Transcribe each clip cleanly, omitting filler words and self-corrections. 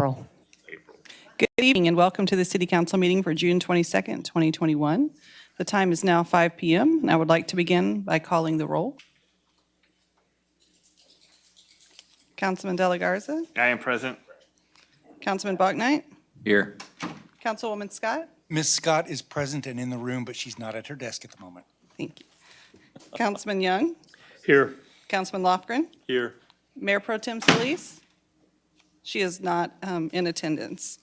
April. Good evening and welcome to the City Council meeting for June 22nd, 2021. The time is now 5 p.m. and I would like to begin by calling the roll. Councilman De La Garza, I am present. Councilman Bachnight, Here. Councilwoman Scott. Ms. Scott is present and in the room, but she's not at her desk at the moment. Thank you. Councilman Young, Here. Councilman Lofgren, Here. Mayor Pro Tem Solis. She is not in attendance,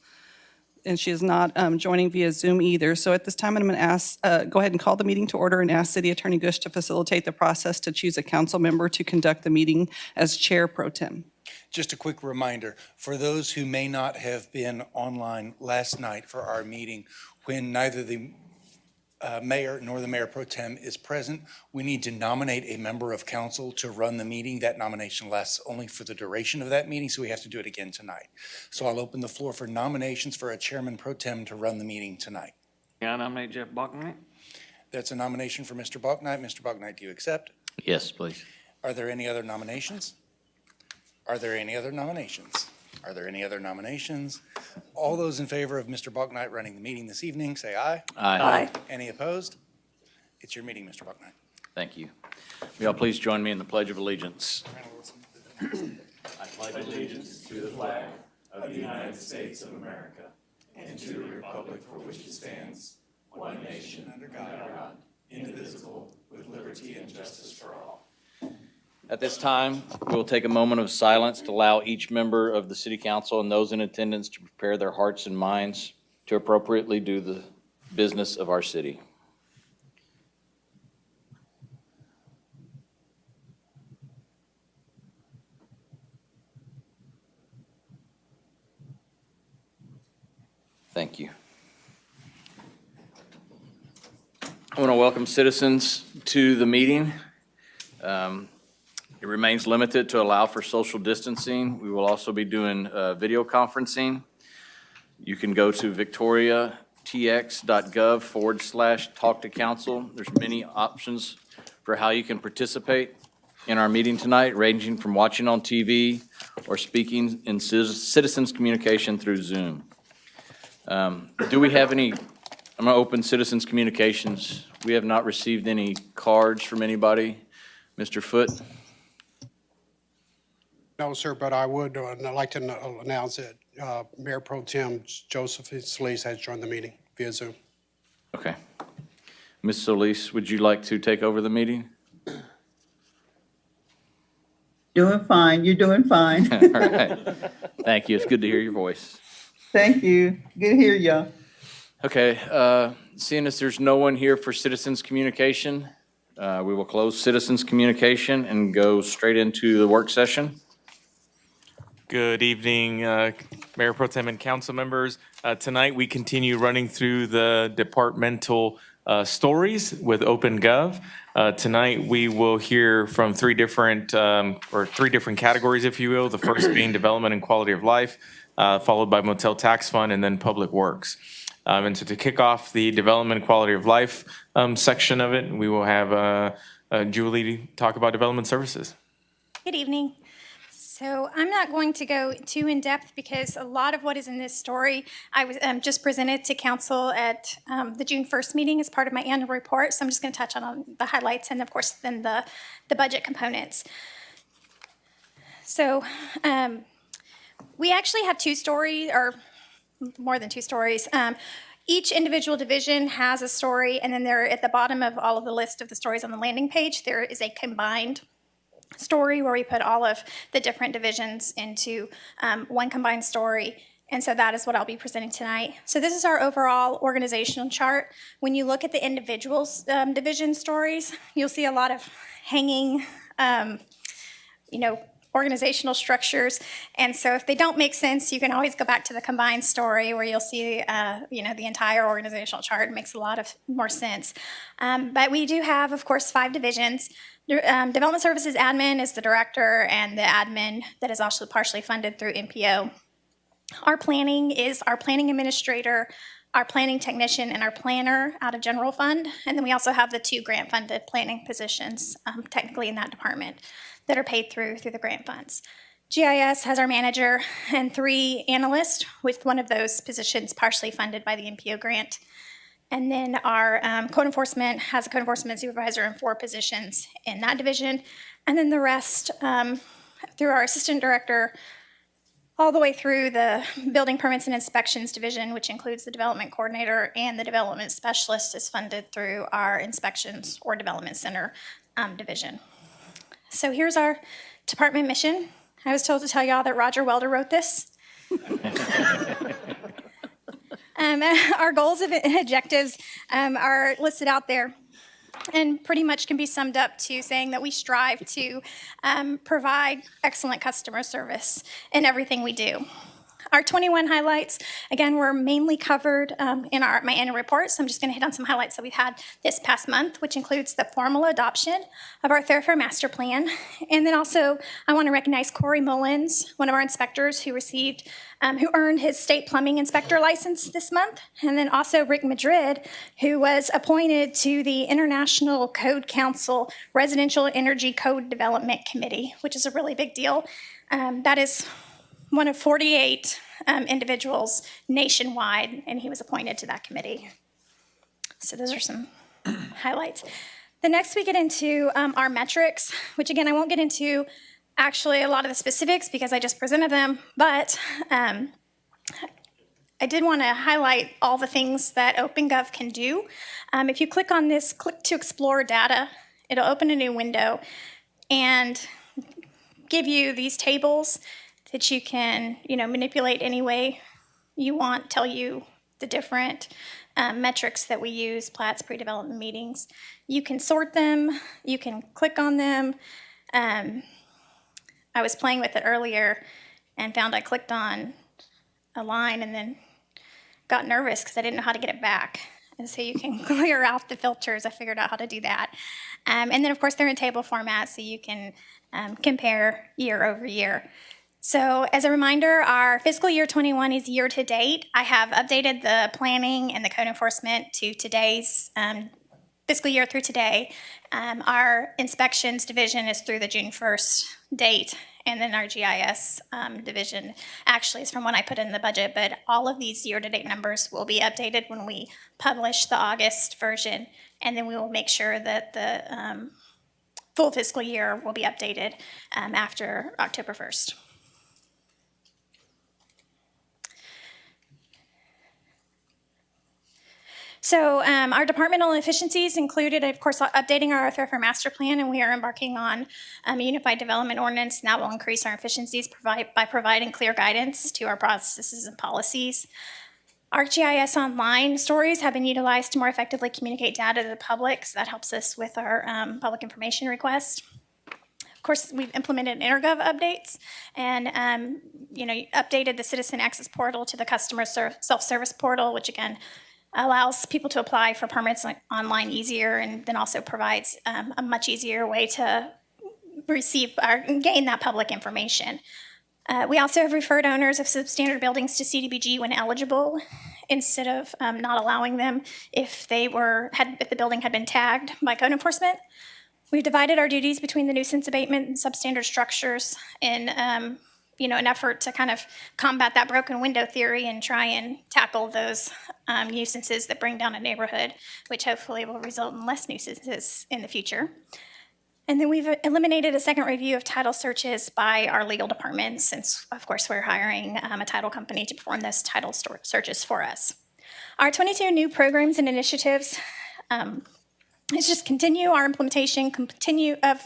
and she is not joining via Zoom either. So at this time, I'm going to ask, go ahead and call the meeting to order and ask City Attorney Gush to facilitate the process to choose a council member to conduct the meeting as Chair Pro Tem. Just a quick reminder, for those who may not have been online last night for our meeting, when neither the mayor nor the mayor pro tem is present, we need to nominate a member of council to run the meeting. That nomination lasts only for the duration of that meeting, so we have to do it again tonight. So I'll open the floor for nominations for a chairman pro tem to run the meeting tonight. Can I nominate Jeff Bachnight? That's a nomination for Mr. Bachnight. Mr. Bachnight, do you accept? Yes, please. Are there any other nominations? Are there any other nominations? Are there any other nominations? All those in favor of Mr. Bachnight running the meeting this evening, say aye. Aye. Any opposed? It's your meeting, Mr. Bachnight. Thank you. Will y'all please join me in the Pledge of Allegiance? I pledge allegiance to the flag of the United States of America and to the republic for which it stands, one nation under God, indivisible, with liberty and justice for all. At this time, we will take a moment of silence to allow each member of the City Council and those in attendance to prepare their hearts and minds to appropriately do the business of our city. Thank you. I want to welcome citizens to the meeting. It remains limited to allow for social distancing. We will also be doing video conferencing. You can go to victoriatx.gov/talk-to-council. There's many options for how you can participate in our meeting tonight, ranging from watching on TV or speaking in citizens communication through Zoom. Do we have any, I'm going to open citizens communications. We have not received any cards from anybody. Mr. Foote? No, sir, but I would like to announce that Mayor Pro Tem Joseph Solis has joined the meeting via Zoom. Okay. Ms. Solis, would you like to take over the meeting? Doing fine. You're doing fine. All right. Thank you. It's good to hear your voice. Thank you. Good to hear you. Okay. Seeing as there's no one here for citizens communication, we will close citizens communication and go straight into the work session. Good evening, Mayor Pro Tem and council members. Tonight, we continue running through the departmental stories with OpenGov. Tonight, we will hear from three different categories, if you will. The first being development and quality of life, followed by Motel Tax Fund, and then Public Works. And so to kick off the development and quality of life section of it, we will have Julie talk about development services. Good evening. So I'm not going to go too in depth because a lot of what is in this story I was just presented to council at the June 1st meeting as part of my annual report. So I'm just going to touch on the highlights and of course then the budget components. So we actually have two stories, or more than two stories. Each individual division has a story, and then there at the bottom of all of the list of the stories on the landing page, there is a combined story where we put all of the different divisions into one combined story. And so that is what I'll be presenting tonight. So this is our overall organizational chart. When you look at the individuals division stories, you'll see a lot of hanging, organizational structures. And so if they don't make sense, you can always go back to the combined story where you'll see, the entire organizational chart. It makes a lot of more sense. But we do have, of course, 5 divisions. Development Services admin is the director and the admin that is also partially funded through MPO. Our planning is our planning administrator, our planning technician, and our planner out of general fund. And then we also have the 2 grant funded planning positions technically in that department that are paid through the grant funds. GIS has our manager and 3 analysts, with one of those positions partially funded by the MPO grant. And then our code enforcement has a code enforcement supervisor and 4 positions in that division. And then the rest through our assistant director, all the way through the building permits and inspections division, which includes the development coordinator and the development specialist, is funded through our inspections or development center division. So here's our department mission. I was told to tell y'all that Roger Welder wrote this. Our goals and objectives are listed out there and pretty much can be summed up to saying that we strive to provide excellent customer service in everything we do. Our 21 highlights, again, were mainly covered in my annual report, so I'm just going to hit on some highlights that we've had this past month, which includes the formal adoption of our Thoroughfare Master Plan. And then also, I want to recognize Corey Mullins, one of our inspectors who earned his state plumbing inspector license this month. And then also Rick Madrid, who was appointed to the International Code Council Residential Energy Code Development Committee, which is a really big deal. That is one of 48 individuals nationwide, and he was appointed to that committee. So those are some highlights. The next we get into our metrics, which again, I won't get into actually a lot of the specifics because I just presented them, but I did want to highlight all the things that OpenGov can do. If you click on this, click to explore data, it'll open a new window and give you these tables that you can, manipulate any way you want, tell you the different metrics that we use, plats, pre-development meetings. You can sort them, you can click on them. I was playing with it earlier and found I clicked on a line and then got nervous because I didn't know how to get it back. And so you can clear out the filters. I figured out how to do that. And then, of course, they're in table format, so you can compare year over year. So as a reminder, our fiscal year 21 is year to date. I have updated the planning and the code enforcement to today's fiscal year through today. Our inspections division is through the June 1st date, and then our GIS division actually is from when I put in the budget, but all of these year-to-date numbers will be updated when we publish the August version, and then we will make sure that the full fiscal year will be updated after October 1st. So our departmental efficiencies included, of course, updating our Thoroughfare Master Plan, and we are embarking on a unified development ordinance, and that will increase our efficiencies by providing clear guidance to our processes and policies. ArcGIS Online stories have been utilized to more effectively communicate data to the public, so that helps us with our public information requests. Of course, we've implemented InterGov updates and updated the Citizen Access Portal to the Customer Self-Service Portal, which again allows people to apply for permits online easier, and then also provides a much easier way to receive or gain that public information. We also have referred owners of substandard buildings to CDBG when eligible, instead of not allowing them if the building had been tagged by code enforcement. We've divided our duties between the nuisance abatement and substandard structures in an effort to kind of combat that broken window theory and try and tackle those nuisances that bring down a neighborhood, which hopefully will result in less nuisances in the future. And then we've eliminated a second review of title searches by our legal department, since, of course, we're hiring a title company to perform those title searches for us. Our 22 new programs and initiatives is just continue our implementation, of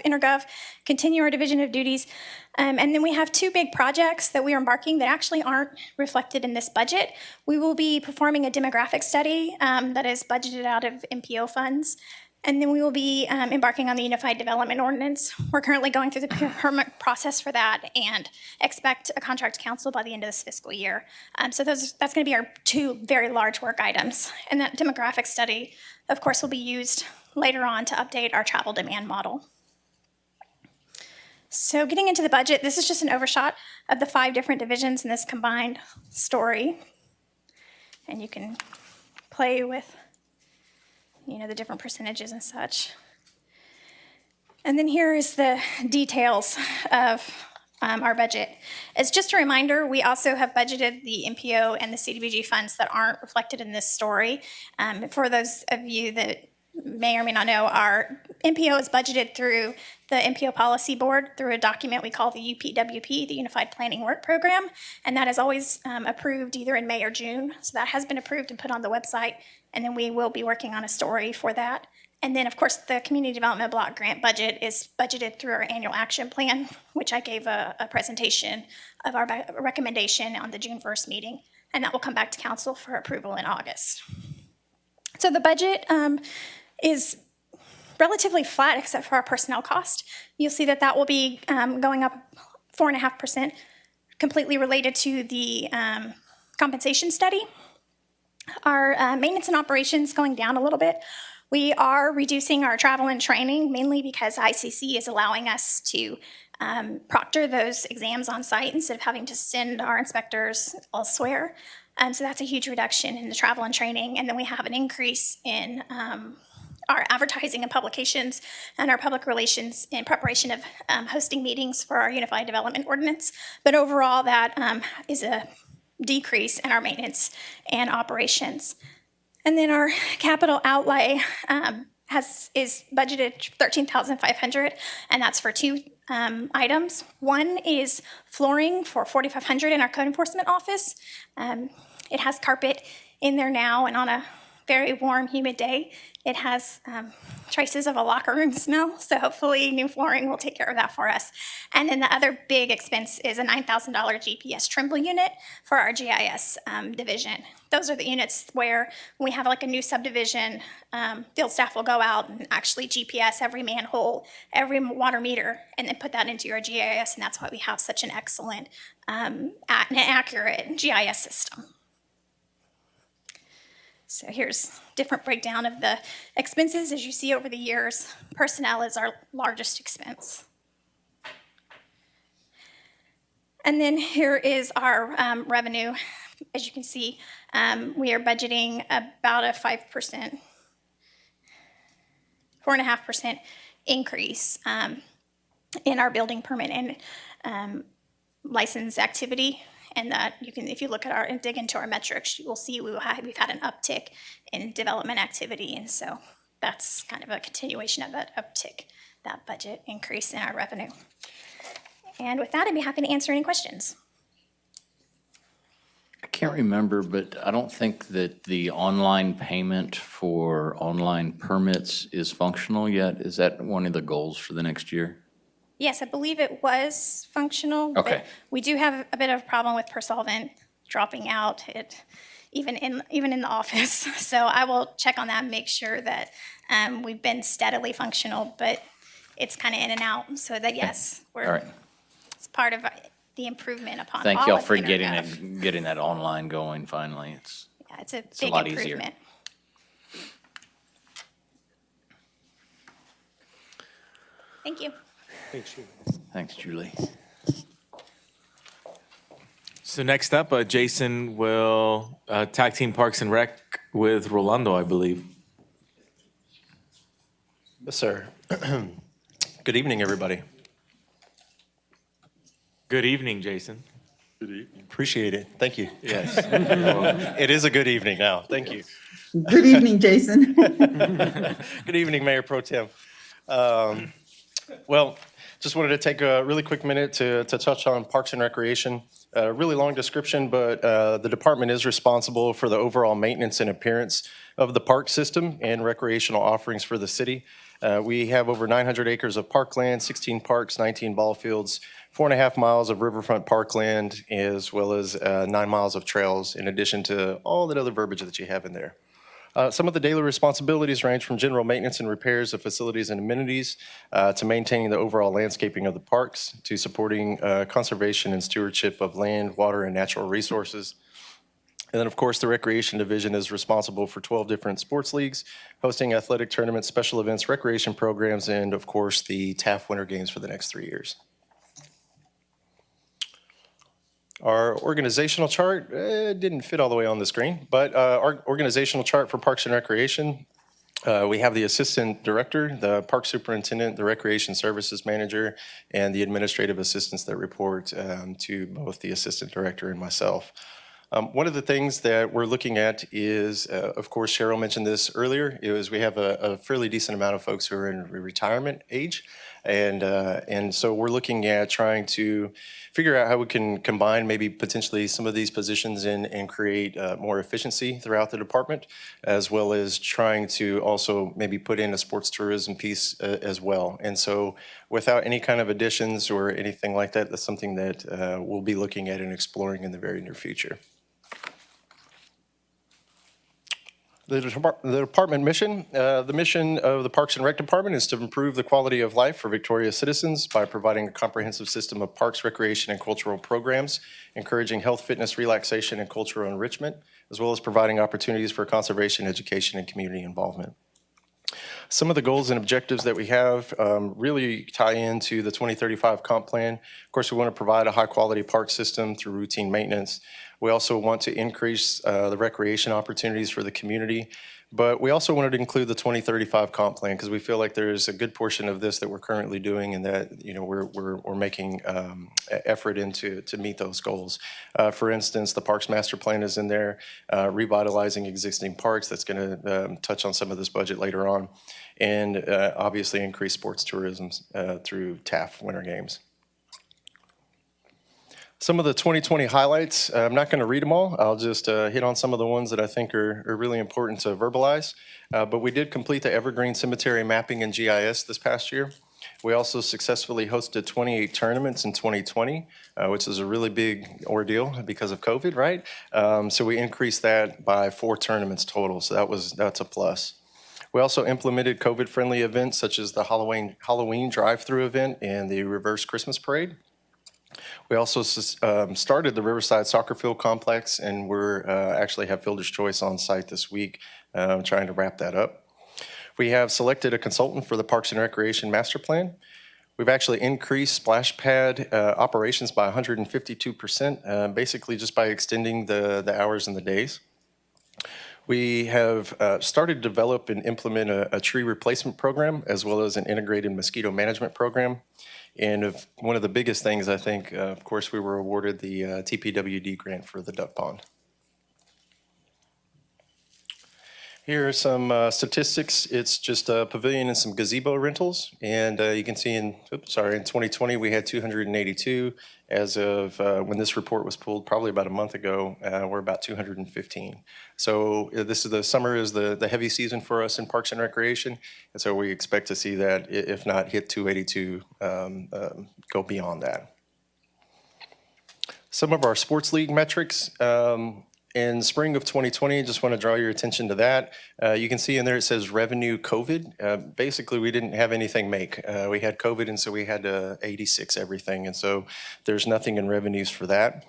InterGov, continue our division of duties, and then we have 2 big projects that we are embarking that actually aren't reflected in this budget. We will be performing a demographic study that is budgeted out of MPO funds, and then we will be embarking on the Unified Development Ordinance. We're currently going through the procurement process for that and expect a contract counsel by the end of this fiscal year. So that's going to be our 2 very large work items. And that demographic study, of course, will be used later on to update our travel demand model. So getting into the budget, this is just an overshot of the 5 different divisions in this combined story. And you can play with the different percentages and such. And then here is the details of our budget. As just a reminder, we also have budgeted the MPO and the CDBG funds that aren't reflected in this story. For those of you that may or may not know, our MPO is budgeted through the MPO Policy Board through a document we call the UPWP, the Unified Planning Work Program, and that is always approved either in May or June. So that has been approved and put on the website, and then we will be working on a story for that. And then, of course, the Community Development Block Grant budget is budgeted through our annual action plan, which I gave a presentation of our recommendation on the June 1st meeting, and that will come back to council for approval in August. So the budget is relatively flat except for our personnel cost. You'll see that that will be going up 4.5%, completely related to the compensation study. Our maintenance and operations going down a little bit. We are reducing our travel and training, mainly because ICC is allowing us to proctor those exams on site instead of having to send our inspectors elsewhere. So that's a huge reduction in the travel and training. And then we have an increase in our advertising and publications and our public relations in preparation of hosting meetings for our Unified Development Ordinance. But overall, that is a decrease in our maintenance and operations. And then our capital outlay is budgeted $13,500, and that's for two items. One is flooring for $4,500 in our code enforcement office. It has carpet in there now, and on a very warm, humid day, it has traces of a locker room smell, so hopefully new flooring will take care of that for us. And then the other big expense is a $9,000 GPS Trimble unit for our GIS division. Those are the units where when we have like a new subdivision, field staff will go out and actually GPS every manhole, every water meter, and then put that into your GIS, and that's why we have such an excellent and accurate GIS system. So here's different breakdown of the expenses. As you see over the years, personnel is our largest expense. And then here is our revenue. As you can see, we are budgeting about a 4.5% increase in our building permit and license activity. And that you can, if you look at our and dig into our metrics, you will see we've had an uptick in development activity, and so that's kind of a continuation of that uptick, that budget increase in our revenue. And with that, I'd be happy to answer any questions. I can't remember, but I don't think that the online payment for online permits is functional yet. Is that one of the goals for the next year? Yes, I believe it was functional. Okay. But we do have a bit of a problem with Persolvent dropping out, even in the office. So I will check on that and make sure that we've been steadily functional, but it's kind of in and out. So that, yes, All right. it's part of the improvement upon Thank all y'all of for InterGov. getting that online going finally. Yeah, it's a a big lot easier. improvement. Thank you. Thanks, Julie. So next up, Jason will tag team Parks and Rec with Rolando, I believe. Yes, sir. Good evening, everybody. Good evening, Jason. Appreciate it. Thank you. Yes. It is a good evening now. Thank you. Good evening, Jason. Good evening, Mayor Pro Tem. Well, just wanted to take a really quick minute to touch on Parks and Recreation. Really long description, but the department is responsible for the overall maintenance and appearance of the park system and recreational offerings for the city. We have over 900 acres of parkland, 16 parks, 19 ball fields, 4.5 miles of riverfront parkland, as well as 9 miles of trails, in addition to all that other verbiage that you have in there. Some of the daily responsibilities range from general maintenance and repairs of facilities and amenities to maintaining the overall landscaping of the parks, to supporting conservation and stewardship of land, water, and natural resources. And then, of course, the Recreation Division is responsible for 12 different sports leagues, hosting athletic tournaments, special events, recreation programs, and, of course, the TAF Winter Games for the next 3 years. Our organizational chart didn't fit all the way on the screen, but our organizational chart for Parks and Recreation We have the assistant director, the park superintendent, the recreation services manager, and the administrative assistants that report to both the assistant director and myself. One of the things that we're looking at is, of course, Cheryl mentioned this earlier, is we have a fairly decent amount of folks who are in retirement age. And so we're looking at trying to figure out how we can combine maybe potentially some of these positions and create more efficiency throughout the department, as well as trying to also maybe put in a sports tourism piece as well. And so without any kind of additions or anything like that, that's something that we'll be looking at and exploring in the very near future. The department mission, the mission of the Parks and Rec Department is to improve the quality of life for Victoria citizens by providing a comprehensive system of parks, recreation, and cultural programs, encouraging health, fitness, relaxation, and cultural enrichment, as well as providing opportunities for conservation, education, and community involvement. Some of the goals and objectives that we have really tie into the 2035 comp plan. Of course, we want to provide a high-quality park system through routine maintenance. We also want to increase the recreation opportunities for the community, but we also wanted to include the 2035 comp plan because we feel like there's a good portion of this that we're currently doing and that we're making effort into to meet those goals. For instance, the Parks Master Plan is in there, revitalizing existing parks. That's going to touch on some of this budget later on, and obviously increase sports tourism through TAF Winter Games. Some of the 2020 highlights, I'm not going to read them all. I'll just hit on some of the ones that I think are really important to verbalize. But we did complete the Evergreen Cemetery mapping and GIS this past year. We also successfully hosted 28 tournaments in 2020, which is a really big ordeal because of COVID, right? So we increased that by 4 tournaments total, so that's a plus. We also implemented COVID-friendly events such as the Halloween drive-through event and the reverse Christmas parade. We also started the Riverside soccer field complex, and we're actually have Fielder's Choice on site this week, trying to wrap that up. We have selected a consultant for the Parks and Recreation Master Plan. We've actually increased splash pad operations by 152%, basically just by extending the hours and the days. We have started to develop and implement a tree replacement program, as well as an integrated mosquito management program. And one of the biggest things, I think, of course, we were awarded the TPWD grant for the duck pond. Here are some statistics. It's just a pavilion and some gazebo rentals. And you can see in 2020, we had 282. As of when this report was pulled, probably about a month ago, we're about 215. So the summer is the heavy season for us in Parks and Recreation. And so we expect to see that, if not hit 282, go beyond that. Some of our sports league metrics. In spring of 2020, just want to draw your attention to that. You can see in there it says revenue COVID. Basically, we didn't have anything make. We had COVID, and so we had to 86 everything, and so there's nothing in revenues for that.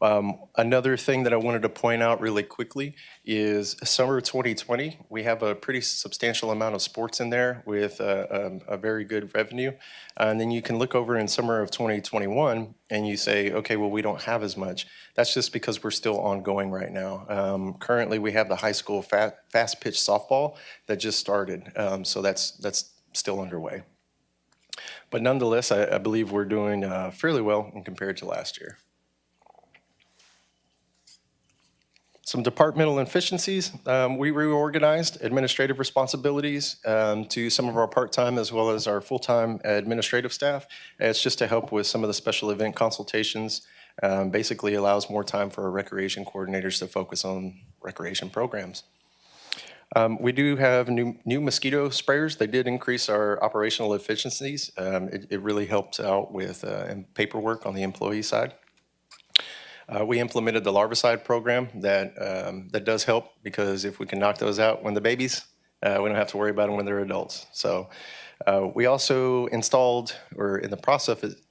Another thing that I wanted to point out really quickly is summer 2020, we have a pretty substantial amount of sports in there with a very good revenue. And then you can look over in summer of 2021 and you say, okay, well, we don't have as much. That's just because we're still ongoing right now. Currently, we have the high school fast pitch softball that just started. So that's still underway. But nonetheless, I believe we're doing fairly well compared to last year. Some departmental efficiencies. We reorganized administrative responsibilities to some of our part-time as well as our full-time administrative staff. It's just to help with some of the special event consultations. Basically allows more time for our recreation coordinators to focus on recreation programs. We do have new mosquito sprayers. They did increase our operational efficiencies. It really helped out with paperwork on the employee side. We implemented the larvicide program that does help, because if we can knock those out when they're babies, we don't have to worry about them when they're adults. So we also installed, or in the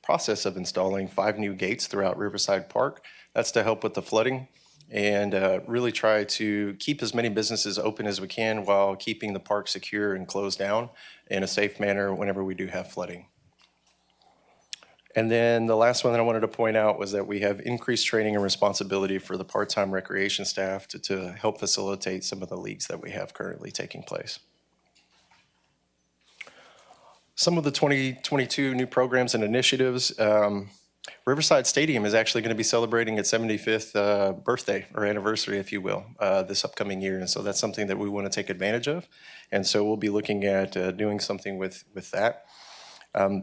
process of installing, 5 new gates throughout Riverside Park. That's to help with the flooding and really try to keep as many businesses open as we can while keeping the park secure and closed down in a safe manner whenever we do have flooding. And then the last one that I wanted to point out was that we have increased training and responsibility for the part-time recreation staff to help facilitate some of the leagues that we have currently taking place. Some of the 2022 new programs and initiatives, Riverside Stadium is actually going to be celebrating its 75th birthday or anniversary, if you will, this upcoming year. And so that's something that we want to take advantage of. And so we'll be looking at doing something with that. Of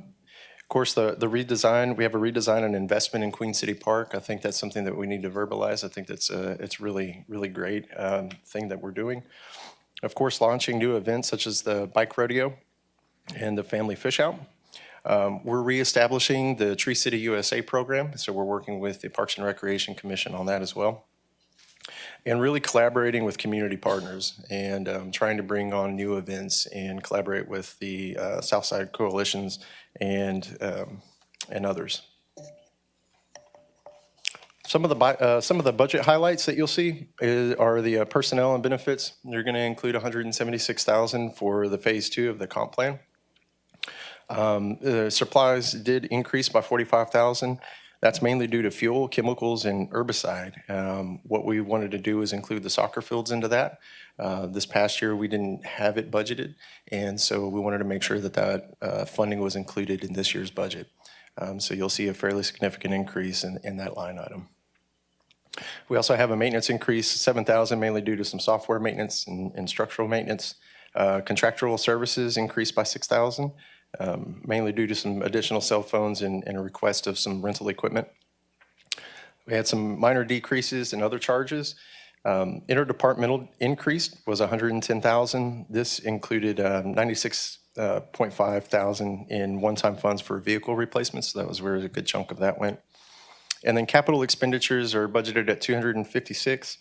course, the redesign, we have a redesign and investment in Queen City Park. I think that's something that we need to verbalize. I think that's it's really, really great thing that we're doing. Of course, launching new events such as the bike rodeo and the family fish out. We're reestablishing the Tree City USA program, so we're working with the Parks and Recreation Commission on that as well. And really collaborating with community partners and trying to bring on new events and collaborate with the Southside Coalitions and others. Some of the budget highlights that you'll see are the personnel and benefits. They're going to include $176,000 for the phase 2 of the comp plan. The supplies did increase by $45,000. That's mainly due to fuel, chemicals, and herbicide. What we wanted to do is include the soccer fields into that. This past year, we didn't have it budgeted, and so we wanted to make sure that funding was included in this year's budget. So you'll see a fairly significant increase in that line item. We also have a maintenance increase, $7,000, mainly due to some software maintenance and structural maintenance. Contractual services increased by $6,000. Mainly due to some additional cell phones and a request of some rental equipment. We had some minor decreases in other charges. Interdepartmental increase was $110,000. This included $96.5 thousand in one-time funds for vehicle replacements. So that was where a good chunk of that went. And then capital expenditures are budgeted at $256,000.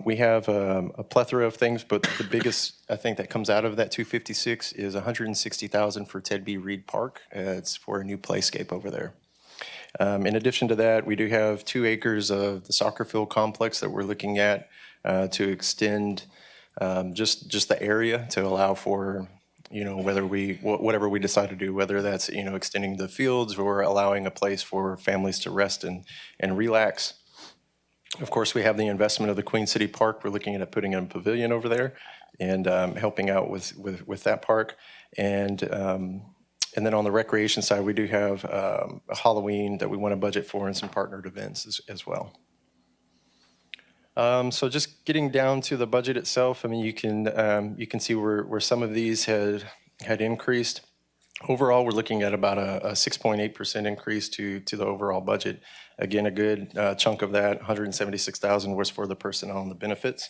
We have a plethora of things, but the biggest, I think, that comes out of that 256 is $160,000 for Ted B. Reed Park. It's for a new playscape over there. In addition to that, we do have 2 acres of the soccer field complex that we're looking at to extend just the area to allow for, whatever we decide to do, whether that's, extending the fields or allowing a place for families to rest and relax. Of course, we have the investment of the Queen City Park. We're looking at putting in a pavilion over there and helping out with that park. And then on the recreation side, we do have a Halloween that we want to budget for and some partnered events as well. So just getting down to the budget itself, I mean, you can see where some of these had increased. Overall, we're looking at about a 6.8% increase to the overall budget. Again, a good chunk of that, $176,000, was for the personnel and the benefits.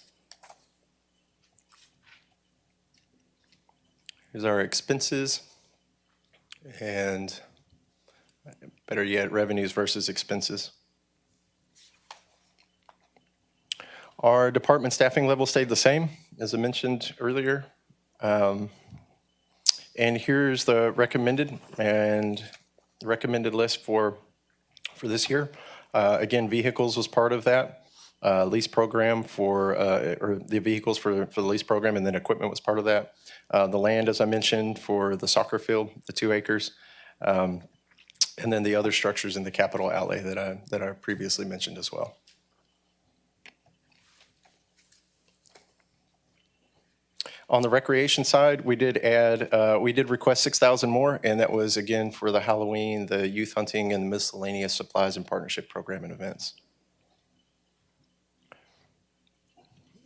Here's our expenses, and better yet, revenues versus expenses. Our department staffing level stayed the same, as I mentioned earlier. And here's the recommended list for this year. Again, vehicles was part of that. Lease program or the vehicles for the lease program, and then equipment was part of that. The land, as I mentioned, for the soccer field, the 2 acres. And then the other structures in the capital outlay that I previously mentioned as well. On the recreation side, we did request 6,000 more, and that was, again, for the Halloween, the youth hunting, and miscellaneous supplies and partnership program and events.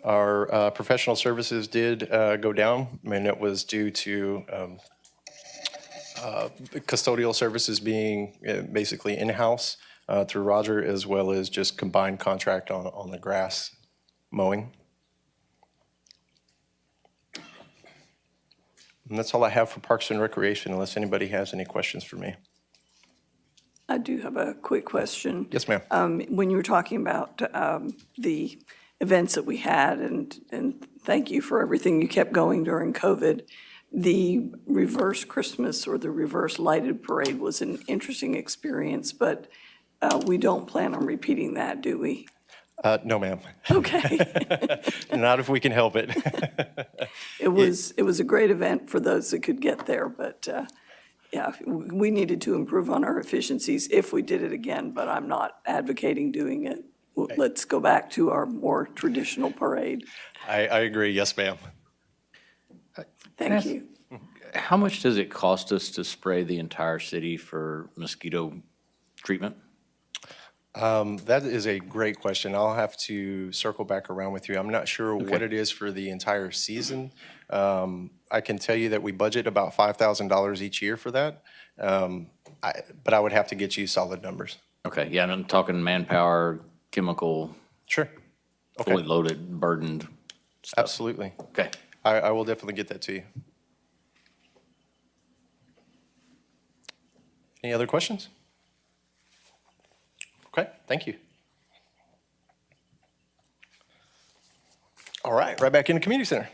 Our professional services did go down, and it was due to custodial services being basically in-house through Roger, as well as just combined contract on the grass mowing. And that's all I have for Parks and Recreation, unless anybody has any questions for me. I do have a quick question. Yes, ma'am. When you were talking about the events that we had, and thank you for everything you kept going during COVID, the reverse Christmas or the reverse lighted parade was an interesting experience, but we don't plan on repeating that, do we? No, ma'am. Okay. Not if we can help it. It was a great event for those that could get there, but yeah, we needed to improve on our efficiencies if we did it again, but I'm not advocating doing it. Let's go back to our more traditional parade. I agree. Yes, ma'am. Thank you. How much does it cost us to spray the entire city for mosquito treatment? That is a great question. I'll have to circle back around with you. I'm not sure what it is for the entire season. I can tell you that we budget about $5,000 each year for that. But I would have to get you solid numbers. Okay, yeah, and I'm talking manpower, chemical, Sure. fully Okay, loaded, burdened stuff. absolutely. Okay. I will definitely get that to you. Any other questions? Okay, thank you. All right, right back in the community center.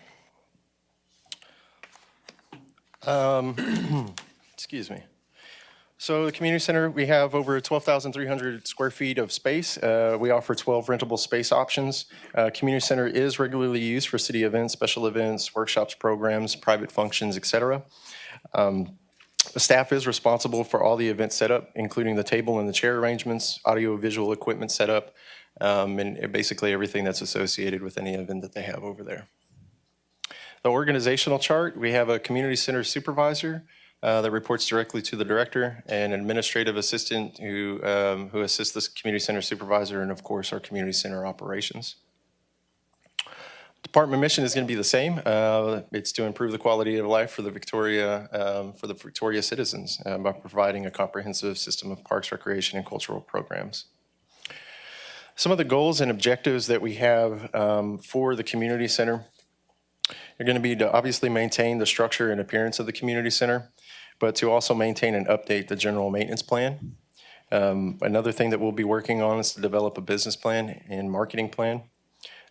Excuse me. So the community center, we have over 12,300 square feet of space. We offer 12 rentable space options. Community center is regularly used for city events, special events, workshops, programs, private functions, et cetera. The staff is responsible for all the event setup, including the table and the chair arrangements, audio-visual equipment setup, and basically everything that's associated with any event that they have over there. The organizational chart, we have a community center supervisor that reports directly to the director, and an administrative assistant who assists the community center supervisor, and of course our community center operations. Department mission is going to be the same. It's to improve the quality of life for the Victoria citizens by providing a comprehensive system of parks, recreation, and cultural programs. Some of the goals and objectives that we have for the community center are going to be to obviously maintain the structure and appearance of the community center, but to also maintain and update the general maintenance plan. Another thing that we'll be working on is to develop a business plan and marketing plan.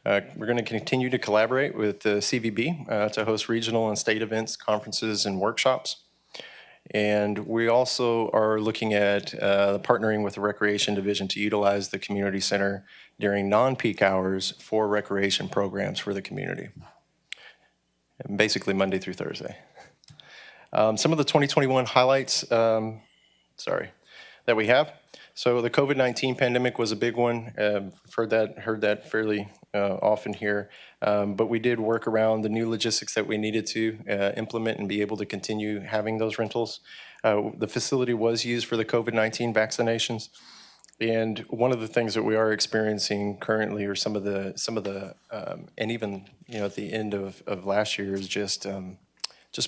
We're going to continue to collaborate with the CVB to host regional and state events, conferences, and workshops. And we also are looking at partnering with the Recreation Division to utilize the community center during non-peak hours for recreation programs for the community. And basically Monday through Thursday. Some of the 2021 highlights, that we have. So the COVID-19 pandemic was a big one. Heard that fairly often here. But we did work around the new logistics that we needed to implement and be able to continue having those rentals. The facility was used for the COVID-19 vaccinations. And one of the things that we are experiencing currently, or some of the, and even at the end of last year, is just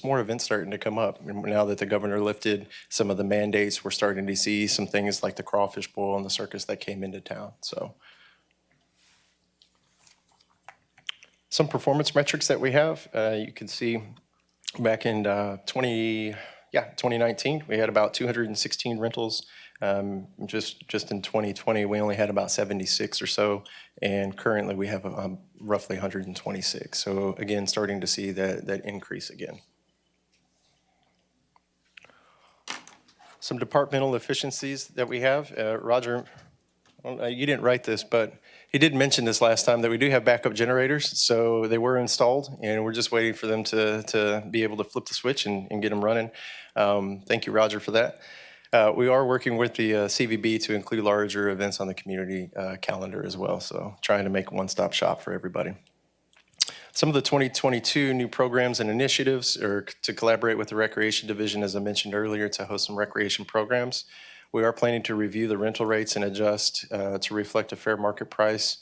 more events starting to come up. And now that the governor lifted some of the mandates, we're starting to see some things like the crawfish boil and the circus that came into town. So some performance metrics that we have, you can see back in 2019, we had about 216 rentals. Just in 2020, we only had about 76 or so, and currently we have roughly 126. So again, starting to see that increase again. Some departmental efficiencies that we have. Roger, you didn't write this, but he did mention this last time that we do have backup generators. So they were installed, and we're just waiting for them to be able to flip the switch and get them running. Thank you, Roger, for that. We are working with the CVB to include larger events on the community calendar as well. So trying to make a one-stop shop for everybody. Some of the 2022 new programs and initiatives are to collaborate with the Recreation Division, as I mentioned earlier, to host some recreation programs. We are planning to review the rental rates and adjust to reflect a fair market price.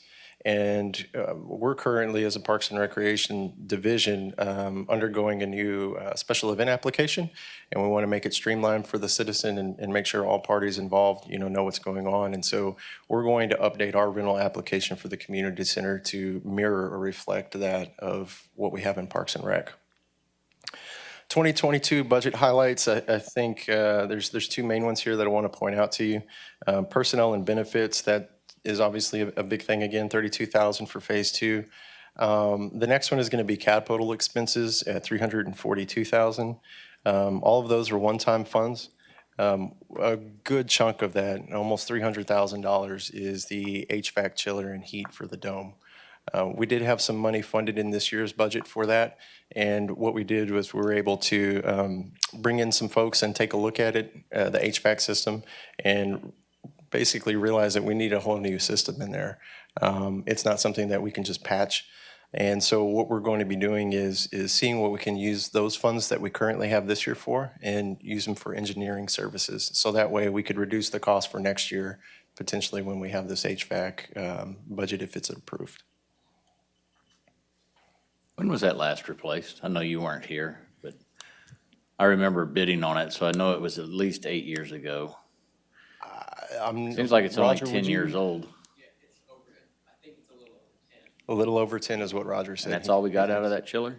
And we're currently, as a Parks and Recreation Division, undergoing a new special event application. And we want to make it streamlined for the citizen and make sure all parties involved, know what's going on. And so we're going to update our rental application for the community center to mirror or reflect that of what we have in Parks and Rec. 2022 budget highlights, I think there's two main ones here that I want to point out to you. Personnel and benefits, that is obviously a big thing again, $32,000 for phase 2. The next one is going to be capital expenses at $342,000. All of those are one-time funds. A good chunk of that, almost $300,000, is the HVAC chiller and heat for the dome. We did have some money funded in this year's budget for that, and what we did was we were able to bring in some folks and take a look at it, the HVAC system, and basically realize that we need a whole new system in there. It's not something that we can just patch. And so what we're going to be doing is seeing what we can use those funds that we currently have this year for and use them for engineering services. So that way we could reduce the cost for next year, potentially when we have this HVAC budget if it's approved. When was that last replaced? I know you weren't here, but I remember bidding on it, so I know it was at least 8 years ago. Seems like it's only Roger, 10 would you- years old. A little over 10 is what Roger said. And that's all we got out of that chiller?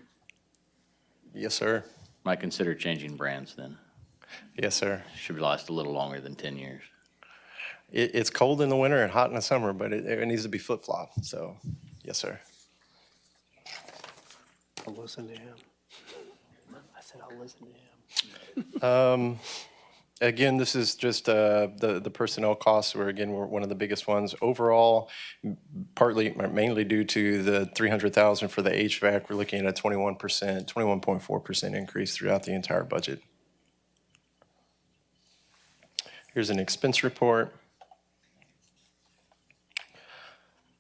Yes, sir. Might consider changing brands then. Yes, sir. Should last a little longer than 10 years. It's cold in the winter and hot in the summer, but it needs to be flip-flop. So, yes, sir. I'll listen to him. I said I'll listen to him. Again, this is just the personnel costs were one of the biggest ones. Overall, mainly due to the $300,000 for the HVAC, we're looking at a 21.4% increase throughout the entire budget. Here's an expense report.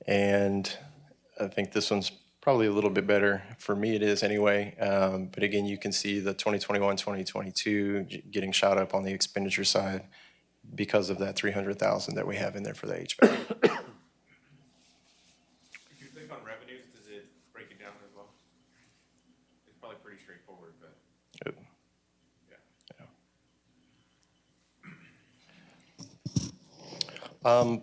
And I think this one's probably a little bit better. For me, it is anyway. But again, you can see the 2021, 2022 getting shot up on the expenditure side because of that $300,000 that we have in there for the HVAC. If you click on revenues, does it break it down as well? It's probably pretty straightforward, but Yep.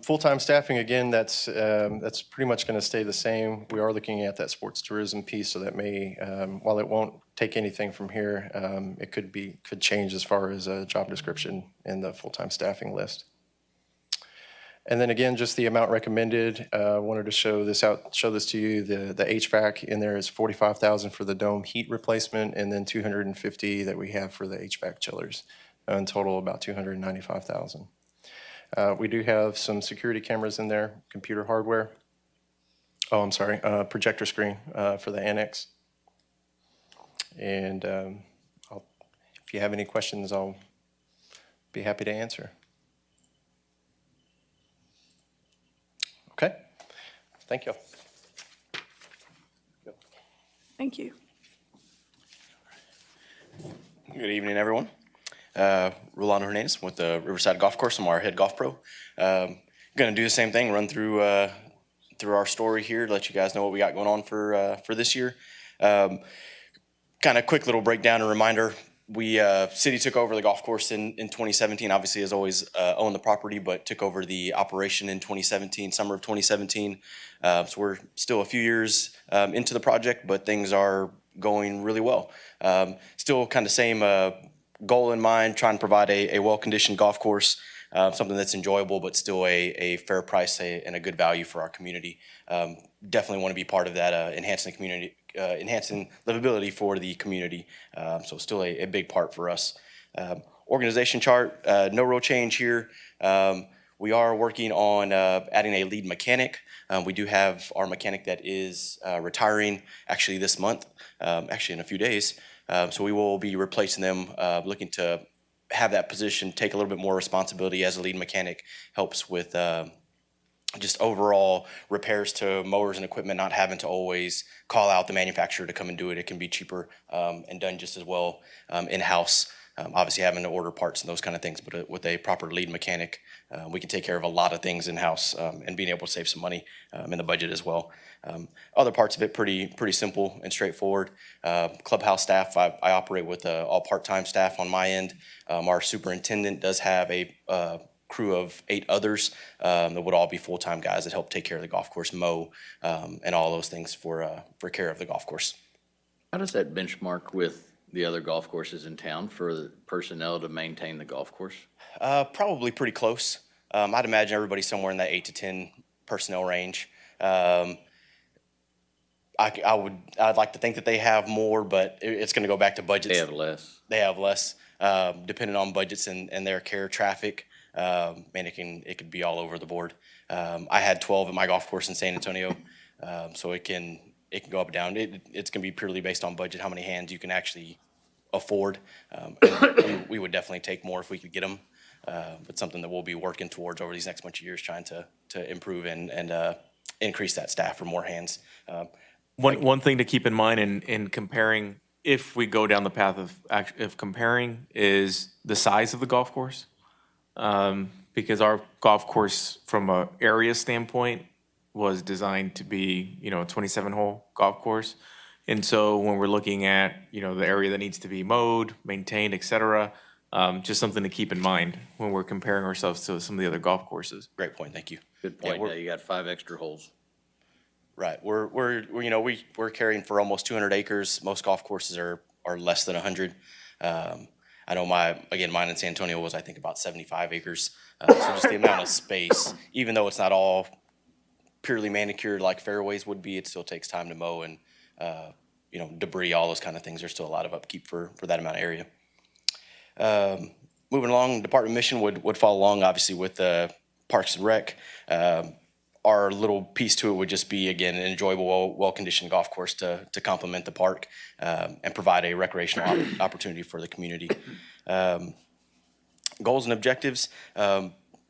Full-time staffing, again, that's pretty much going to stay the same. We are looking at that sports tourism piece, so that may, while it won't take anything from here, it could change as far as a job description in the full-time staffing list. And then again, just the amount recommended. Wanted to show this to you. The HVAC in there is $45,000 for the dome heat replacement, and then $250,000 that we have for the HVAC chillers. In total, about $295,000. We do have some security cameras in there, computer hardware. Oh, I'm sorry, projector screen for the annex. And if you have any questions, I'll be happy to answer. Okay, thank you. Thank you. Good evening, everyone. Rolando Hernandez with the Riverside Golf Course. I'm our head golf pro. Going to do the same thing, run through our story here to let you guys know what we got going on for this year. Kind of quick little breakdown and reminder. We city took over the golf course in 2017. Obviously, has always owned the property, but took over the operation in 2017, summer of 2017. So we're still a few years into the project, but things are going really well. Still kind of same goal in mind, trying to provide a well-conditioned golf course, something that's enjoyable, but still a fair price and a good value for our community. Definitely want to be part of that, enhancing the community, enhancing livability for the community. So still a big part for us. Organization chart, no real change here. We are working on adding a lead mechanic. We do have our mechanic that is retiring actually this month, actually in a few days. So we will be replacing them, looking to have that position take a little bit more responsibility as a lead mechanic. Helps with just overall repairs to mowers and equipment, not having to always call out the manufacturer to come and do it. It can be cheaper and done just as well in-house. Obviously having to order parts and those kind of things, but with a proper lead mechanic, we can take care of a lot of things in-house and being able to save some money in the budget as well. Other parts of it pretty simple and straightforward. Clubhouse staff, I operate with all part-time staff on my end. Our superintendent does have a crew of 8 others that would all be full-time guys that help take care of the golf course, mow, and all those things for care of the golf course. How does that benchmark with the other golf courses in town for the personnel to maintain the golf course? Probably pretty close. I'd imagine everybody's somewhere in that 8 to 10 personnel range. I'd like to think that they have more, but it's going to go back to budgets. They have less. They have less, depending on budgets and their care traffic. Man, it could be all over the board. I had 12 at my golf course in San Antonio, so it can go up and down. It's going to be purely based on budget, how many hands you can actually afford. We would definitely take more if we could get them, but something that we'll be working towards over these next bunch of years, trying to improve and increase that staff for more hands. One thing to keep in mind in comparing, if we go down the path of comparing, is the size of the golf course. Because our golf course, from a area standpoint, was designed to be, a 27-hole golf course. And so when we're looking at, the area that needs to be mowed, maintained, et cetera, just something to keep in mind when we're comparing ourselves to some of the other golf courses. Great point, thank you. Good Yeah, point. we're- Yeah, you got 5 extra holes. Right, we're carrying for almost 200 acres. Most golf courses are less than 100. I know mine in San Antonio was, I think, about 75 acres. So just the amount of space, even though it's not all purely manicured like fairways would be, it still takes time to mow and, debris, all those kind of things. There's still a lot of upkeep for that amount of area. Moving along, Department Mission would follow along, obviously, with Parks and Rec. Our little piece to it would just be, again, an enjoyable, well-conditioned golf course to complement the park and provide a recreational opportunity for the community. Goals and objectives,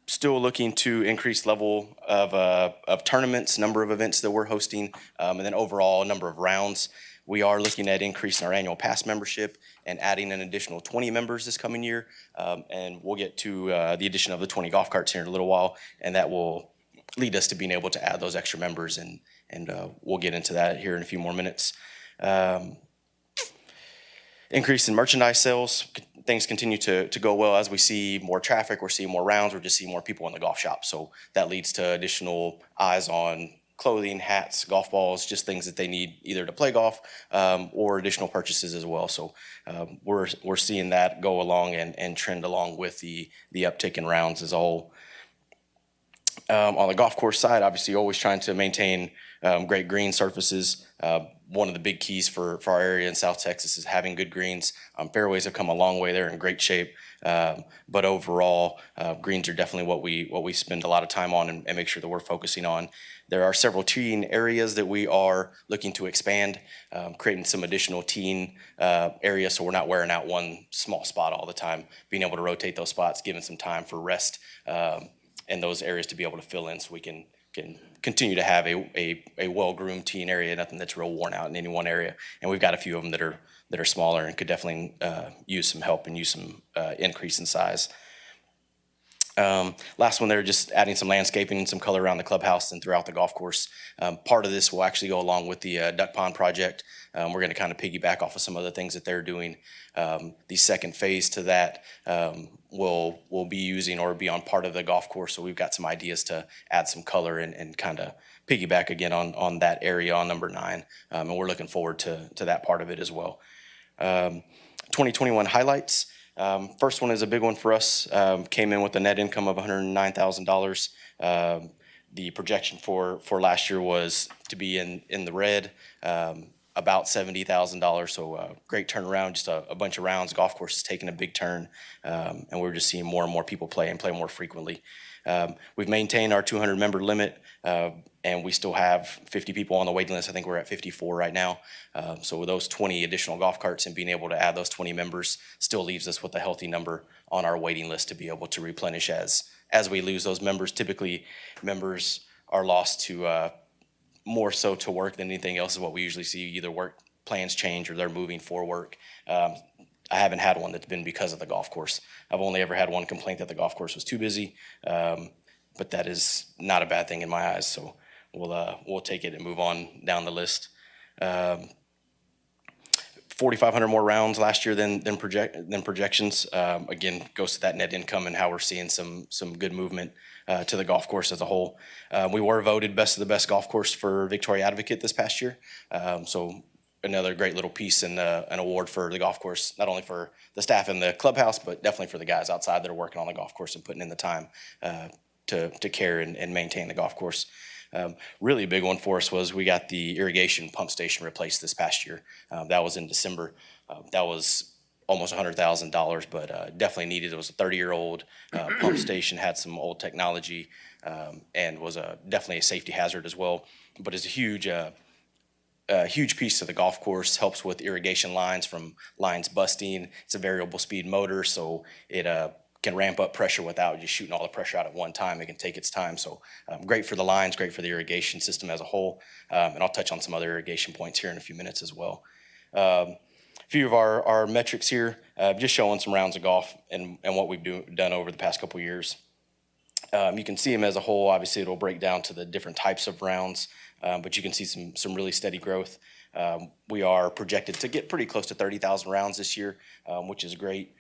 still looking to increase level of tournaments, number of events that we're hosting, and then overall number of rounds. We are looking at increasing our annual pass membership and adding an additional 20 members this coming year. And we'll get to the addition of the 20 golf carts here in a little while, and that will lead us to being able to add those extra members, and we'll get into that here in a few more minutes. Increase in merchandise sales, things continue to go well as we see more traffic, we're seeing more rounds, we're just seeing more people in the golf shop. So that leads to additional eyes on clothing, hats, golf balls, just things that they need either to play golf or additional purchases as well. So we're seeing that go along and trend along with the uptick in rounds as a whole. On the golf course side, obviously always trying to maintain great green surfaces. One of the big keys for our area in South Texas is having good greens. Fairways have come a long way. They're in great shape. But overall, greens are definitely what we spend a lot of time on and make sure that we're focusing on. There are several teeing areas that we are looking to expand, creating some additional teeing areas so we're not wearing out one small spot all the time, being able to rotate those spots, giving some time for rest in those areas to be able to fill in so we can continue to have a well-groomed teeing area, nothing that's real worn out in any one area. And we've got a few of them that are smaller and could definitely use some help and use some increase in size. Last one there, just adding some landscaping and some color around the clubhouse and throughout the golf course. Part of this will actually go along with the duck pond project. We're going to kind of piggyback off of some other things that they're doing. The second phase to that will be using or be on part of the golf course. So we've got some ideas to add some color and kind of piggyback again on that area on number 9. And we're looking forward to that part of it as well. 2021 highlights. First one is a big one for us. Came in with a net income of $109,000. The projection for last year was to be in the red, about $70,000. So great turnaround, just a bunch of rounds. Golf course is taking a big turn, and we're just seeing more and more people play and play more frequently. We've maintained our 200 member limit, and we still have 50 people on the waiting list. I think we're at 54 right now. So with those 20 additional golf carts and being able to add those 20 members still leaves us with a healthy number on our waiting list to be able to replenish as we lose those members. Typically, members are lost to more so to work than anything else is what we usually see. Either work plans change or they're moving for work. I haven't had one that's been because of the golf course. I've only ever had one complaint that the golf course was too busy, but that is not a bad thing in my eyes. So we'll take it and move on down the list. 4,500 more rounds last year than projections. Again, goes to that net income and how we're seeing some good movement to the golf course as a whole. We were voted best of the best golf course for Victoria Advocate this past year. So another great little piece and an award for the golf course, not only for the staff in the clubhouse, but definitely for the guys outside that are working on the golf course and putting in the time to care and maintain the golf course. Really a big one for us was we got the irrigation pump station replaced this past year. That was in December. That was almost $100,000, but definitely needed. It was a 30-year-old pump station, had some old technology, and was definitely a safety hazard as well. But it's a huge piece of the golf course, helps with irrigation lines from lines busting. It's a variable speed motor, so it can ramp up pressure without just shooting all the pressure out at one time. It can take its time. So great for the lines, great for the irrigation system as a whole. And I'll touch on some other irrigation points here in a few minutes as well. A few of our metrics here, just showing some rounds of golf and what we've done over the past couple years. You can see them as a whole. Obviously, it'll break down to the different types of rounds, but you can see some really steady growth. We are projected to get pretty close to 30,000 rounds this year, which is great.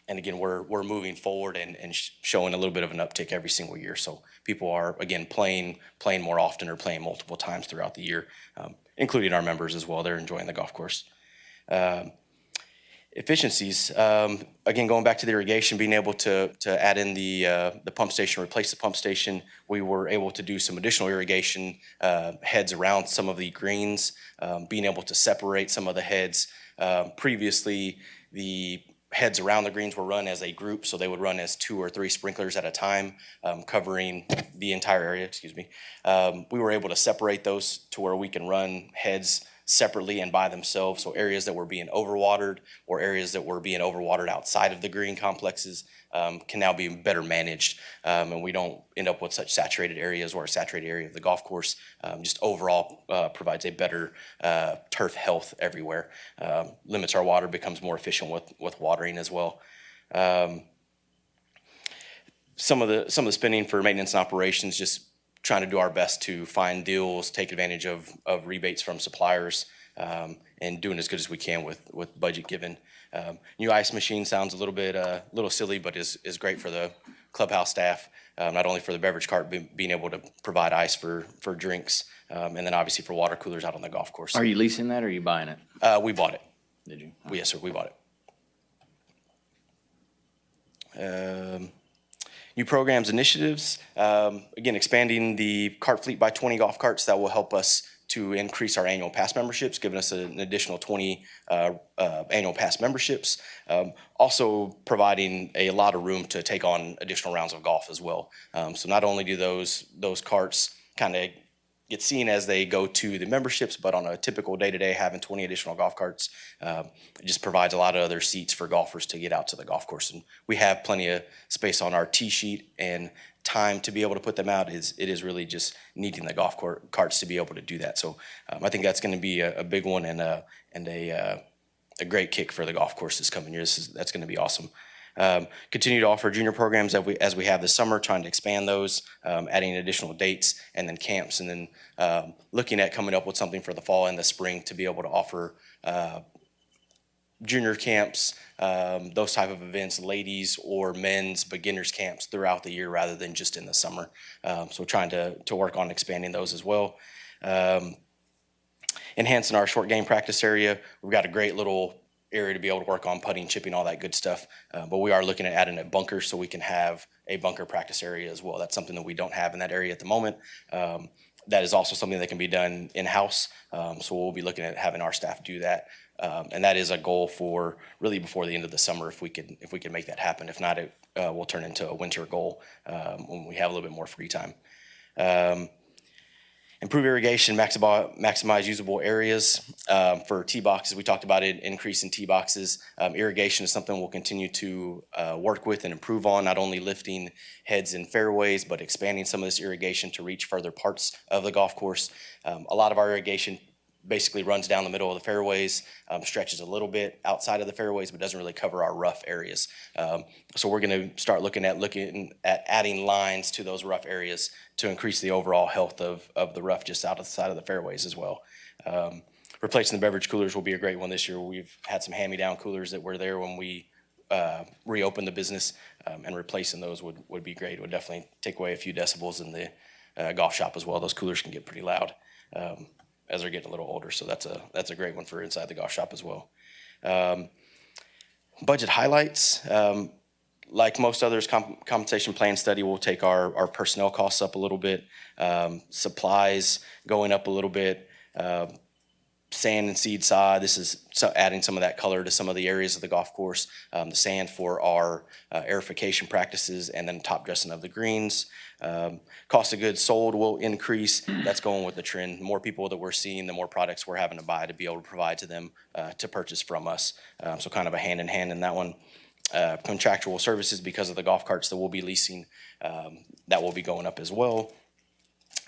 And again, we're moving forward and showing a little bit of an uptick every single year. So people are, again, playing more often or playing multiple times throughout the year, including our members as well. They're enjoying the golf course. Efficiencies, again, going back to the irrigation, being able to add in the pump station, replace the pump station, we were able to do some additional irrigation heads around some of the greens, being able to separate some of the heads. Previously, the heads around the greens were run as a group, so they would run as 2 or 3 sprinklers at a time, covering the entire area, excuse me. We were able to separate those to where we can run heads separately and by themselves, so areas that were being overwatered or areas that were being overwatered outside of the green complexes can now be better managed, and we don't end up with such saturated areas or a saturated area of the golf course. Just overall provides a better turf health everywhere. Limits our water, becomes more efficient with watering as well. Some of the spending for maintenance and operations, just trying to do our best to find deals, take advantage of rebates from suppliers, and doing as good as we can with budget given. New ice machine sounds a little silly, but is great for the clubhouse staff, not only for the beverage cart, being able to provide ice for drinks, and then obviously for water coolers out on the golf course. Are you leasing that or are you buying it? We bought it. Did you? Yes, sir, we bought it. New programs, initiatives, again, expanding the cart fleet by 20 golf carts. That will help us to increase our annual pass memberships, giving us an additional 20 annual pass memberships. Also providing a lot of room to take on additional rounds of golf as well. So not only do those carts kind of get seen as they go to the memberships, but on a typical day-to-day, having 20 additional golf carts it just provides a lot of other seats for golfers to get out to the golf course. And we have plenty of space on our tee sheet and time to be able to put them out. It is really just needing the golf carts to be able to do that. So I think that's going to be a big one and a great kick for the golf course this coming year. That's going to be awesome. Continue to offer junior programs as we have this summer, trying to expand those, adding additional dates and then camps, and then looking at coming up with something for the fall and the spring to be able to offer junior camps, those type of events, ladies or men's beginners camps throughout the year rather than just in the summer. So trying to work on expanding those as well. Enhancing our short game practice area. We've got a great little area to be able to work on putting, chipping, all that good stuff. But we are looking at adding a bunker so we can have a bunker practice area as well. That's something that we don't have in that area at the moment. That is also something that can be done in-house. So we'll be looking at having our staff do that. And that is a goal for really before the end of the summer, if we can make that happen. If not, it will turn into a winter goal when we have a little bit more free time. Improve irrigation, maximize usable areas. For tee boxes, we talked about it, increase in tee boxes. Irrigation is something we'll continue to work with and improve on, not only lifting heads in fairways, but expanding some of this irrigation to reach further parts of the golf course. A lot of our irrigation basically runs down the middle of the fairways, stretches a little bit outside of the fairways, but doesn't really cover our rough areas. So we're going to start looking at adding lines to those rough areas to increase the overall health of the rough just outside of the fairways as well. Replacing the beverage coolers will be a great one this year. We've had some hand-me-down coolers that were there when we reopened the business, and replacing those would be great. It would definitely take away a few decibels in the golf shop as well. Those coolers can get pretty loud as they're getting a little older, so that's a great one for inside the golf shop as well. Budget highlights, like most others, compensation plan study will take our personnel costs up a little bit, supplies going up a little bit, sand and seed sod. This is adding some of that color to some of the areas of the golf course. The sand for our aerification practices, and then top dressing of the greens. Cost of goods sold will increase. That's going with the trend. The more people that we're seeing, the more products we're having to buy to be able to provide to them to purchase from us. So kind of a hand in hand in that one. Contractual services because of the golf carts that we'll be leasing, that will be going up as well.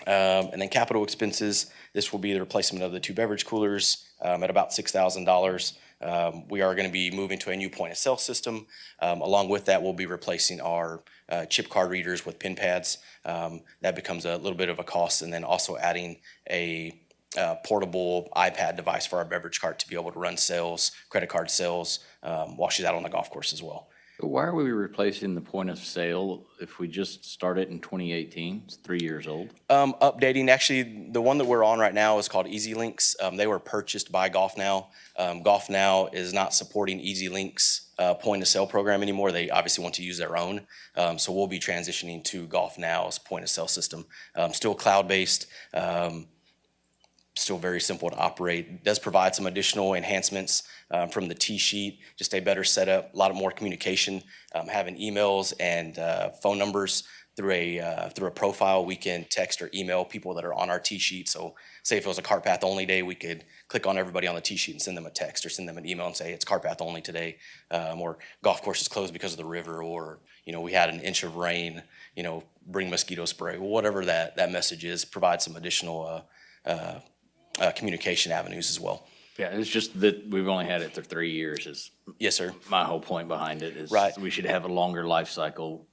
And then capital expenses, this will be the replacement of the 2 beverage coolers at about $6,000. We are going to be moving to a new point of sale system. Along with that, we'll be replacing our chip card readers with pin pads. That becomes a little bit of a cost, and then also adding a portable iPad device for our beverage cart to be able to run sales, credit card sales, while she's out on the golf course as well. Why are we replacing the point of sale if we just started in 2018? It's 3 years old. Updating, actually, the one that we're on right now is called Easy Links. They were purchased by GolfNow. GolfNow is not supporting Easy Links point of sale program anymore. They obviously want to use their own. So we'll be transitioning to GolfNow's point of sale system. Still cloud-based, still very simple to operate. Does provide some additional enhancements from the tee sheet, just a better setup, a lot of more communication, having emails and phone numbers through a profile. We can text or email people that are on our tee sheet. So say if it was a cart path only day, we could click on everybody on the tee sheet and send them a text or send them an email and say it's cart path only today, or golf course is closed because of the river, or we had an inch of rain, bring mosquito spray, whatever that message is. Provide some additional communication avenues as well. Yeah, it's just that we've only had it for 3 years is Yes, sir. my whole point behind it is Right. we should have a longer life cycle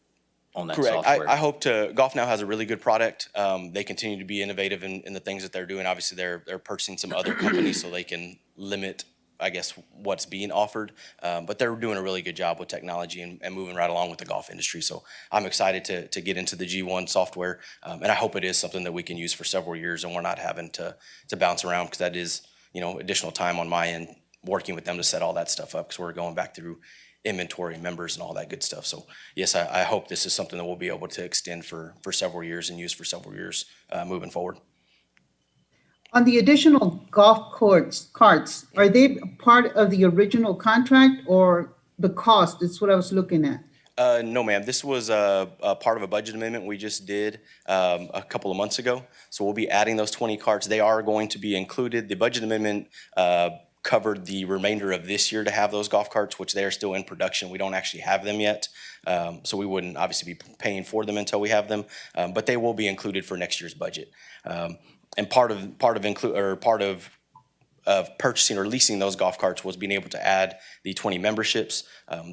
on that Correct. software. I hope GolfNow has a really good product. They continue to be innovative in the things that they're doing. Obviously, they're purchasing some other companies so they can limit, I guess, what's being offered. But they're doing a really good job with technology and moving right along with the golf industry. So I'm excited to get into the G1 software. And I hope it is something that we can use for several years and we're not having to bounce around, because that is, additional time on my end working with them to set all that stuff up, because we're going back through inventory, members, and all that good stuff. So yes, I hope this is something that we'll be able to extend for several years and use for several years moving forward. On the additional golf carts, are they part of the original contract or the cost? That's what I was looking at. No, ma'am. This was a part of a budget amendment we just did a couple of months ago. So we'll be adding those 20 carts. They are going to be included. The budget amendment covered the remainder of this year to have those golf carts, which they are still in production. We don't actually have them yet. So we wouldn't obviously be paying for them until we have them. But they will be included for next year's budget. And part of purchasing or leasing those golf carts was being able to add the 20 memberships.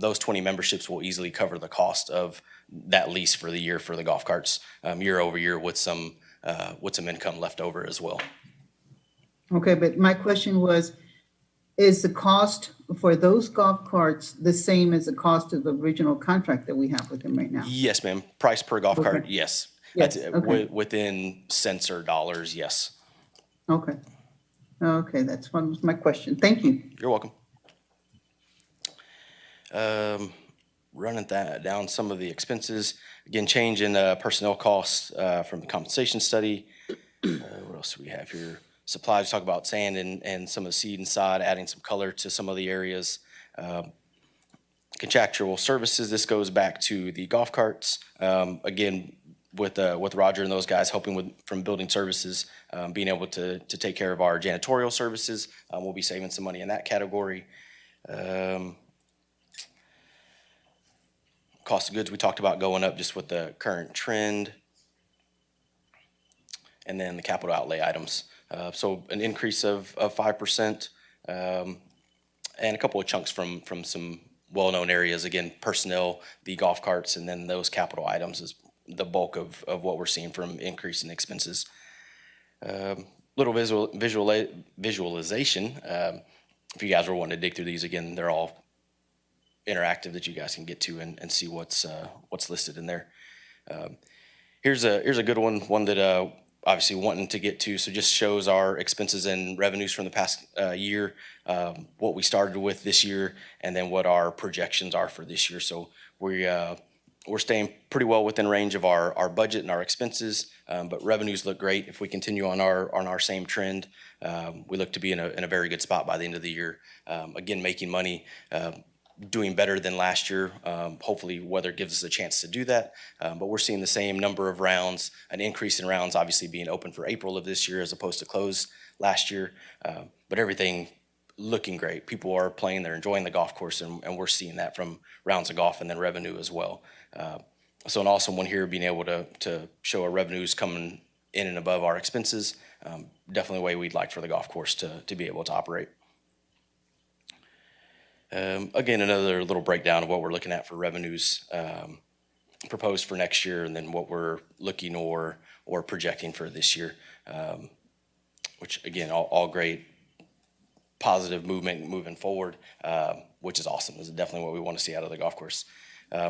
Those 20 memberships will easily cover the cost of that lease for the year for the golf carts, year over year, with some income left over as well. Okay, but my question was, is the cost for those golf carts the same as the cost of the original contract that we have with them right now? Yes, ma'am. Price per golf cart, yes. Yes, That's okay. within cents or dollars, yes. Okay. Okay, that's one was my question. Thank you. You're welcome. Running that down, some of the expenses, again, change in personnel costs from the compensation study. What else do we have here? Supplies, talk about sand and some of the seed and sod, adding some color to some of the areas. Contractual services, this goes back to the golf carts. Again, with Roger and those guys helping from building services, being able to take care of our janitorial services. We'll be saving some money in that category. Cost of goods, we talked about going up just with the current trend. And then the capital outlay items. So an increase of 5%, and a couple of chunks from some well-known areas. Again, personnel, the golf carts, and then those capital items is the bulk of what we're seeing from increase in expenses. Little visualization. If you guys were wanting to dig through these, again, they're all interactive that you guys can get to and see what's listed in there. Here's a good one that obviously wanting to get to. So just shows our expenses and revenues from the past year, what we started with this year, and then what our projections are for this year. So we're staying pretty well within range of our budget and our expenses, but revenues look great. If we continue on our same trend, we look to be in a very good spot by the end of the year. Again, making money, doing better than last year. Hopefully weather gives us a chance to do that, but we're seeing the same number of rounds, an increase in rounds obviously being open for April of this year as opposed to closed last year, but everything looking great. People are playing, they're enjoying the golf course, and we're seeing that from rounds of golf and then revenue as well. So an awesome one here, being able to show our revenues coming in and above our expenses. Definitely a way we'd like for the golf course to be able to operate. Again, another little breakdown of what we're looking at for revenues proposed for next year, and then what we're looking or projecting for this year, which again, all great positive movement moving forward, which is awesome. This is definitely what we want to see out of the golf course.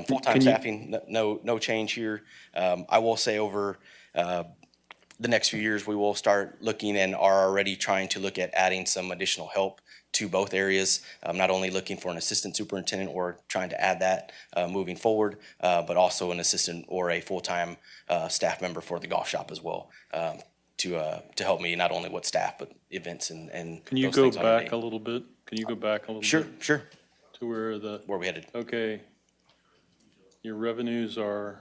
Full-time staffing, no change here. I will say over the next few years, we will start looking and are already trying to look at adding some additional help to both areas. Not only looking for an assistant superintendent or trying to add that moving forward, but also an assistant or a full-time staff member for the golf shop as well, to help me not only with staff, but events and Can you those go things on a back day. a little bit? Can you go back a little Sure, bit? sure. To where we headed? Okay. Your revenues are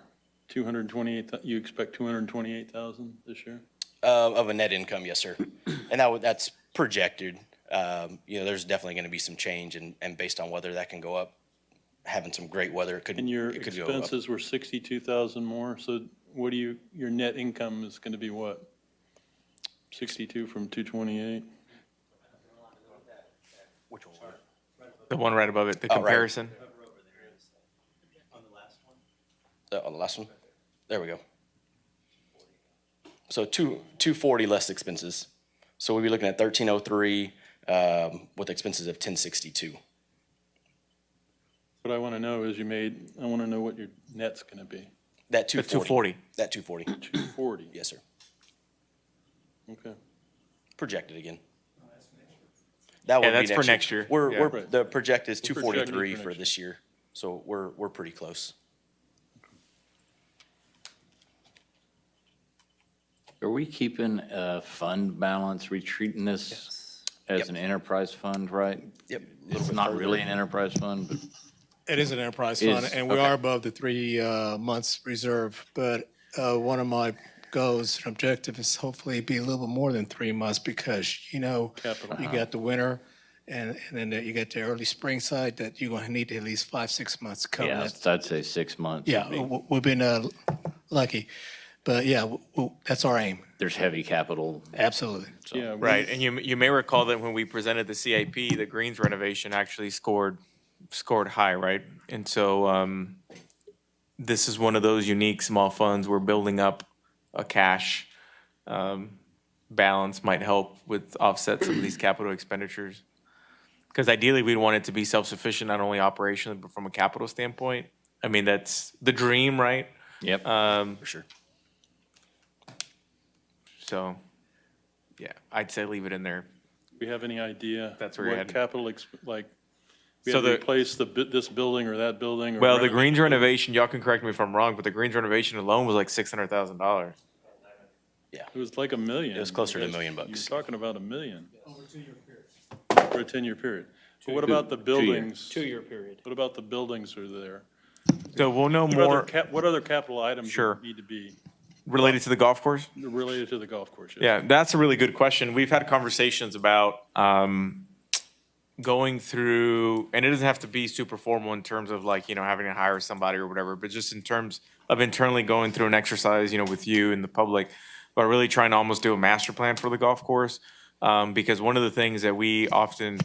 228, you expect 228,000 this year? Of a net income, yes, sir. And that's projected. There's definitely going to be some change, and based on weather, that can go up. Having some great weather, it could And your go up. expenses were 62,000 more, so your net income is going to be what? 62 from 228? Which one? The one right above it, the Oh, right. comparison. On the last one? There we go. So 240 less expenses. So we'll be looking at 1303 with expenses of 1062. What I want to know is I want to know what your net's going to be. That 240. 240. That 240. 240, Yes, sir. okay. Projected again. That would be that's for next year. Yeah. We're the project is We're projecting 243 for for next this year. So we're pretty close. Are we keeping a fund balance? We treating this as Yep. an enterprise fund, right? Yep. It's not really an enterprise fund, but It is an enterprise fund, Is- and we okay. are above the 3 months reserve. But one of my goals and objective is hopefully be a little bit more than 3 months, because, Capital. you got the winter and then you get the early spring side that you're going to need at least 5-6 months to cover yeah, that. I'd say 6 months. Yeah, we've been lucky. But yeah, that's our aim. There's heavy capital. Absolutely. Yeah. Right, and you may recall that when we presented the CIP, the Greens renovation actually scored high, right? And so this is one of those unique small funds. We're building up a cash balance, might help with offset some of these capital expenditures. Because ideally, we'd want it to be self-sufficient, not only operationally, but from a capital standpoint. I mean, that's the dream, right? Yep. For sure. So, yeah, I'd say leave it in there. Do we have any idea? That's where you're what headed. capital, we So have to the- replace this building or that building? or Well, the renovate- Greens renovation, y'all can correct me if I'm wrong, but the Greens renovation alone was like $600,000. It was like $1 million. It was closer to $1 Yes, million You're bucks. talking about $1 million. Over a 2-year period. For a 10-year period. But what about the buildings? 2-year period. What about the buildings are there? So we'll know What other more what other capital items Sure. need to be related to the golf course. related to the golf course? Yes. Yeah, that's a really good question. We've had conversations about going through, and it doesn't have to be super formal in terms of having to hire somebody or whatever, but just in terms of internally going through an exercise, with you and the public, but really trying to almost do a master plan for the golf course. Because one of the things that we often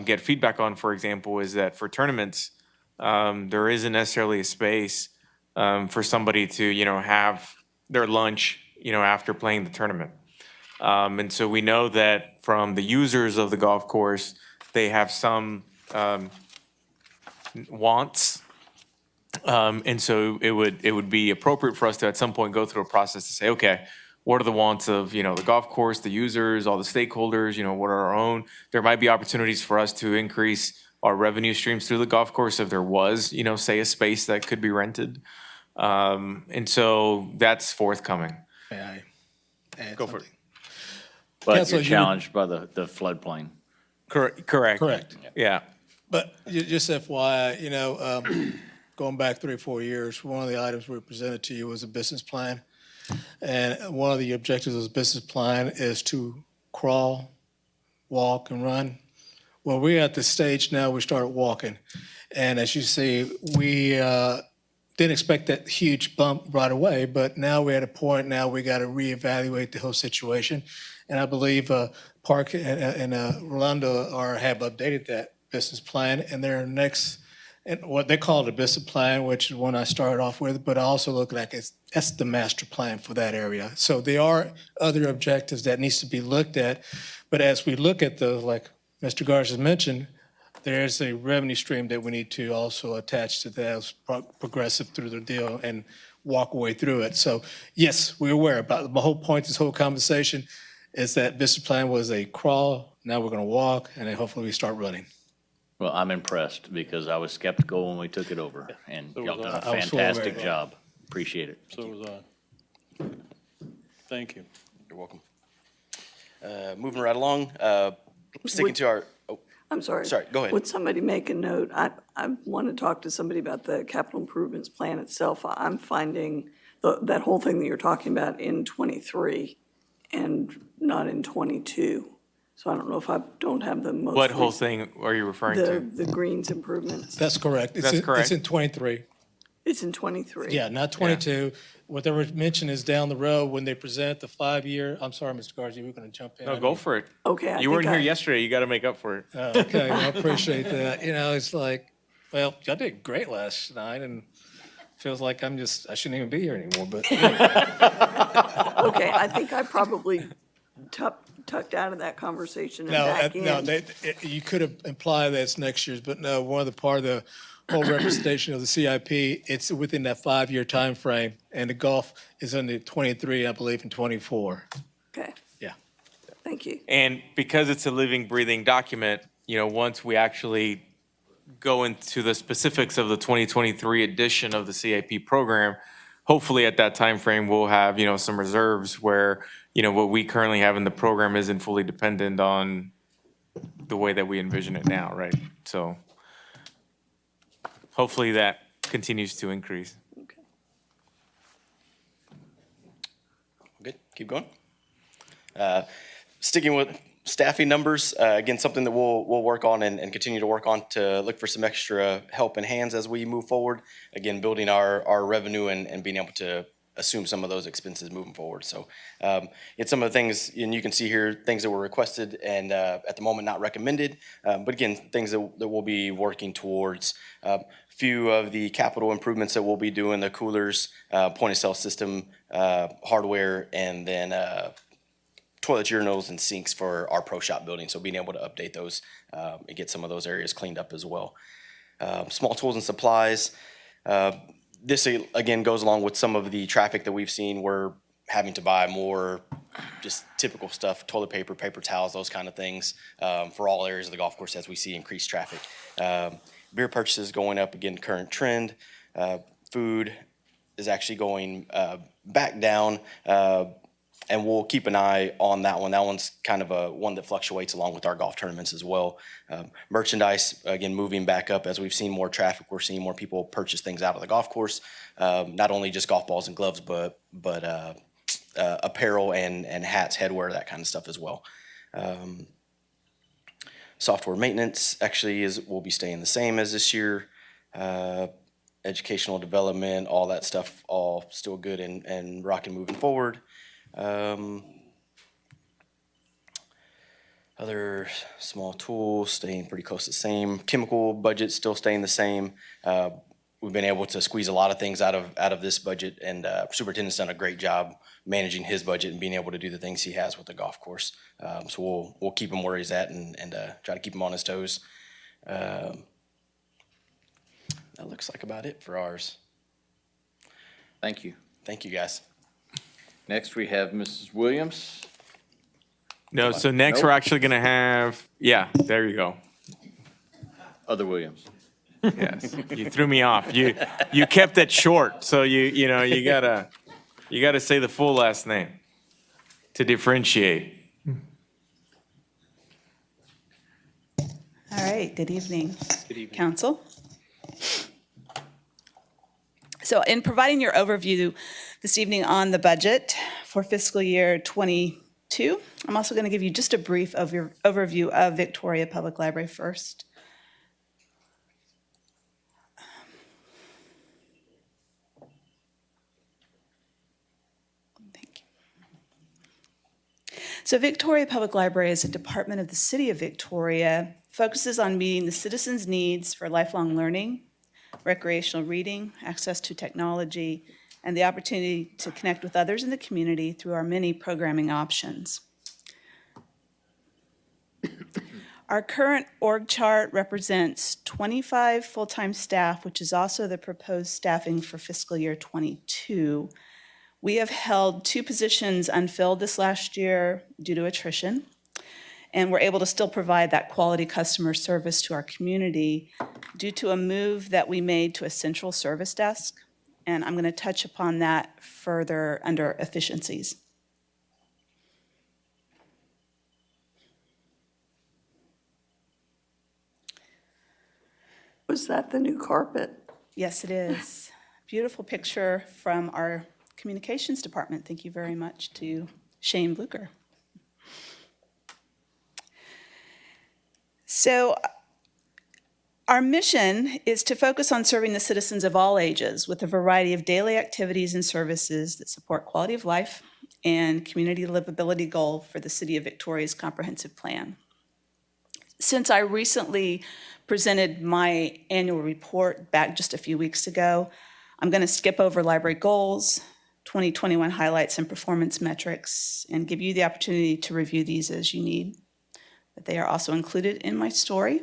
get feedback on, for example, is that for tournaments, there isn't necessarily a space for somebody to, have their lunch, after playing the tournament. And so we know that from the users of the golf course, they have some wants. And so it would be appropriate for us to at some point go through a process to say, okay, what are the wants of, the golf course, the users, all the stakeholders, what are our own? There might be opportunities for us to increase our revenue streams through the golf course if there was, say, a space that could be rented. And so that's forthcoming. May I add Go for it. something? But Council, you're you- challenged by the floodplain. Correct. Correct. Yeah. But just FYI, going back 3 or 4 years, one of the items we presented to you was a business plan. And one of the objectives of the business plan is to crawl, walk, and run Well, we're at the stage now, we started walking. And as you see, we didn't expect that huge bump right away, but now we're at a point now we got to reevaluate the whole situation. And I believe Park and Rolando have updated that business plan, and their next, and what they call it a business plan, which is one I started off with, but I also look like that's the master plan for that area. So there are other objectives that needs to be looked at, but as we look at those, like Mr. Garza mentioned, there's a revenue stream that we need to also attach to that as progressive through the deal and walk away through it. So yes, we're aware about the whole point of this whole conversation is that business plan was a crawl. Now we're going to walk, and then hopefully we start running. Well, I'm impressed because I was skeptical when we took it over, and y'all done a I was fully aware. fantastic job. Appreciate it. So was I. Thank you. You're welcome. Moving right along, sticking to our, I'm sorry. Sorry, go ahead. Would somebody make a note? I want to talk to somebody about the capital improvements plan itself. I'm finding that whole thing that you're talking about in '23 and not in '22. So I don't know if I don't have the most. What whole recent- thing are you referring to? The greens improvements. That's correct. That's correct. It's in '23. It's in '23. Yeah, not '22. What they were mentioning is down the road when they present the 5-year, I'm sorry, Mr. Garza, you were going to jump in. No, go for it. Okay. You weren't here yesterday. You got to make up for it. Okay, I appreciate that. You know, it's like, well, y'all did great last night, and feels like I shouldn't even be here anymore, but. Okay, I think I probably tucked out of that conversation and back in. No, you could have implied that it's next year's, but no, one of the part of the whole representation of the CIP, it's within that 5-year time frame, and the golf is under 23, I believe, and 24. Okay. Yeah. Thank you. And because it's a living, breathing document, once we actually go into the specifics of the 2023 edition of the CIP program, hopefully at that time frame we'll have, some reserves where, what we currently have in the program isn't fully dependent on the way that we envision it now, right? So hopefully that continues to increase. Good, keep going. Sticking with staffing numbers, again, something that we'll work on and continue to work on to look for some extra help and hands as we move forward. Again, building our revenue and being able to assume some of those expenses moving forward. So it's some of the things, and you can see here, things that were requested and at the moment not recommended, but again, things that we'll be working towards. Few of the capital improvements that we'll be doing, the coolers, point of sale system, hardware, and then toilet urinals and sinks for our pro shop building. So being able to update those and get some of those areas cleaned up as well. Small tools and supplies. This again goes along with some of the traffic that we've seen. We're having to buy more just typical stuff, toilet paper, paper towels, those kind of things for all areas of the golf course as we see increased traffic. Beer purchases going up, again, current trend. Food is actually going back down, and we'll keep an eye on that one. That one's kind of one that fluctuates along with our golf tournaments as well. Merchandise, again, moving back up as we've seen more traffic. We're seeing more people purchase things out of the golf course, not only just golf balls and gloves, but apparel and hats, headwear, that kind of stuff as well. Software maintenance actually will be staying the same as this year. Educational development, all that stuff, all still good and rocking moving forward. Other small tools staying pretty close to the same. Chemical budget still staying the same. We've been able to squeeze a lot of things out of this budget, and Superintendent's done a great job managing his budget and being able to do the things he has with the golf course. So we'll keep him where he's at and try to keep him on his toes. That looks like about it for ours. Thank you. Thank you, guys. Next, we have Mrs. Williams. No, so next Nope. we're actually going to have, there you go. Other Williams. Yes, you threw me off. You kept it short, so you gotta say the full last name to differentiate. All right, good evening. Good evening. Council. So in providing your overview this evening on the budget for fiscal year 22 2. I'm also going to give you just a brief overview of Victoria Public Library first. Thank you. So Victoria Public Library is a department of the City of Victoria, focuses on meeting the citizens' needs for lifelong learning, recreational reading, access to technology, and the opportunity to connect with others in the community through our many programming options. Our current org chart represents 25 full-time staff, which is also the proposed staffing for fiscal year '22. We have held 2 positions unfilled this last year due to attrition, and we're able to still provide that quality customer service to our community due to a move that we made to a central service desk, and I'm going to touch upon that further under efficiencies. Was that the new carpet? Yes, it is. Beautiful picture from our communications department. Thank you very much to Shane Blucher. So our mission is to focus on serving the citizens of all ages with a variety of daily activities and services that support quality of life and community livability goal for the City of Victoria's comprehensive plan. Since I recently presented my annual report back just a few weeks ago, I'm going to skip over library goals, 2021 highlights and performance metrics, and give you the opportunity to review these as you need. But they are also included in my story.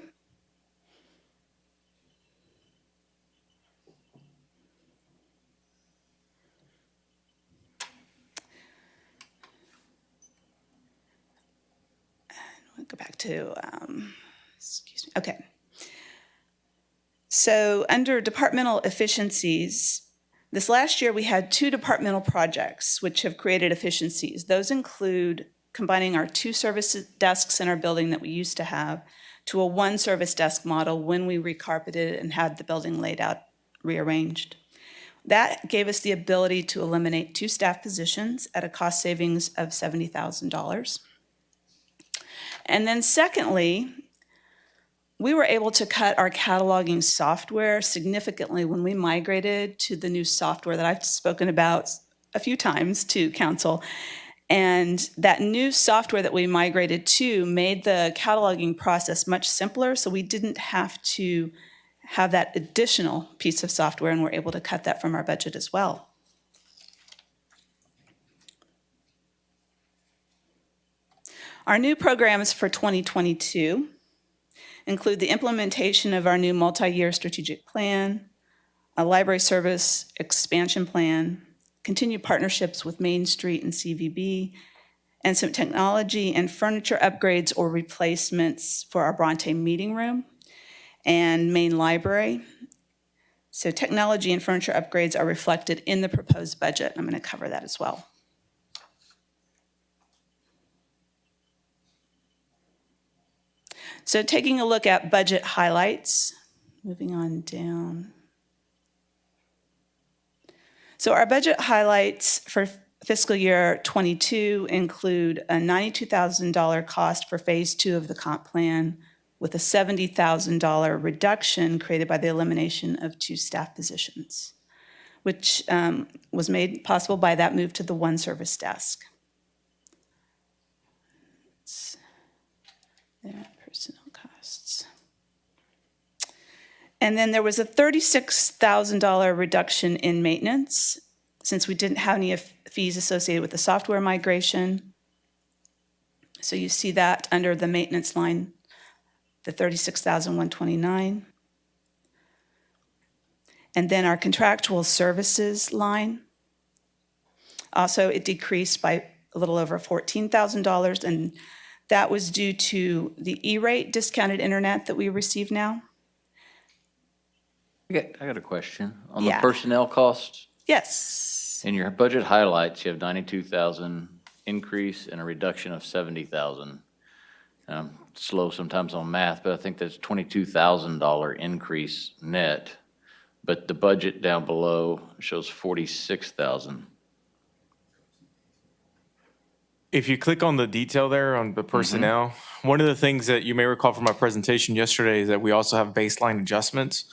We'll go back to, excuse me, okay. So under departmental efficiencies, this last year we had 2 departmental projects which have created efficiencies. Those include combining our 2 service desks in our building that we used to have to a 1 service desk model when we recarpeted and had the building laid out, rearranged. That gave us the ability to eliminate 2 staff positions at a cost savings of $70,000. And then secondly, we were able to cut our cataloging software significantly when we migrated to the new software that I've spoken about a few times to council. And that new software that we migrated to made the cataloging process much simpler, so we didn't have to have that additional piece of software, and we're able to cut that from our budget as well. Our new programs for 2022 include the implementation of our new multi-year strategic plan, a library service expansion plan, continued partnerships with Main Street and CVB, and some technology and furniture upgrades or replacements for our Bronte meeting room and main library. So technology and furniture upgrades are reflected in the proposed budget. I'm going to cover that as well. So taking a look at budget highlights, moving on down. So our budget highlights for fiscal year '22 include a $92,000 cost for phase 2 of the comp plan with a $70,000 reduction created by the elimination of 2 staff positions, which was made possible by that move to the 1 service desk. There, personnel costs. And then there was a $36,000 reduction in maintenance since we didn't have any fees associated with the software migration. So you see that under the maintenance line, the $36,129. And then our contractual services line, also it decreased by a little over $14,000, and that was due to the E-rate discounted internet that we receive now. I got a question. On the Yeah. personnel costs, Yes. in your budget highlights, you have 92,000 increase and a reduction of 70,000. Slow sometimes on math, but I think that's $22,000 increase net. But the budget down below shows 46,000. If you click on the detail there on the personnel, one of the things that you may recall from my presentation yesterday is that we also have baseline adjustments.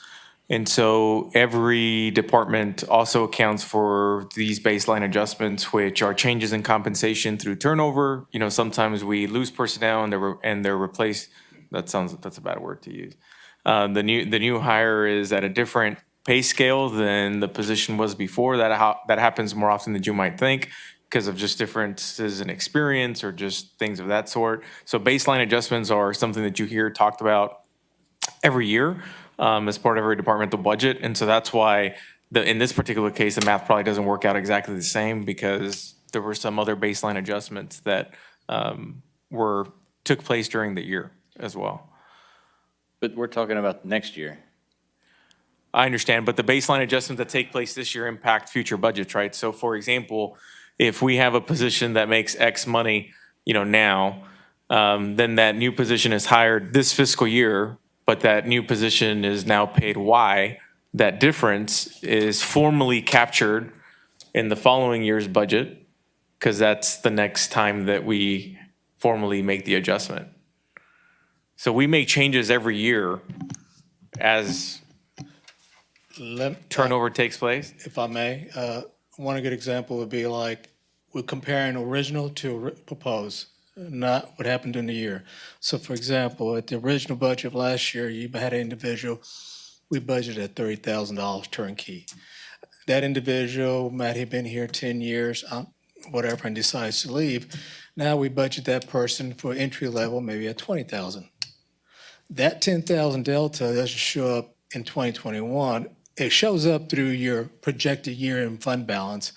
And so every department also accounts for these baseline adjustments, which are changes in compensation through turnover. You know, sometimes we lose personnel and they're replaced. That's a bad word to use. The new hire is at a different pay scale than the position was before. That happens more often than you might think because of just differences in experience or just things of that sort. So baseline adjustments are something that you hear talked about every year as part of every departmental budget. And so that's why in this particular case, the math probably doesn't work out exactly the same because there were some other baseline adjustments that took place during the year as well. But we're talking about next year. I understand, but the baseline adjustments that take place this year impact future budgets, right? So for example, if we have a position that makes X money, now, then that new position is hired this fiscal year, but that new position is now paid Y. That difference is formally captured in the following year's budget because that's the next time that we formally make the adjustment. So we make changes every year as turnover takes place. If I may, one good example would be like we're comparing original to proposed, not what happened in the year. So for example, at the original budget of last year, you had an individual, we budgeted at $30,000 turnkey. That individual might have been here 10 years, whatever, and decides to leave. Now we budget that person for entry level, maybe at $20,000. That $10,000 delta doesn't show up in 2021. It shows up through your projected year-end fund balance,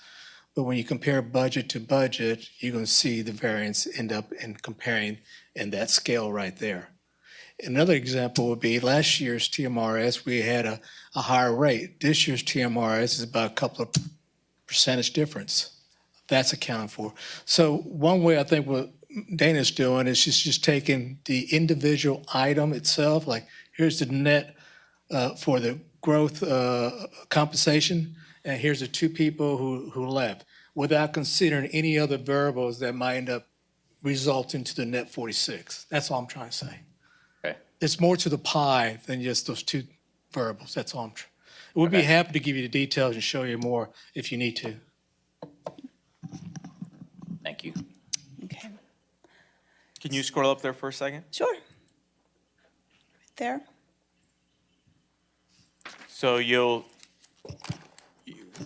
but when you compare budget to budget, you're going to see the variance end up in comparing in that scale right there. Another example would be last year's TMRS, we had a higher rate. This year's TMRS is about a couple of percentage difference. That's accounted for. So one way I think what Dana's doing is she's just taking the individual item itself, like here's the net for the growth compensation, and here's the two people who left, without considering any other variables that might end up resulting to the net 46. That's all I'm trying to say. Okay. It's more to the pie than just those two variables. That's all I'm trying. We'd be happy to give you the details and show you more if you need to. Thank you. Okay, Can you scroll up there for a second? sure. Right there. So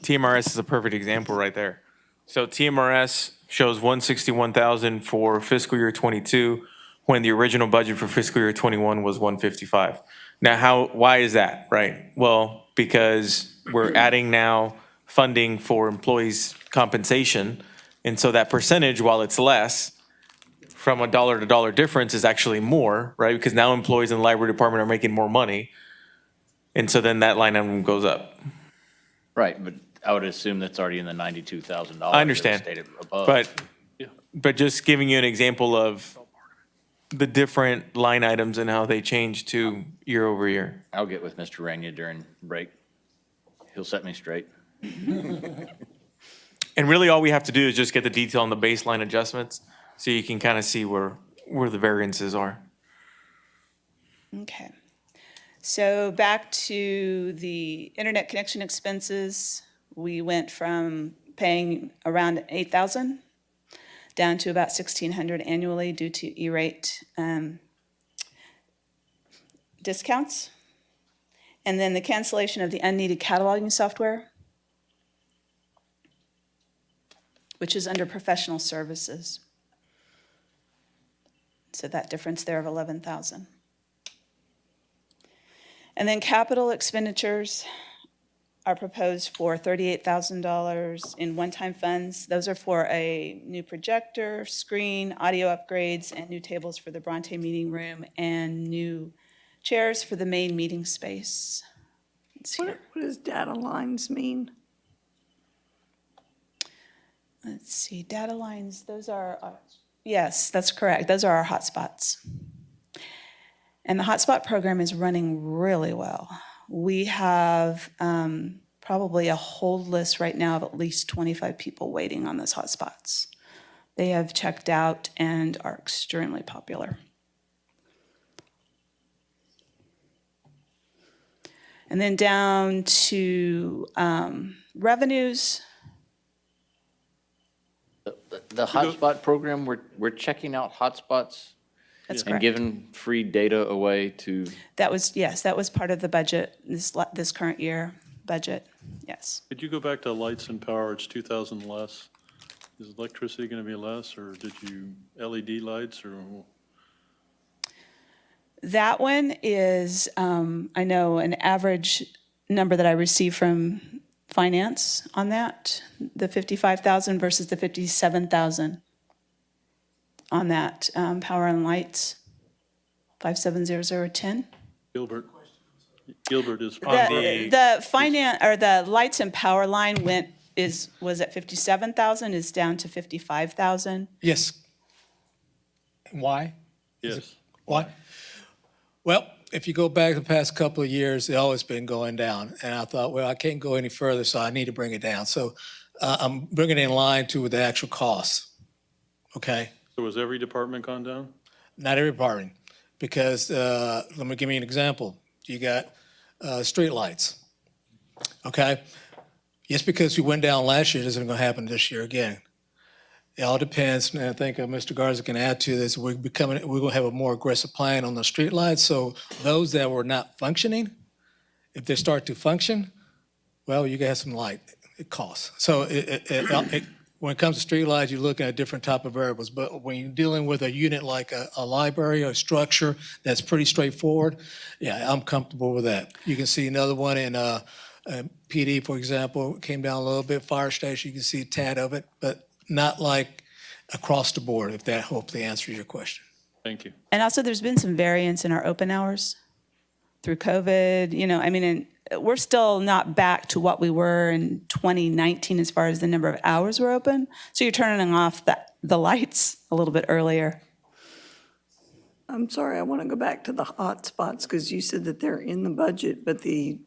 TMRS is a perfect example right there. So TMRS shows 161,000 for fiscal year 22, when the original budget for fiscal year 21 was 155. Now, why is that, right? Well, because we're adding now funding for employees' compensation, and so that percentage, while it's less, from a dollar to dollar difference is actually more, right? Because now employees in the library department are making more money. And so then that line item goes up. Right, but I would assume that's already in the $92,000. I understand. Stated above. But just giving you an example of the different line items and how they change to year over year. I'll get with Mr. Rania during break. He'll set me straight. And really all we have to do is just get the detail on the baseline adjustments so you can kind of see where the variances are. Okay. So back to the internet connection expenses, we went from paying around $8,000 down to about $1,600 annually due to E-rate discounts. And then the cancellation of the unneeded cataloging software, which is under professional services. So that difference there of $11,000. And then capital expenditures are proposed for $38,000 in one-time funds. Those are for a new projector, screen, audio upgrades, and new tables for the Bronte meeting room, and new chairs for the main meeting space. Let's see. What does data lines mean? Let's see, data lines, those are, yes, that's correct. Those are our hotspots. And the hotspot program is running really well. We have probably a hold list right now of at least 25 people waiting on those hotspots. They have checked out and are extremely popular. And then down to revenues. The hotspot program, we're checking out hotspots That's and correct. giving free data away to, That was, yes, that was part of the budget, this current year budget, yes. Could you go back to lights and power? It's 2,000 less. Is electricity going to be less, or did you LED lights, or? That one is, I know, an average number that I received from finance on that, the 55,000 versus the 57,000 on that power and lights, 570010. Gilbert is. The finance, or the lights and power line was at 57,000, is down to 55,000. Yes. Why? Yes. Why? Well, if you go back the past couple of years, it's always been going down. And I thought, well, I can't go any further, so I need to bring it down. So I'm bringing it in line to the actual costs. Okay? So has every department gone down? Not every department, because give me an example. You got streetlights. Okay? Just because we went down last year doesn't going to happen this year again. It all depends, and I think Mr. Garza can add to this. We're going to have a more aggressive plan on the streetlights. So those that were not functioning, if they start to function, well, you can have some light. It costs. So when it comes to streetlights, you're looking at different type of variables. But when you're dealing with a unit like a library or a structure that's pretty straightforward, yeah, I'm comfortable with that. You can see another one in PD, for example, came down a little bit. Fire station, you can see a tad of it, but not like across the board, if that hopefully answers your question. Thank you. And also, there's been some variance in our open hours through COVID. And we're still not back to what we were in 2019 as far as the number of hours we're open. So you're turning off the lights a little bit earlier. I'm sorry, I want to go back to the hotspots because you said that they're in the budget, but the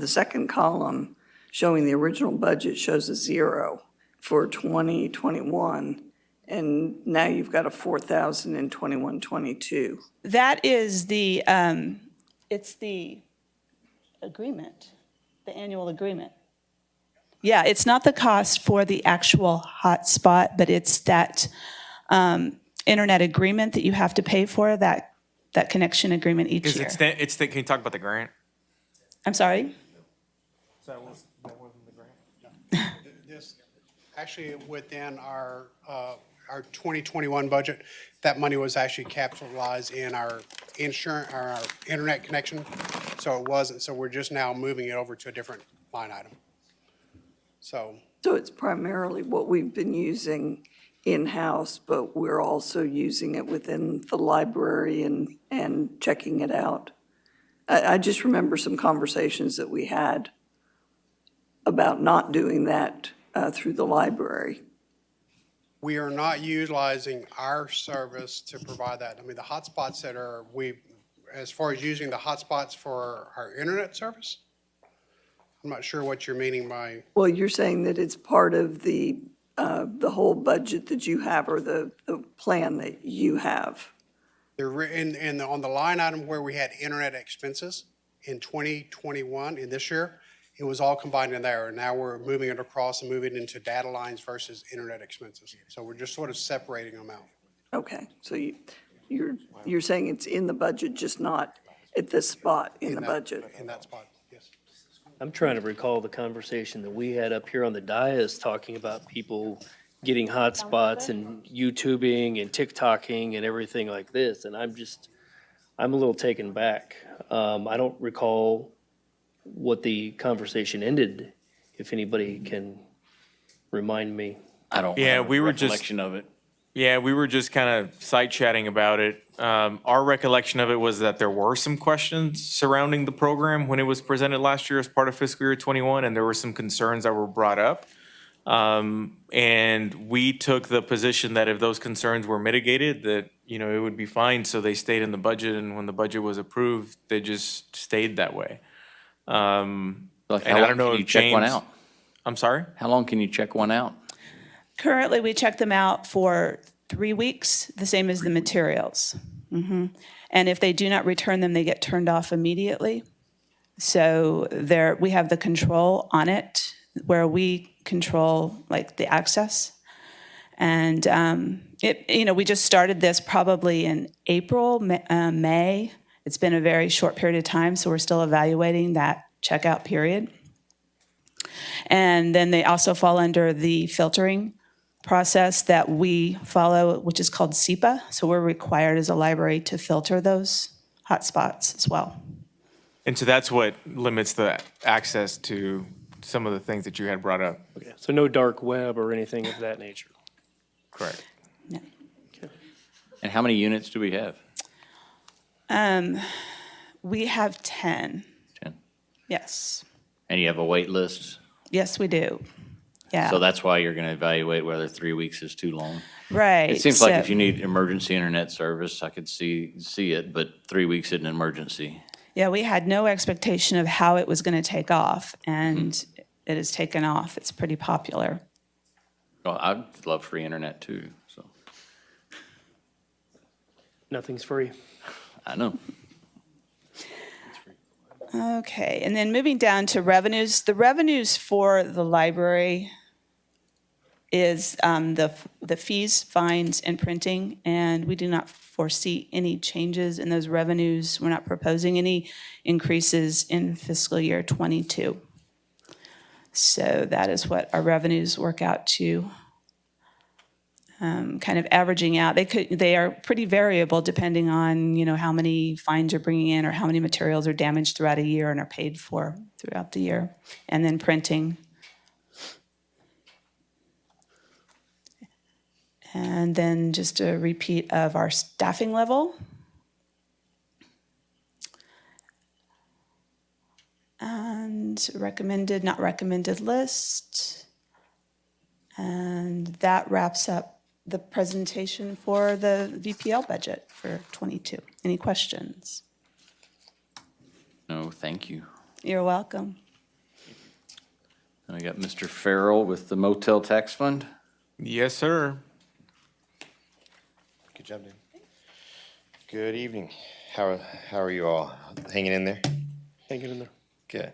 second column showing the original budget shows a 0 for 2021, and now you've got a 4,000 in 21-22. That is it's the agreement, the annual agreement. Yeah, it's not the cost for the actual hotspot, but it's that internet agreement that you have to pay for, that connection agreement each year. Can you talk about the grant? I'm sorry? Actually, within our 2021 budget, that money was actually capitalized in our insurance, our internet connection. So it wasn't, so we're just now moving it over to a different line item. So it's primarily what we've been using in-house, but we're also using it within the library and checking it out. I just remember some conversations that we had about not doing that through the library. we are not utilizing our service to provide that. I mean, the hotspots that are, as far as using the hotspots for our internet service, I'm not sure what you're meaning by. Well, you're saying that it's part of the whole budget that you have, or the plan that you have. On the line item where we had internet expenses in 2021, in this year, it was all combined in there. And now we're moving it across and moving into data lines versus internet expenses. So we're just sort of separating them out. Okay, so you're saying it's in the budget, just not at this spot in the budget? In that spot, yes. I'm trying to recall the conversation that we had up here on the dais talking about people getting hotspots and YouTubing and TikToking and everything like this, and I'm a little taken back. I don't recall what the conversation ended, if anybody can remind me. I don't Yeah, have a we were just- recollection of it. Yeah, we were just kind of side chatting about it. Our recollection of it was that there were some questions surrounding the program when it was presented last year as part of fiscal year 21, and there were some concerns that were brought up. And we took the position that if those concerns were mitigated, that, it would be fine. So they stayed in the budget, and when the budget was approved, they just stayed that way. Like, and how I long don't know can if you check one James- out? I'm sorry? How long can you check one out? Currently, we check them out for 3 weeks, the same as the materials. And if they do not return them, they get turned off immediately. So there, we have the control on it, where we control like the access. And we just started this probably in April, May. It's been a very short period of time, so we're still evaluating that checkout period. And then they also fall under the filtering process that we follow, which is called SEPA. So we're required as a library to filter those hotspots as well. And so that's what limits the access to some of the things that you had brought up. Okay, so no dark web or anything of that nature. Correct. And how many units do we have? We have 10. 10. Yes. And you have a wait list? Yes, we do. Yeah. So that's why you're going to evaluate whether 3 weeks is too long? Right. It seems like so- if you need emergency internet service, I could see it, but 3 weeks isn't an emergency. Yeah, we had no expectation of how it was going to take off, and it has taken off. It's pretty popular. Well, I'd love free internet too, so. Nothing's free. I know. Okay, and then moving down to revenues. The revenues for the library is the fees, fines, and printing, and we do not foresee any changes in those revenues. We're not proposing any increases in fiscal year '22. So that is what our revenues work out to, kind of averaging out. They are pretty variable depending on, how many fines you're bringing in or how many materials are damaged throughout a year and are paid for throughout the year. And then printing. And then just a repeat of our staffing level. And recommended, not recommended list. And that wraps up the presentation for the VPL budget for '22. Any questions? No, thank you. You're welcome. I got Mr. Farrell with the Motel Tax Fund. Yes, sir. Good job, Dan. Good evening. How are you all? Hanging in there? Hanging in there. Good.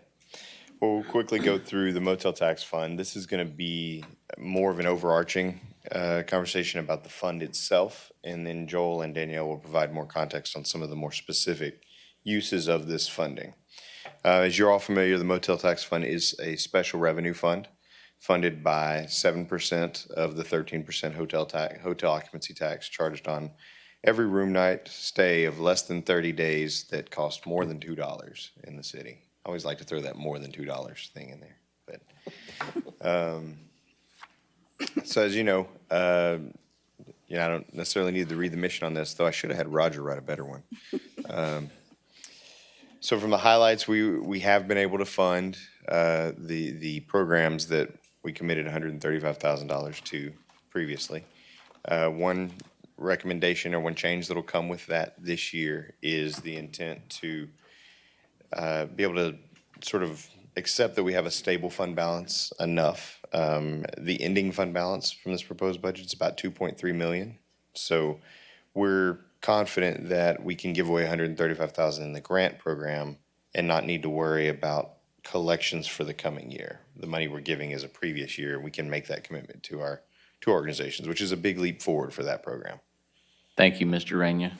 We'll quickly go through the Motel Tax Fund. This is going to be more of an overarching conversation about the fund itself, and then Joel and Danielle will provide more context on some of the more specific uses of this funding. As you're all familiar, the Motel Tax Fund is a special revenue fund funded by 7% of the 13% hotel occupancy tax charged on every room night stay of less than 30 days that cost more than $2 in the city. I always like to throw that more than $2 thing in there, but so as you know, I don't necessarily need to read the mission on this, though I should have had Roger write a better one. So from the highlights, we have been able to fund the programs that we committed $135,000 to previously. One recommendation or one change that'll come with that this year is the intent to be able to sort of accept that we have a stable fund balance enough. The ending fund balance from this proposed budget is about $2.3 million. So we're confident that we can give away $135,000 in the grant program and not need to worry about collections for the coming year. The money we're giving is a previous year. We can make that commitment to our two organizations, which is a big leap forward for that program. Thank you, Mr. Rainier.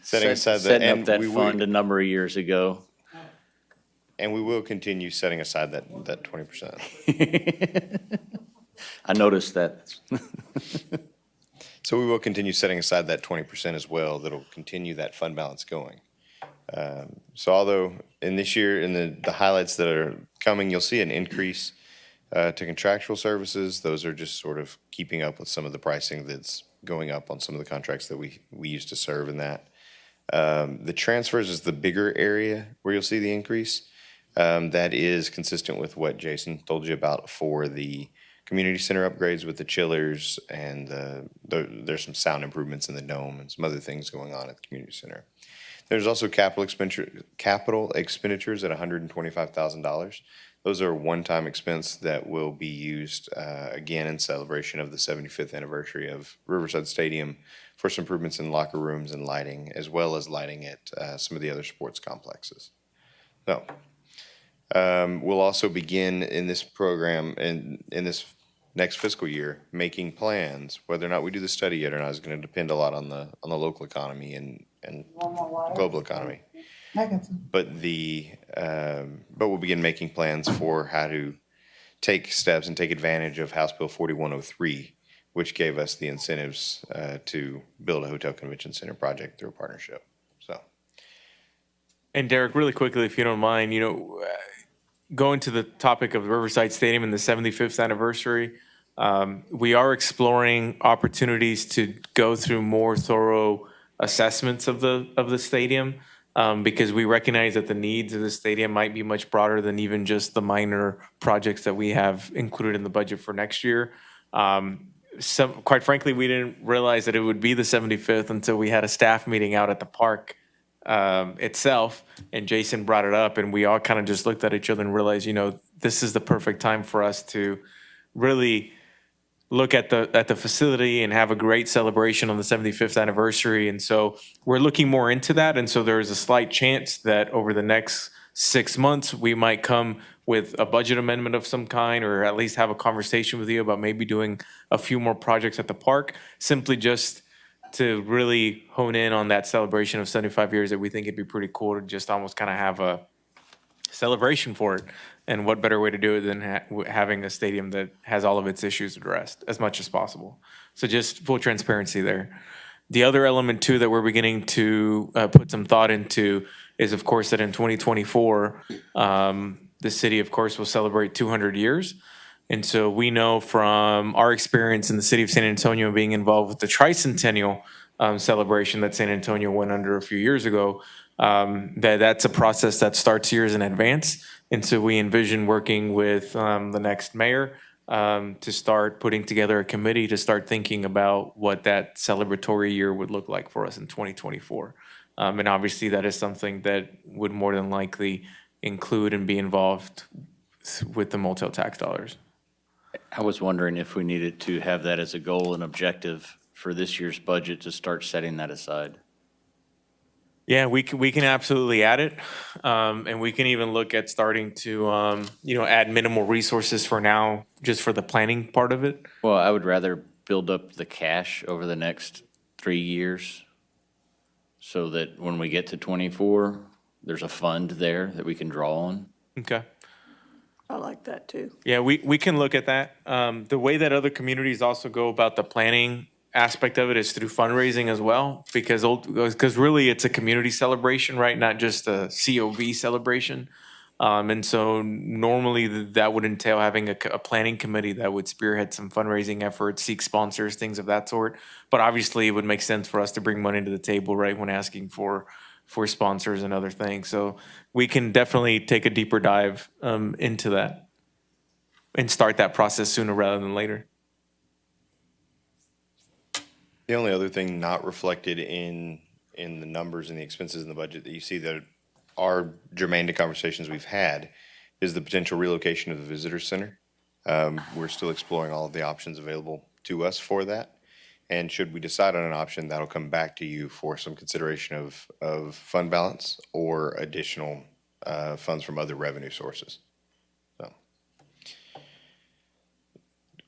Setting aside Setting up that fund a number of years ago. And we will continue setting aside that 20%. I noticed that. So we will continue setting aside that 20% as well. That'll continue that fund balance going. So although in this year, in the highlights that are coming, you'll see an increase to contractual services. Those are just sort of keeping up with some of the pricing that's going up on some of the contracts that we used to serve in that. The transfers is the bigger area where you'll see the increase. That is consistent with what Jason told you about for the community center upgrades with the chillers, and there's some sound improvements in the dome and some other things going on at the community center. There's also capital expenditures at $125,000. Those are a one-time expense that will be used again in celebration of the 75th anniversary of Riverside Stadium for some improvements in locker rooms and lighting, as well as lighting at some of the other sports complexes. So we'll also begin in this program and in this next fiscal year making plans. Whether or not we do the study yet or not is going to depend a lot on the local economy and global economy. I got some. But we'll begin making plans for how to take steps and take advantage of House Bill 4103, which gave us the incentives to build a hotel convention center project through a partnership. So, And Derek, really quickly, if you don't mind, going to the topic of Riverside Stadium and the 75th anniversary, we are exploring opportunities to go through more thorough assessments of the stadium. Because we recognize that the needs of the stadium might be much broader than even just the minor projects that we have included in the budget for next year. Quite frankly, we didn't realize that it would be the 75th until we had a staff meeting out at the park itself, and Jason brought it up, and we all kind of just looked at each other and realized, this is the perfect time for us to really look at the facility and have a great celebration on the 75th anniversary. And so we're looking more into that. And so there is a slight chance that over the next 6 months, we might come with a budget amendment of some kind, or at least have a conversation with you about maybe doing a few more projects at the park, simply just to really hone in on that celebration of 75 years that we think it'd be pretty cool to just almost kind of have a celebration for it. And what better way to do it than having a stadium that has all of its issues addressed as much as possible. So just full transparency there. The other element too that we're beginning to put some thought into is, of course, that in 2024, the city, of course, will celebrate 200 years. And so we know from our experience in the city of San Antonio being involved with the tricentennial celebration that San Antonio went under a few years ago, that's a process that starts years in advance. And so we envision working with the next mayor to start putting together a committee to start thinking about what that celebratory year would look like for us in 2024. And obviously that is something that would more than likely include and be involved with the motel tax dollars. I was wondering if we needed to have that as a goal and objective for this year's budget to start setting that aside. Yeah, we can absolutely add it, and we can even look at starting to add minimal resources for now, just for the planning part of it. Well, I would rather build up the cash over the next 3 years so that when we get to 24, there's a fund there that we can draw on. Okay. I like that too. Yeah, we can look at that. The way that other communities also go about the planning aspect of it is through fundraising as well, because really it's a community celebration, right? Not just a COV celebration. And so normally that would entail having a planning committee that would spearhead some fundraising efforts, seek sponsors, things of that sort. But obviously it would make sense for us to bring money to the table, right, when asking for sponsors and other things. So we can definitely take a deeper dive into that and start that process sooner rather than later. the only other thing not reflected in the numbers and the expenses in the budget that you see that are germane to conversations we've had is the potential relocation of the visitor center. We're still exploring all of the options available to us for that. And should we decide on an option, that'll come back to you for some consideration of fund balance or additional funds from other revenue sources. So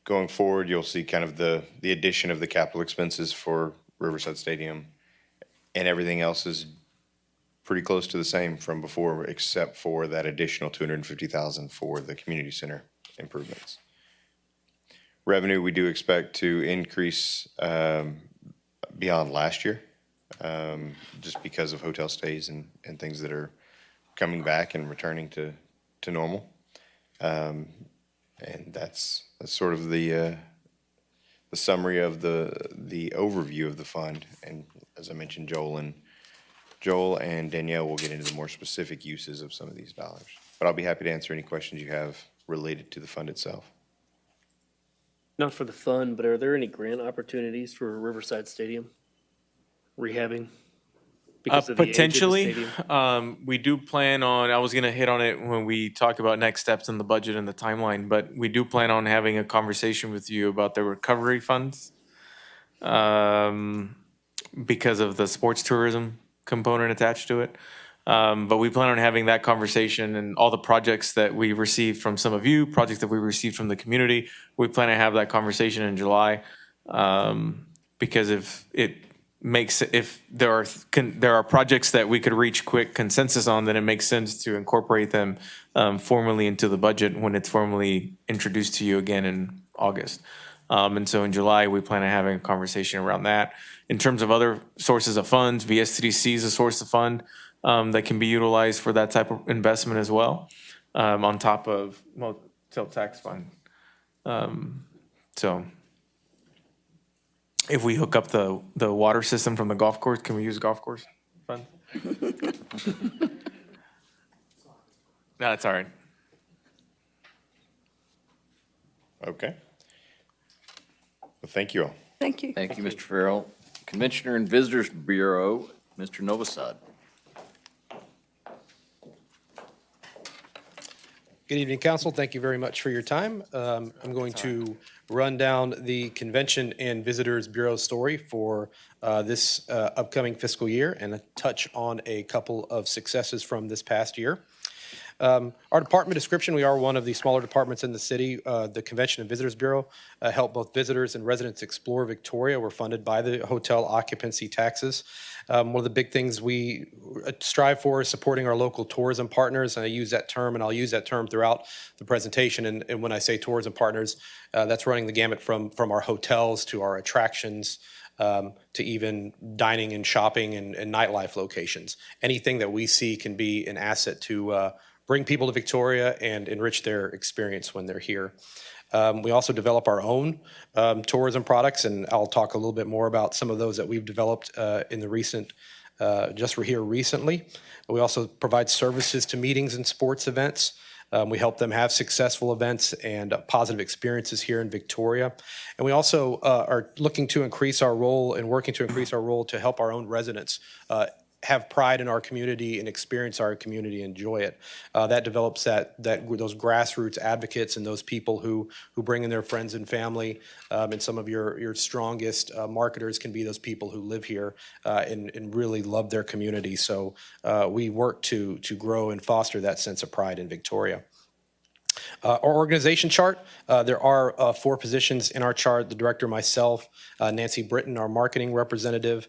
going forward, you'll see kind of the addition of the capital expenses for Riverside Stadium, and everything else is pretty close to the same from before, except for that additional $250,000 for the community center improvements. Revenue, we do expect to increase beyond last year, just because of hotel stays and things that are coming back and returning to normal. And that's sort of the summary of the overview of the fund. And as I mentioned, Joel and Danielle will get into the more specific uses of some of these dollars. But I'll be happy to answer any questions you have related to the fund itself. Not for the fund, but are there any grant opportunities for Riverside Stadium? Rehabbing? Because of the age of the Potentially, stadium? we do plan on, I was gonna hit on it when we talk about next steps in the budget and the timeline, but we do plan on having a conversation with you about the recovery funds. Because of the sports tourism component attached to it. But we plan on having that conversation and all the projects that we received from some of you, projects that we received from the community. We plan to have that conversation in July. Because if there are projects that we could reach quick consensus on, then it makes sense to incorporate them formally into the budget when it's formally introduced to you again in August. And so in July, we plan on having a conversation around that. In terms of other sources of funds, VSTDC is a source of fund that can be utilized for that type of investment as well, on top of Motel Tax Fund. So if we hook up the water system from the golf course, can we use golf course fund? No, it's all right. Okay. Well, thank you all. Thank you. Thank you, Mr. Farrell. Conventioner and Visitors Bureau, Mr. Novosad. Good evening, Council. Thank you very much for your time. I'm going to run down the Convention and Visitors Bureau story for this upcoming fiscal year and touch on a couple of successes from this past year. Our department description, we are one of the smaller departments in the city. The Convention and Visitors Bureau help both visitors and residents explore Victoria. We're funded by the hotel occupancy taxes. One of the big things we strive for is supporting our local tourism partners. And I use that term, and I'll use that term throughout the presentation. And when I say tourism partners, that's running the gamut from our hotels to our attractions, to even dining and shopping and nightlife locations. Anything that we see can be an asset to bring people to Victoria and enrich their experience when they're here. We also develop our own tourism products, and I'll talk a little bit more about some of those that we've developed in the recent, just here recently. We also provide services to meetings and sports events. We help them have successful events and positive experiences here in Victoria. And we also are looking to increase our role and working to increase our role to help our own residents have pride in our community and experience our community, enjoy it. That develops those grassroots advocates and those people who bring in their friends and family. And some of your strongest marketers can be those people who live here and really love their community. So we work to grow and foster that sense of pride in Victoria. Our organization chart, there are 4 positions in our chart: the director, myself, Nancy Britton, our marketing representative,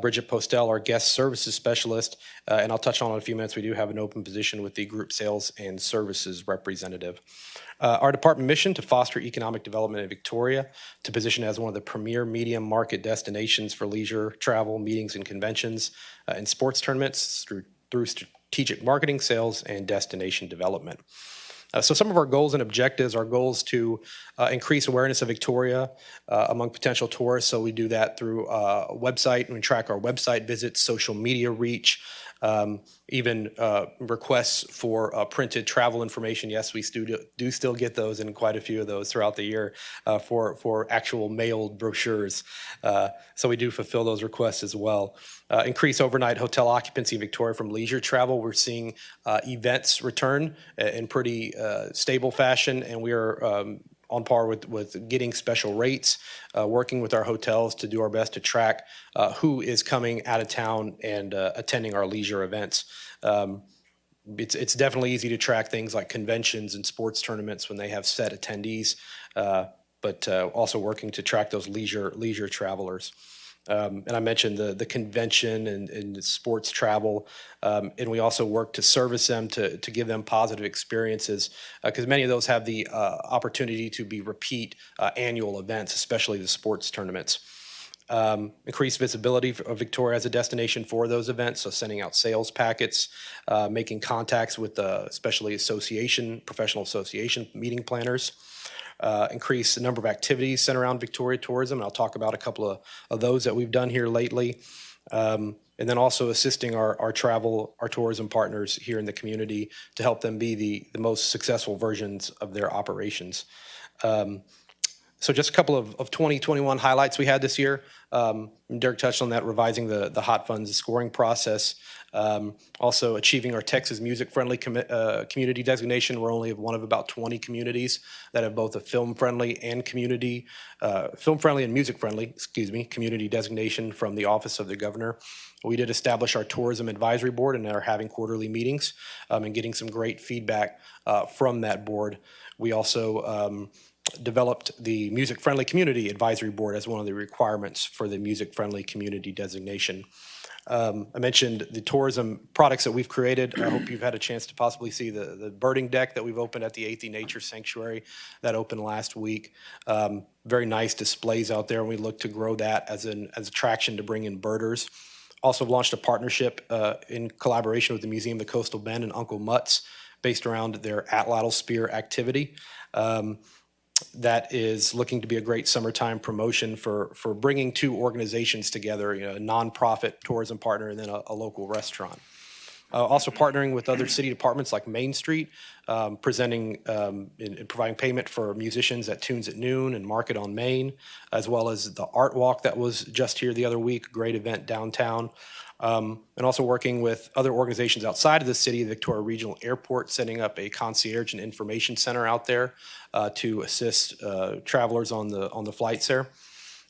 Bridget Postel, our guest services specialist, and I'll touch on in a few minutes, we do have an open position with the group sales and services representative. Our department mission: to foster economic development in Victoria, to position as one of the premier medium market destinations for leisure, travel, meetings and conventions, and sports tournaments through strategic marketing, sales, and destination development. So some of our goals and objectives are goals to increase awareness of Victoria among potential tourists. So we do that through a website, and we track our website visits, social media reach, even requests for printed travel information. Yes, we do still get those, and quite a few of those throughout the year for actual mailed brochures. So we do fulfill those requests as well. Increase overnight hotel occupancy in Victoria from leisure travel. We're seeing events return in pretty stable fashion, and we are on par with getting special rates, working with our hotels to do our best to track who is coming out of town and attending our leisure events. It's definitely easy to track things like conventions and sports tournaments when they have set attendees, but also working to track those leisure travelers. And I mentioned the convention and sports travel, and we also work to service them to give them positive experiences, because many of those have the opportunity to be repeat annual events, especially the sports tournaments. Increase visibility of Victoria as a destination for those events, so sending out sales packets, making contacts with especially professional association meeting planners. Increase the number of activities centered around Victoria tourism, and I'll talk about a couple of those that we've done here lately. And then also assisting our tourism partners here in the community to help them be the most successful versions of their operations. So just a couple of 2021 highlights we had this year. Dirk touched on that, revising the hot funds scoring process. Also achieving our Texas music-friendly community designation. We're only one of about 20 communities that have both a film-friendly and film-friendly and music-friendly, community designation from the Office of the Governor. We did establish our Tourism Advisory Board and are having quarterly meetings and getting some great feedback from that board. We also developed the Music Friendly Community Advisory Board as one of the requirements for the Music Friendly Community designation. I mentioned the tourism products that we've created. I hope you've had a chance to possibly see the birding deck that we've opened at the 8th Nature Sanctuary that opened last week. Very nice displays out there, and we look to grow that as attraction to bring in birders. Also launched a partnership in collaboration with the Museum of the Coastal Bend and Uncle Mutt's based around their Atlatl Spear activity. That is looking to be a great summertime promotion for bringing two organizations together, a nonprofit tourism partner and then a local restaurant. Also partnering with other city departments like Main Street, presenting and providing payment for musicians at Tunes at Noon and Market on Main, as well as the Art Walk that was just here the other week, great event downtown. And also working with other organizations outside of the city, the Victoria Regional Airport, setting up a concierge and information center out there to assist travelers on the flights there.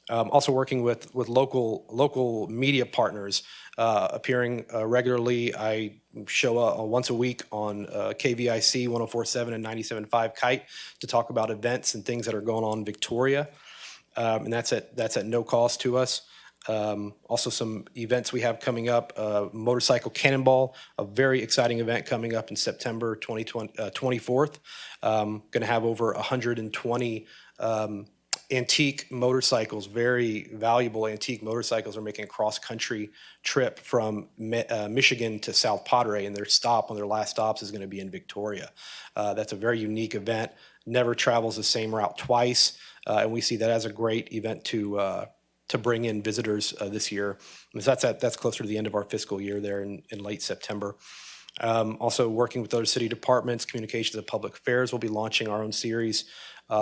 Also working with local media partners, appearing regularly. I show once a week on KVIC 104.7 and 97.5 Kite to talk about events and things that are going on in Victoria, and that's at no cost to us. Also some events we have coming up, Motorcycle Cannonball, a very exciting event coming up in September 24th. Going to have over 120 antique motorcycles, very valuable antique motorcycles, are making a cross-country trip from Michigan to South Padre, and one of their last stops is going to be in Victoria. That's a very unique event, never travels the same route twice, and we see that as a great event to bring in visitors this year. That's closer to the end of our fiscal year there in late September. Also working with other city departments, communications and public affairs. We'll be launching our own series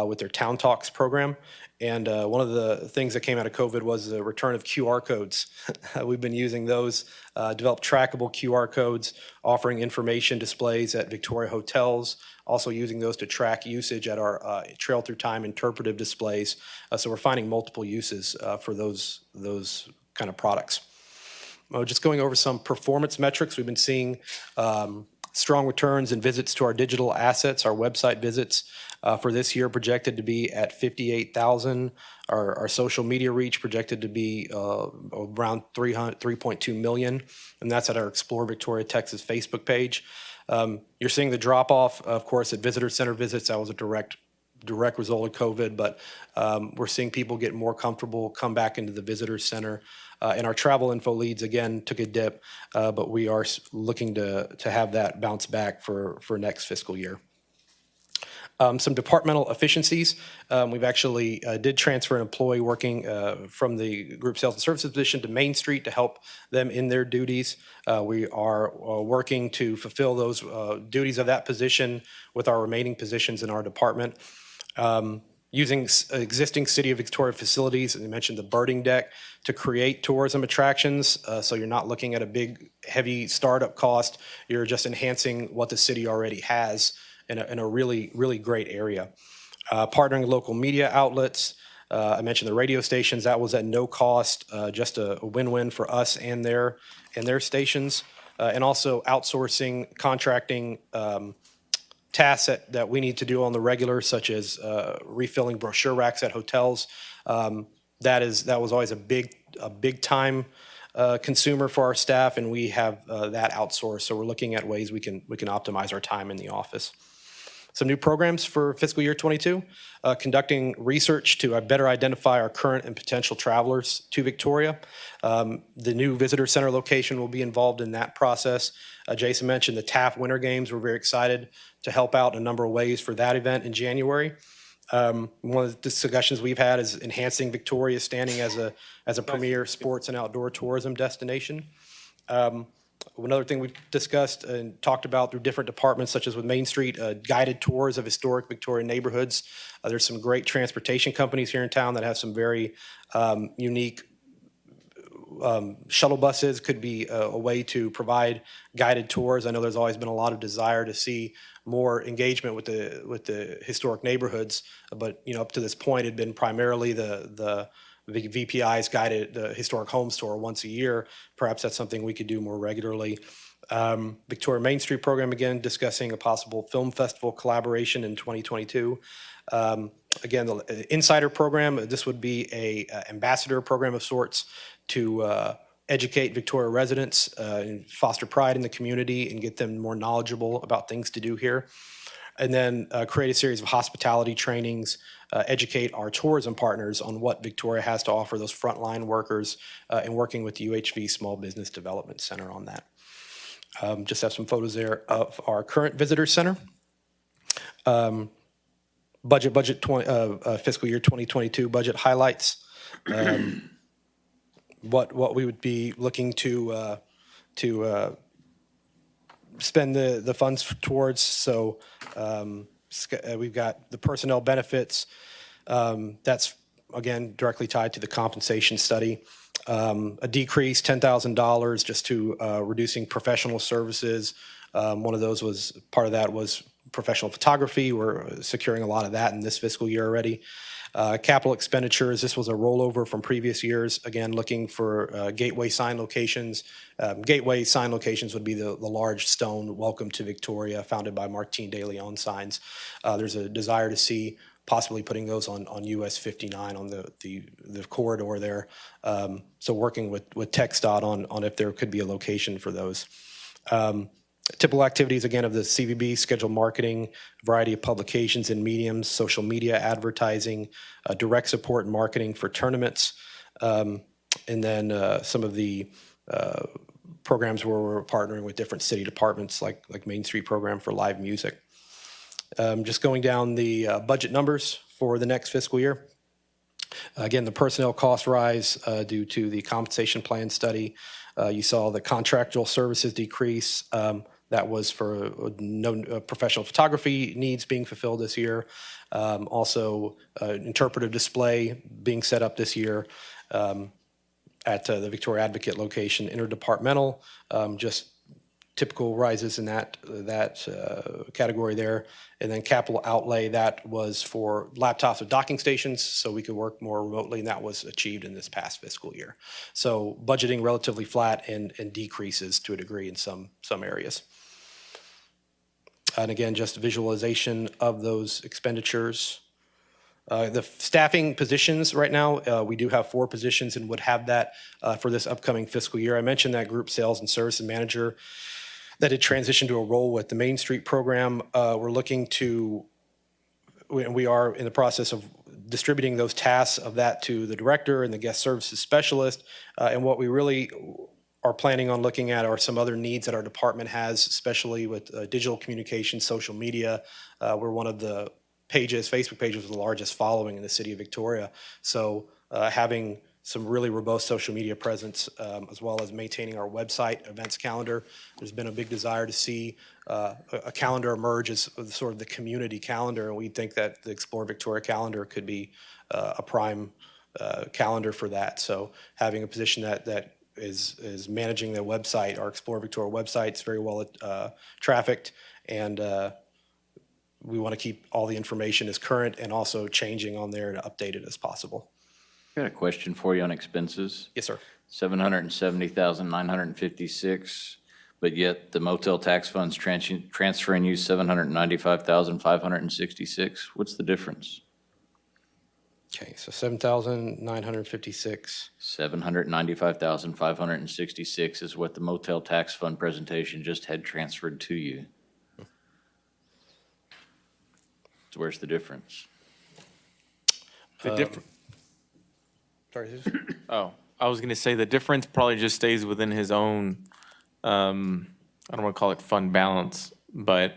with their Town Talks program. And one of the things that came out of COVID was the return of QR codes. We've been using those, developed trackable QR codes, offering information displays at Victoria hotels, also using those to track usage at our Trail Through Time interpretive displays. So we're finding multiple uses for those kind of products. Just going over some performance metrics, we've been seeing strong returns and visits to our digital assets, our website visits for this year projected to be at 58,000. Our social media reach projected to be around 3.2 million, and that's at our Explore Victoria, Texas Facebook page. You're seeing the drop off, of course, at visitor center visits. That was a direct result of COVID, but we're seeing people get more comfortable, come back into the visitor center. And our travel info leads, again, took a dip, but we are looking to have that bounce back for next fiscal year. Some departmental efficiencies. We've actually did transfer an employee working from the group sales and services position to Main Street to help them in their duties. We are working to fulfill those duties of that position with our remaining positions in our department. Using existing City of Victoria facilities, and you mentioned the birding deck, to create tourism attractions. So you're not looking at a big, heavy startup cost. You're just enhancing what the city already has in a really, really great area. Partnering with local media outlets. I mentioned the radio stations. That was at no cost, just a win-win for us and their stations. And also outsourcing, contracting tasks that we need to do on the regular, such as refilling brochure racks at hotels. That was always a big time consumer for our staff, and we have that outsourced. So we're looking at ways we can optimize our time in the office. Some new programs for fiscal year 22, conducting research to better identify our current and potential travelers to Victoria. The new visitor center location will be involved in that process. Jason mentioned the TAF Winter Games. We're very excited to help out in a number of ways for that event in January. One of the discussions we've had is enhancing Victoria's standing as a premier sports and outdoor tourism destination. Another thing we've discussed and talked about through different departments, such as with Main Street, guided tours of historic Victorian neighborhoods. There's some great transportation companies here in town that have some very unique shuttle buses. Could be a way to provide guided tours. I know there's always been a lot of desire to see more engagement with the historic neighborhoods, but up to this point, it had been primarily the VPI's guided the historic homes tour once a year. Perhaps that's something we could do more regularly. Victoria Main Street program, again, discussing a possible film festival collaboration in 2022. Again, the Insider program, this would be a ambassador program of sorts to educate Victoria residents and foster pride in the community and get them more knowledgeable about things to do here. And then create a series of hospitality trainings, educate our tourism partners on what Victoria has to offer those frontline workers, and working with the UHV Small Business Development Center on that. Just have some photos there of our current visitor center. Fiscal year 2022 budget highlights. What we would be looking to spend the funds towards. So we've got the personnel benefits. That's, again, directly tied to the compensation study. A decrease, $10,000, just to reducing professional services. One of those was, part of that was professional photography. We're securing a lot of that in this fiscal year already. Capital expenditures, this was a rollover from previous years. Again, looking for gateway sign locations. Gateway sign locations would be the large stone "Welcome to Victoria," founded by Martine de Leon signs. There's a desire to see possibly putting those on US 59 on the corridor there. So working with TxDOT on if there could be a location for those. Typical activities, again, of the CVB, scheduled marketing, variety of publications and mediums, social media advertising, direct support and marketing for tournaments, and then some of the programs where we're partnering with different city departments, like Main Street program for live music. Just going down the budget numbers for the next fiscal year. Again, the personnel cost rise due to the compensation plan study. You saw the contractual services decrease. That was for no professional photography needs being fulfilled this year. Also, interpretive display being set up this year at the Victoria Advocate location. Interdepartmental, just typical rises in that category there. And then capital outlay, that was for laptops with docking stations so we could work more remotely, and that was achieved in this past fiscal year. So budgeting relatively flat and decreases to a degree in some areas. And again, just visualization of those expenditures. The staffing positions right now, we do have 4 positions and would have that for this upcoming fiscal year. I mentioned that group sales and services manager that had transitioned to a role with the Main Street program. We're looking to, we are in the process of distributing those tasks of that to the director and the guest services specialist. And what we really are planning on looking at are some other needs that our department has, especially with digital communication, social media. We're one of the pages, Facebook pages with the largest following in the city of Victoria. So having some really robust social media presence, as well as maintaining our website events calendar. There's been a big desire to see a calendar emerge as sort of the community calendar, and we think that the Explore Victoria calendar could be a prime calendar for that. So having a position that is managing the website, our Explore Victoria website is very well trafficked, and we want to keep all the information as current and also changing on there and update it as possible. I got a question for you on expenses. Yes, sir. $770,956, but yet the Motel Tax Fund's transferring you $795,566. What's the difference? Okay, so 7,956. 795,566 is what the Motel Tax Fund presentation just had transferred to you. So where's the difference? The difference. Oh, I was going to say the difference probably just stays within his own, I don't want to call it fund balance, but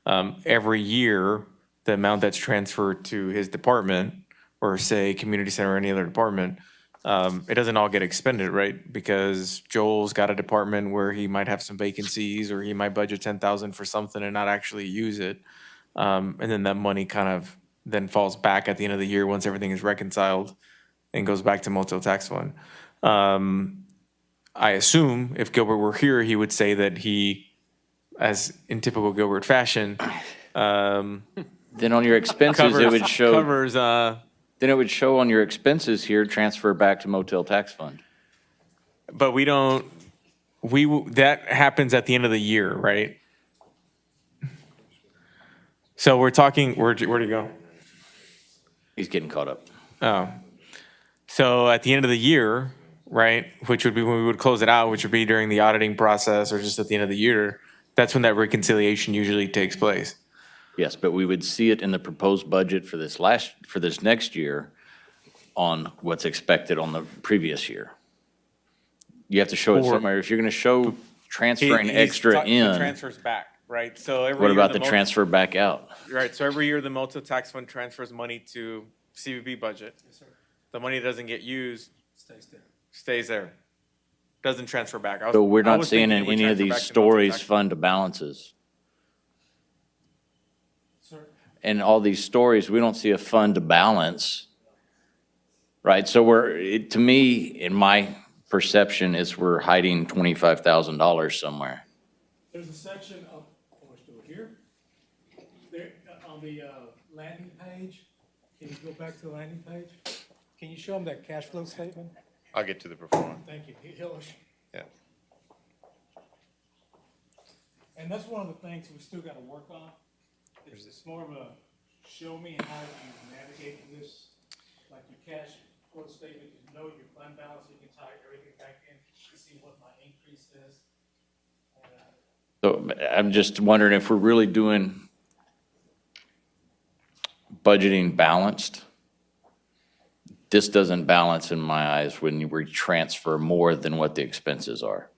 every year, the amount that's transferred to his department, or say community center or any other department, it doesn't all get expended, right? Because Joel's got a department where he might have some vacancies, or he might budget 10,000 for something and not actually use it. And then that money kind of then falls back at the end of the year once everything is reconciled and goes back to Motel Tax Fund. I assume if Gilbert were here, he would say that he, as in typical Gilbert fashion, Then on your expenses, it would show. covers, Then it would show on your expenses here, transfer back to Motel Tax Fund. but we don't, that happens at the end of the year, right? So we're talking, where'd you go? He's getting caught up. Oh. So at the end of the year, right, which would be when we would close it out, which would be during the auditing process or just at the end of the year, that's when that reconciliation usually takes place. Yes, but we would see it in the proposed budget for this next year on what's expected on the previous year. You have to show it Or- somewhere. If you're going to show transferring He's extra talking the in, transfers back, right? So every what year about the Motel- transfer back out? Right, so every year the Motel Tax Fund transfers money to CVB budget. The money that doesn't get used stays there. Doesn't transfer back. So we're I not was seeing thinking in it would any of transfer these back to Motel stories Tax fund to balances. In all these stories, we don't see a fund to balance, right? So to me, in my perception, is we're hiding $25,000 somewhere. There's a section of, here, there, on the landing page. Can you go back to the landing page? Can you show them that cash flow statement? I'll get to the performer. Thank you. He'll, Yeah. and that's one of the things we still got to work on. It's more of a show me how you navigate through this, like your cash flow statement, you know your fund balance, you can tie everything back in, you see what my increase is. So I'm just wondering if we're really doing budgeting balanced. This doesn't balance in my eyes when we transfer more than what the expenses are.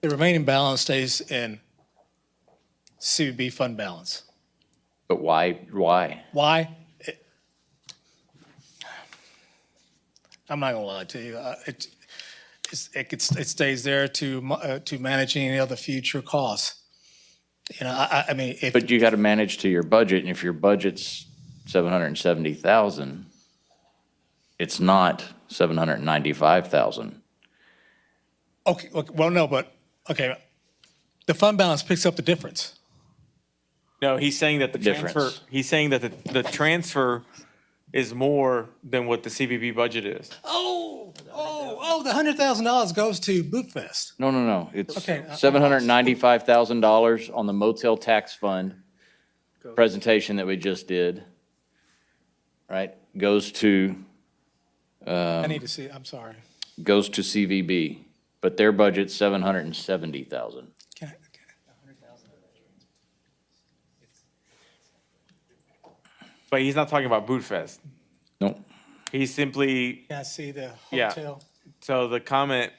The remaining balance stays in CVB fund balance. But why? Why? I'm not gonna lie to you. It stays there to manage any other future costs. You know, I mean, if. But you got to manage to your budget, and if your budget's 770,000, it's not 795,000. Okay, look, well, no, but, okay, the fund balance picks up the difference. No, he's saying that the Difference. transfer, he's saying that the transfer is more than what the CVB budget is. The $100,000 goes to Boot Fest. No. It's Okay. $795,000 on the Motel Tax Fund presentation that we just did, right? Goes to I need to see, I'm sorry. CVB, but their budget's 770,000. Can I- But he's not talking about Boot Fest. Nope. He's simply, Can I see the Yeah. hotel? so the comment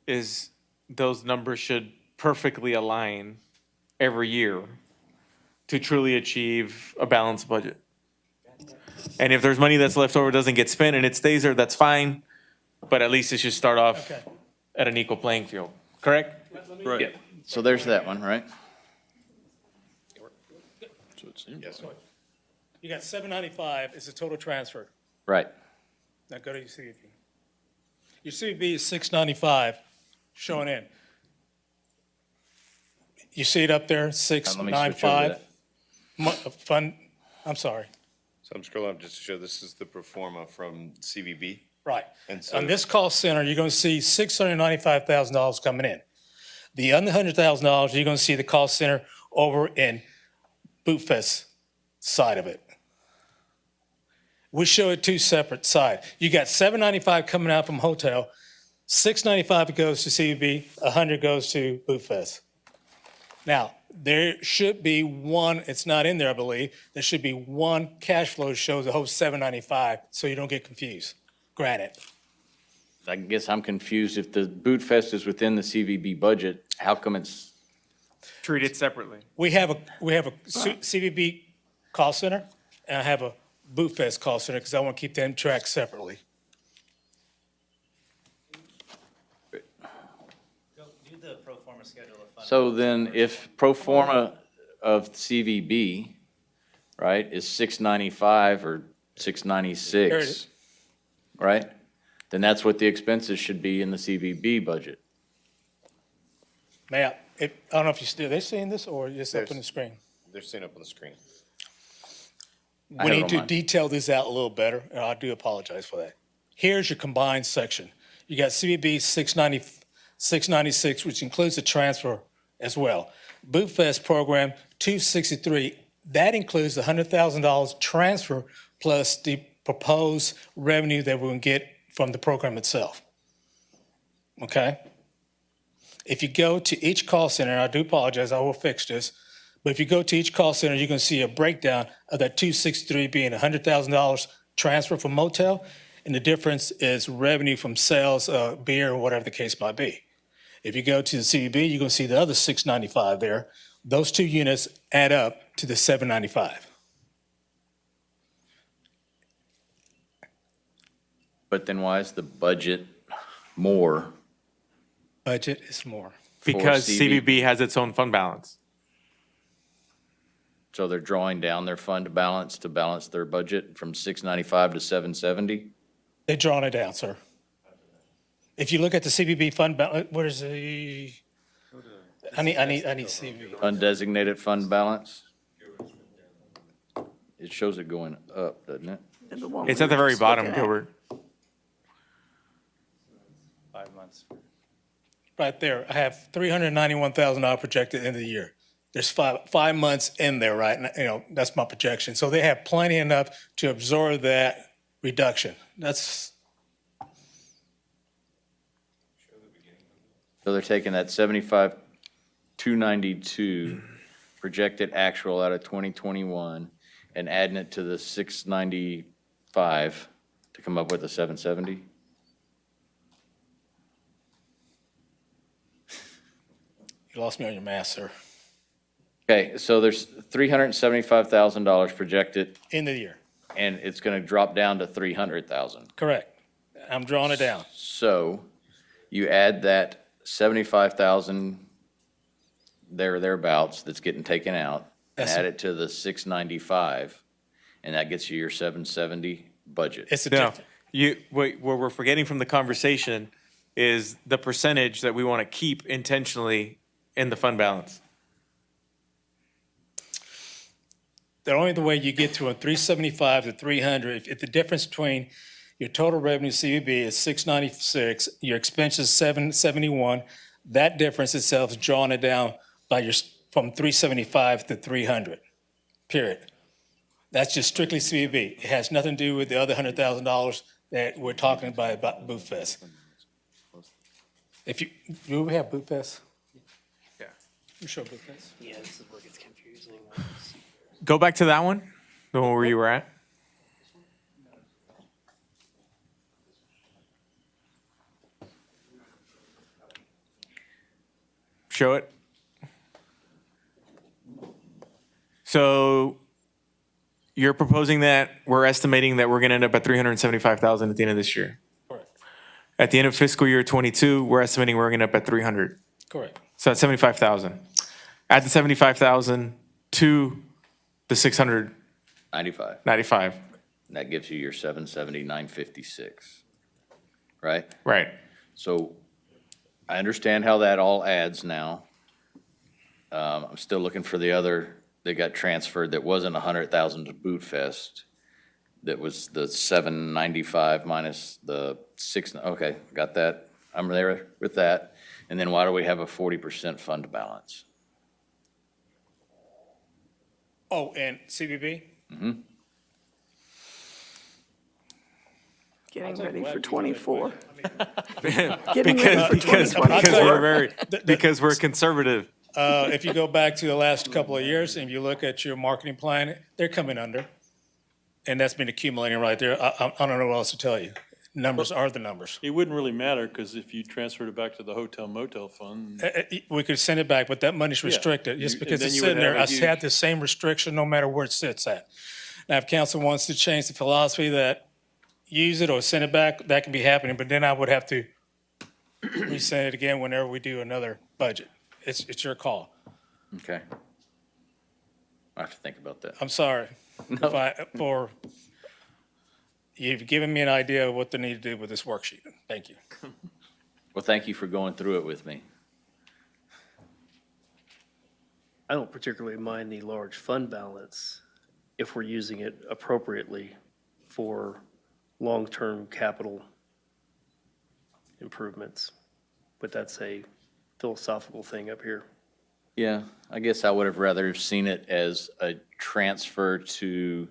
is those numbers should perfectly align every year to truly achieve a balanced budget. And if there's money that's left over, doesn't get spent and it stays there, that's fine. But at least it should start off Okay. at an equal playing field, correct? Yeah. So there's that one, right? Yes. You got 795 is the total transfer. Right. Now go to your CVB. Your CVB is 695 showing in. You see it up there, Let me switch over to 695? that. Fund, I'm sorry, So I'm scrolling up just to show this is the pro forma from CVB. right. And so On this cost center, you're going to see $695,000 coming in. The other $100,000, you're going to see the cost center over in Boot Fest side of it. We show it two separate sides. You got $795 coming out from hotel, $695 goes to CVB, $100 goes to Boot Fest. Now, there should be one, it's not in there, I believe, there should be one cash flow that shows the whole $795, so you don't get confused. Granted. I guess I'm confused. If the Boot Fest is within the CVB budget, how come it's, Treat it separately. We have a CVB call center, and I have a Boot Fest call center because I want to keep them tracked separately. Do the pro forma schedule of fund. So then if pro forma of CVB, right, is 695 or There it 696, is. right? Then that's what the expenses should be in the CVB budget. Now, I don't know if you still, they seeing this or just up on the screen? They're sitting up on the screen. I We have it need on to mine. detail this out a little better, and I do apologize for that. Here's your combined section. You got CVB 696, which includes the transfer as well. Boot Fest program 263, that includes the $100,000 transfer plus the proposed revenue that we're going to get from the program itself. Okay? If you go to each call center, and I do apologize, I will fix this, but if you go to each call center, you're going to see a breakdown of that 263 being $100,000 transfer from motel, and the difference is revenue from sales, beer, or whatever the case might be. If you go to the CVB, you're going to see the other 695 there. Those two units add up to the 795. But then why is the budget more? Budget is more. Because CVB has its own fund balance. So they're drawing down their fund balance to balance their budget from 695 to 770? They're drawing it down, sir. If you look at the CVB fund balance, what is the, I need CVB. Undesignated fund balance? It shows it going up, doesn't it? And the one It's we at the were very just bottom, looking at. Gilbert. 5 months. Right there, I have $391,000 projected end of the year. There's 5 months in there, right? And, that's my projection. So they have plenty enough to absorb that reduction. That's, So they're taking that 75,292 projected actual out of 2021 and adding it to the 695 to come up with a 770? you lost me on your math, sir. Okay, so there's $375,000 projected, End of the year, and it's going to drop down to 300,000. correct. I'm drawing it down. So you add that 75,000 thereabouts that's getting taken out, and That's- add it to the 695, and that gets you your 770 budget. It's a No, different, what we're forgetting from the conversation is the percentage that we want to keep intentionally in the fund balance. the only the way you get to a 375 to 300, if the difference between your total revenue CVB is 696, your expenses 771, that difference itself is drawing it down by from 375 to 300, period. That's just strictly CVB. It has nothing to do with the other $100,000 that we're talking about Boot Fest. Do we have Boot Fest? Yeah. You sure Boot Fest? Yeah, this is where it gets confusing. Go back to that one, the one where you were at. Show it. So you're proposing that we're estimating that we're going to end up at 375,000 at the end of this year. Correct. At the end of fiscal year 22, we're estimating we're going to end up at 300. Correct. So that's 75,000. Add the 75,000 to the 695. 95. And that gives you your 770, 956, right? Right. So I understand how that all adds now. I'm still looking for the other that got transferred that wasn't 100,000 to Boot Fest. That was the 795 minus the 6, okay, got that. I'm there with that. And then why do we have a 40% fund balance? Oh, and CVB? Getting ready for 24. Because we're conservative. If you go back to the last couple of years and you look at your marketing plan, they're coming under. And that's been accumulating right there. I don't know what else to tell you. Numbers are the numbers. It wouldn't really matter, because if you transferred it back to the hotel motel fund, We could send it back, but that money's restricted. Just You- because and then it's you would sitting there, have a I had the same restriction no matter where it sits at. Now, if council wants to change the philosophy that use it or send it back, that can be happening, but then I would have to resend it again whenever we do another budget. It's your call. Okay. I have to think about that. I'm sorry you've given me an idea of what they need to do with this worksheet. Thank you. Well, thank you for going through it with me. I don't particularly mind the large fund balance if we're using it appropriately for long-term capital improvements. But that's a philosophical thing up here. Yeah, I guess I would have rather seen it as a transfer to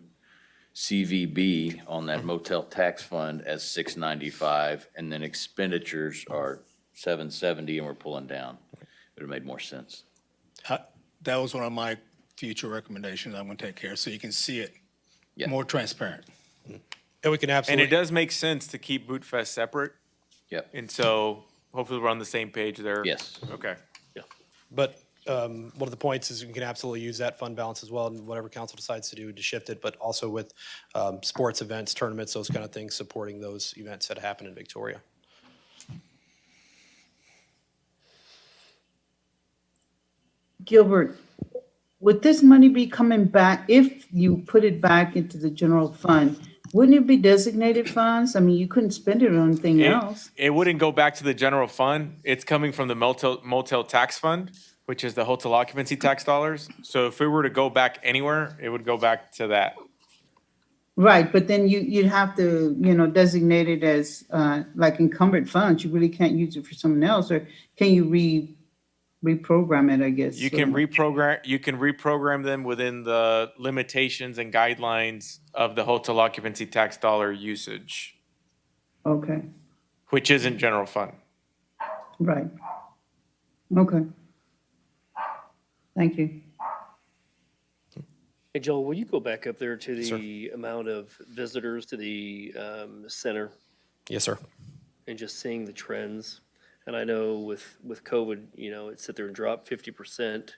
CVB on that Motel Tax Fund as 695, and then expenditures are 770, and we're pulling down. It would have made more sense. That was one of my future recommendations I'm going to take care of, so you can see it Yeah. more transparent. And we can And absolutely. it does make sense to keep Boot Fest separate. Yep. And so hopefully we're on the same page there. Yes. Okay. But one of the points is we can absolutely use that fund balance as well, and whatever council decides to do to shift it, but also with sports events, tournaments, those kind of things, supporting those events that happen in Victoria. Gilbert, would this money be coming back, if you put it back into the general fund, wouldn't it be designated funds? I mean, you couldn't spend it on anything else. It wouldn't go back to the general fund. It's coming from the Motel Tax Fund, which is the hotel occupancy tax dollars. So if it were to go back anywhere, it would go back to that. Right, but then you'd have to, designate it as like encumbered funds. You really can't use it for something else, or can you reprogram it, I guess? You can reprogram them within the limitations and guidelines of the hotel occupancy tax dollar usage, Okay, which isn't general fund. right. Okay. Thank you. Hey, Joel, will you go back up there to the amount of visitors to the center Yes, sir. and just seeing the trends? And I know with COVID, it sit there and dropped 50%.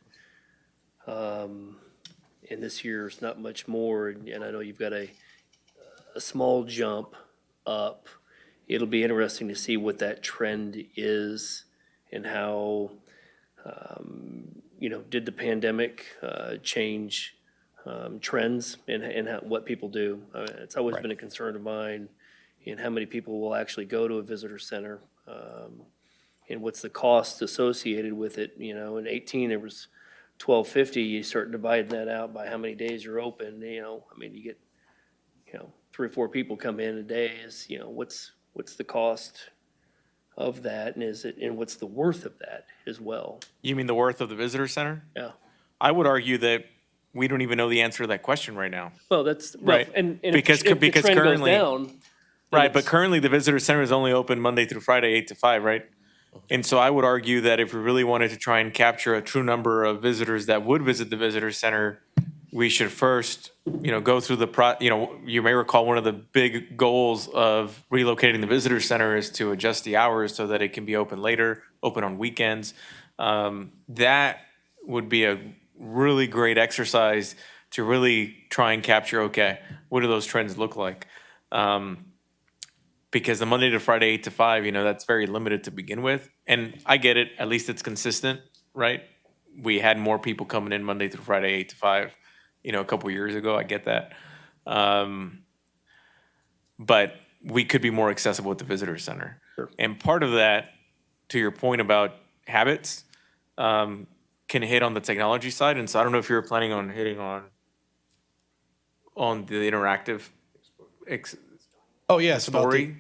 And this year it's not much more. And I know you've got a small jump up. It'll be interesting to see what that trend is and how, did the pandemic change trends and what people do? It's always been a concern of mine in how many people will actually go to a visitor center. And what's the cost associated with it? In 18, it was $12.50. You start dividing that out by how many days you're open. You get, 3 or 4 people come in a day. What's the cost of that, and what's the worth of that as well? You mean the worth of the visitor center? Yeah. I would argue that we don't even know the answer to that question right now. Well, that's Right. And Because- if the because trend currently- goes down, Right, but currently the visitor center is only open Monday through Friday, 8 to 5, right? And so I would argue that if we really wanted to try and capture a true number of visitors that would visit the visitor center, we should first, go through you may recall one of the big goals of relocating the visitor center is to adjust the hours so that it can be open later, open on weekends. That would be a really great exercise to really try and capture, okay, what do those trends look like? Because the Monday to Friday, 8 to 5, that's very limited to begin with. And I get it, at least it's consistent, right? We had more people coming in Monday through Friday, 8 to 5, a couple years ago, I get that. But we could be more accessible at the visitor center. And part of that, to your point about habits, can hit on the technology side. And so I don't know if you were planning on hitting on the interactive Oh, yes, about story.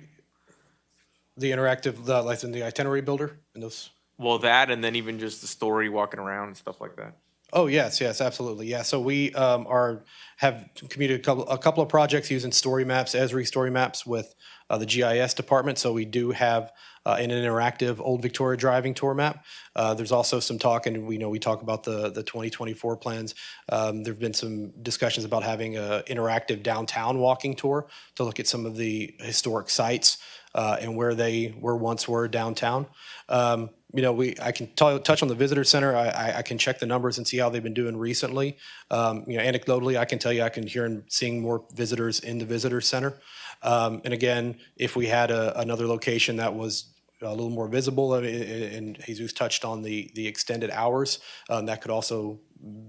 the interactive, like in the itinerary builder and those. Well, that, and then even just the story, walking around and stuff like that. Oh, yes, absolutely. Yeah, so we have communicated a couple of projects using story maps, Esri story maps with the GIS department. So we do have an interactive Old Victoria driving tour map. There's also some talk, and we talk about the 2024 plans. There've been some discussions about having an interactive downtown walking tour to look at some of the historic sites and where they once were downtown. I can touch on the visitor center. I can check the numbers and see how they've been doing recently. Anecdotally, I can tell you I can hear and seeing more visitors in the visitor center. And again, if we had another location that was a little more visible, and Jesus touched on the extended hours, that could also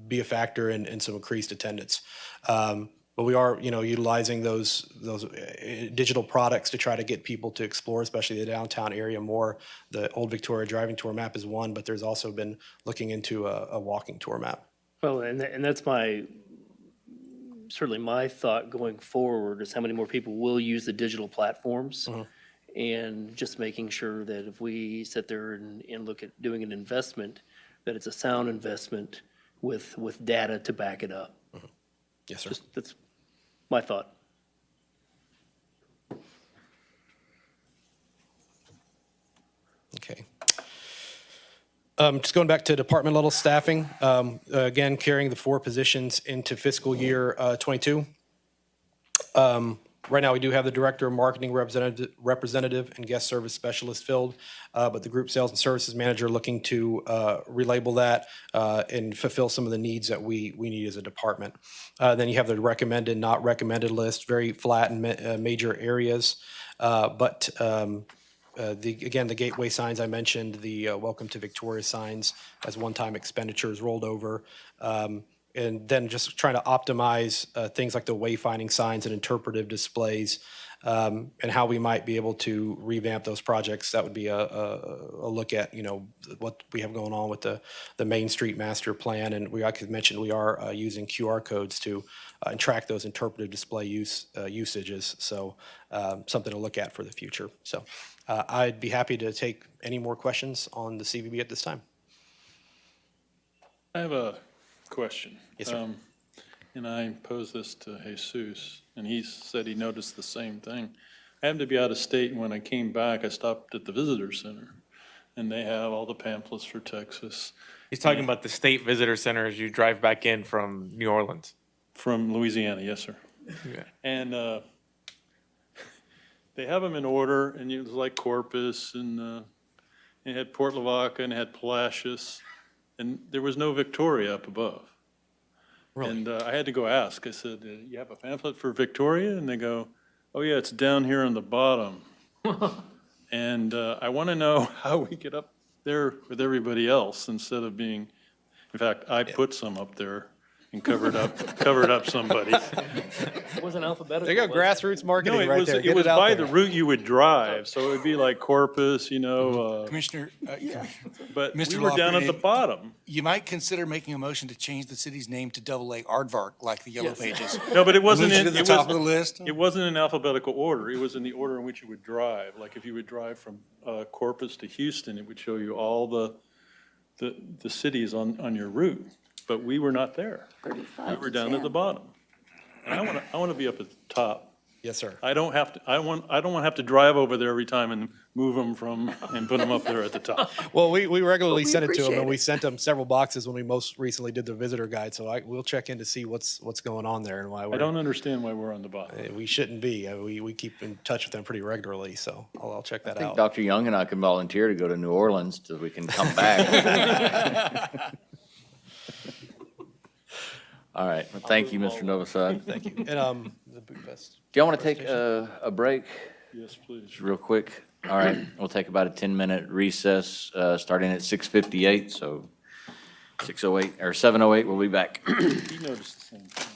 be a factor in some increased attendance. But we are, utilizing those digital products to try to get people to explore, especially the downtown area more. The Old Victoria Driving Tour map is one, but there's also been looking into a walking tour map. Well, and that's certainly my thought going forward is how many more people will use the digital platforms. And just making sure that if we sit there and look at doing an investment, that it's a sound investment with data to back it up. Yes, sir. That's my thought. Okay. Just going back to department level staffing, again, carrying the 4 positions into fiscal year '22. Right now, we do have the director of marketing representative and guest service specialist filled, but the group sales and services manager looking to relabel that and fulfill some of the needs that we need as a department. Then you have the recommended, not recommended list, very flat in major areas. Again, the gateway signs I mentioned, the Welcome to Victoria signs as one-time expenditures rolled over. And then just trying to optimize things like the wayfinding signs and interpretive displays, and how we might be able to revamp those projects. That would be a look at, what we have going on with the Main Street Master Plan. And like I mentioned, we are using QR codes to track those interpretive display usages. So something to look at for the future. So I'd be happy to take any more questions on the CVB at this time. I have a question. Yes, sir. And I posed this to Jesus, and he said he noticed the same thing. I happened to be out of state, and when I came back, I stopped at the visitor center, and they have all the pamphlets for Texas. He's talking about the state visitor center as you drive back in from New Orleans. From Louisiana, yes, sir. Yeah. And they have them in order, and it was like Corpus, and it had Port Lavaca, and it had Palacios, and there was no Victoria up above. Really? And I had to go ask. I said, you have a pamphlet for Victoria? And they go, oh, yeah, it's down here on the bottom. And I want to know how we get up there with everybody else instead of being, in fact, I put some up there and covered up somebody. It wasn't alphabetical. There you go, grassroots marketing No, right there. it Get was out by there. the route you would drive, so it would be like Corpus, Commissioner, but we Mr. were down Lofgren, at the bottom. you might consider making a motion to change the city's name to AA Aardvark, like the Yellow Pages. No, but it wasn't Moves in, you to the it top was, of the list. it wasn't in alphabetical order. It was in the order in which you would drive. Like if you would drive from Corpus to Houston, it would show you all the cities on your route. But we were not there. We were down at the bottom. And I want to be up at the top. Yes, sir. I don't want to have to drive over there every time and move them and put them up there at the top. Well, we regularly we send it to them, appreciate and we it. sent them several boxes when we most recently did the visitor guide. So we'll check in to see what's going on there and why I don't understand why we're on the bottom. we shouldn't be. We keep in touch with them pretty regularly, so I'll check that I think out. Dr. Young and I can volunteer to go to New Orleans so we can come back. All right, well, thank you, Mr. Novosad. Thank you. And the Boot Fest. Do y'all want to take a break? Yes, please. Just real quick. All right, we'll take about a 10-minute recess, starting at 6:58, so 6:08 or 7:08, we'll be back. You noticed the same thing.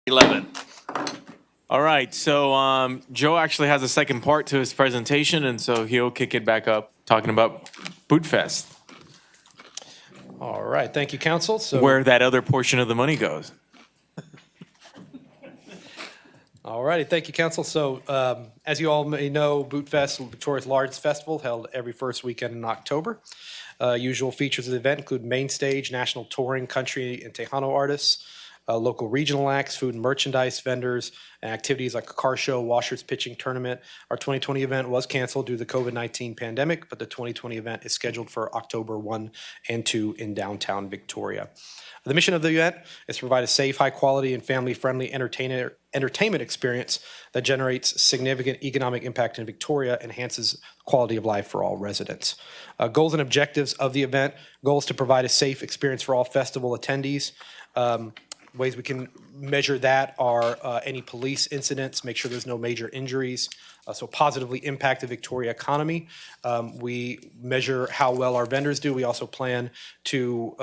11. All right, so Joe actually has a second part to his presentation, and so he'll kick it back up, talking about Boot Fest, All right, thank you, council. So, where that other portion of the money goes. all righty, thank you, council. So, as you all may know, Boot Fest, Victoria's largest festival, held every first weekend in October. Usual features of the event include main stage, national touring, country and Tejano artists, local regional acts, food and merchandise vendors, and activities like a car show, washers pitching tournament. Our 2020 event was canceled due to the COVID-19 pandemic, but the 2020 event is scheduled for October 1 and 2 in downtown Victoria. The mission of the event is to provide a safe, high-quality, and family-friendly entertainment experience that generates significant economic impact in Victoria, enhances quality of life for all residents. Goals and objectives of the event: goals to provide a safe experience for all festival attendees. Ways we can measure that are any police incidents, make sure there's no major injuries, so positively impact the Victoria economy. We measure how well our vendors do. We also plan to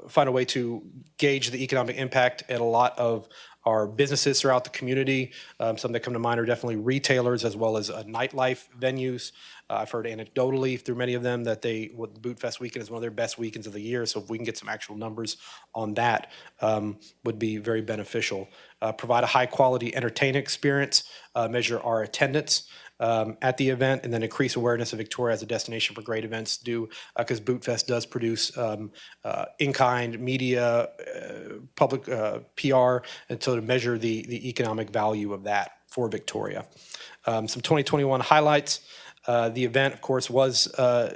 find a way to gauge the economic impact at a lot of our businesses throughout the community. Some that come to mind are definitely retailers as well as nightlife venues. I've heard anecdotally through many of them that the Boot Fest weekend is one of their best weekends of the year. So if we can get some actual numbers on that, would be very beneficial. Provide a high quality entertainment experience, measure our attendance at the event, and then increase awareness of Victoria as a destination for great events because Boot Fest does produce in-kind media, public PR, and so to measure the economic value of that for Victoria. Some 2021 highlights. The event, of course,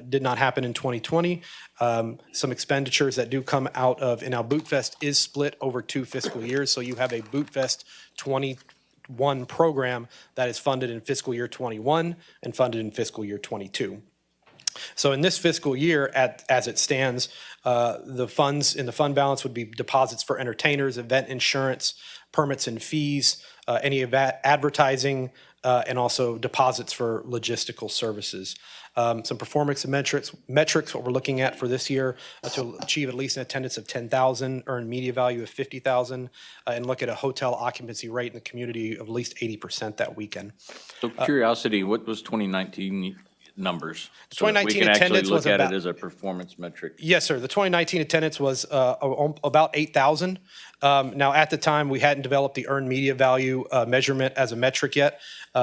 did not happen in 2020. Some expenditures that do come out of, and now Boot Fest is split over 2 fiscal years, so you have a Boot Fest 21 program that is funded in fiscal year 21 and funded in fiscal year 22. So in this fiscal year, as it stands, the funds in the fund balance would be deposits for entertainers, event insurance, permits and fees, any advertising, and also deposits for logistical services. Some performance metrics, what we're looking at for this year to achieve at least an attendance of 10,000, earn media value of 50,000, and look at a hotel occupancy rate in the community of at least 80% that weekend. So curiosity, what was 2019 numbers? So 2019 we can attendance actually was look at about- it as a performance metric. Yes, sir. The 2019 attendance was about 8,000. Now, at the time, we hadn't developed the earned media value measurement as a metric yet,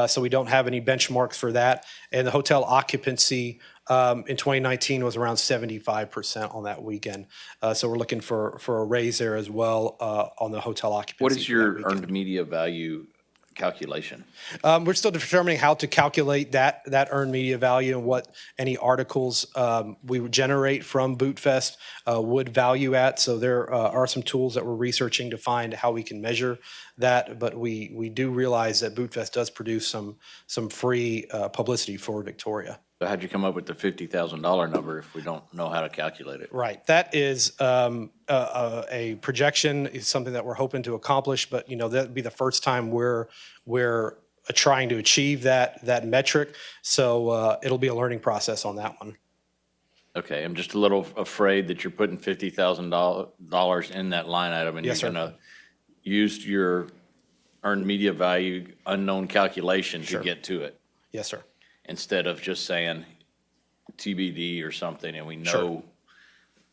so we don't have any benchmarks for that. And the hotel occupancy in 2019 was around 75% on that weekend. So we're looking for a raise there as well on the hotel occupancy. What is your earned media value calculation? We're still determining how to calculate that earned media value and what any articles we would generate from Boot Fest would value at. So there are some tools that we're researching to find how we can measure that. But we do realize that Boot Fest does produce some free publicity for Victoria. So how'd you come up with the $50,000 number if we don't know how to calculate it? Right. That is a projection. Is something that we're hoping to accomplish, but that'd be the first time we're trying to achieve that metric. So it'll be a learning process on that one. Okay, I'm just a little afraid that you're putting $50,000 in that line item and Yes, you're sir. gonna use your earned media value unknown calculation to Sure. get to it. Yes, sir. Instead of just saying TBD or something, and we know, Sure.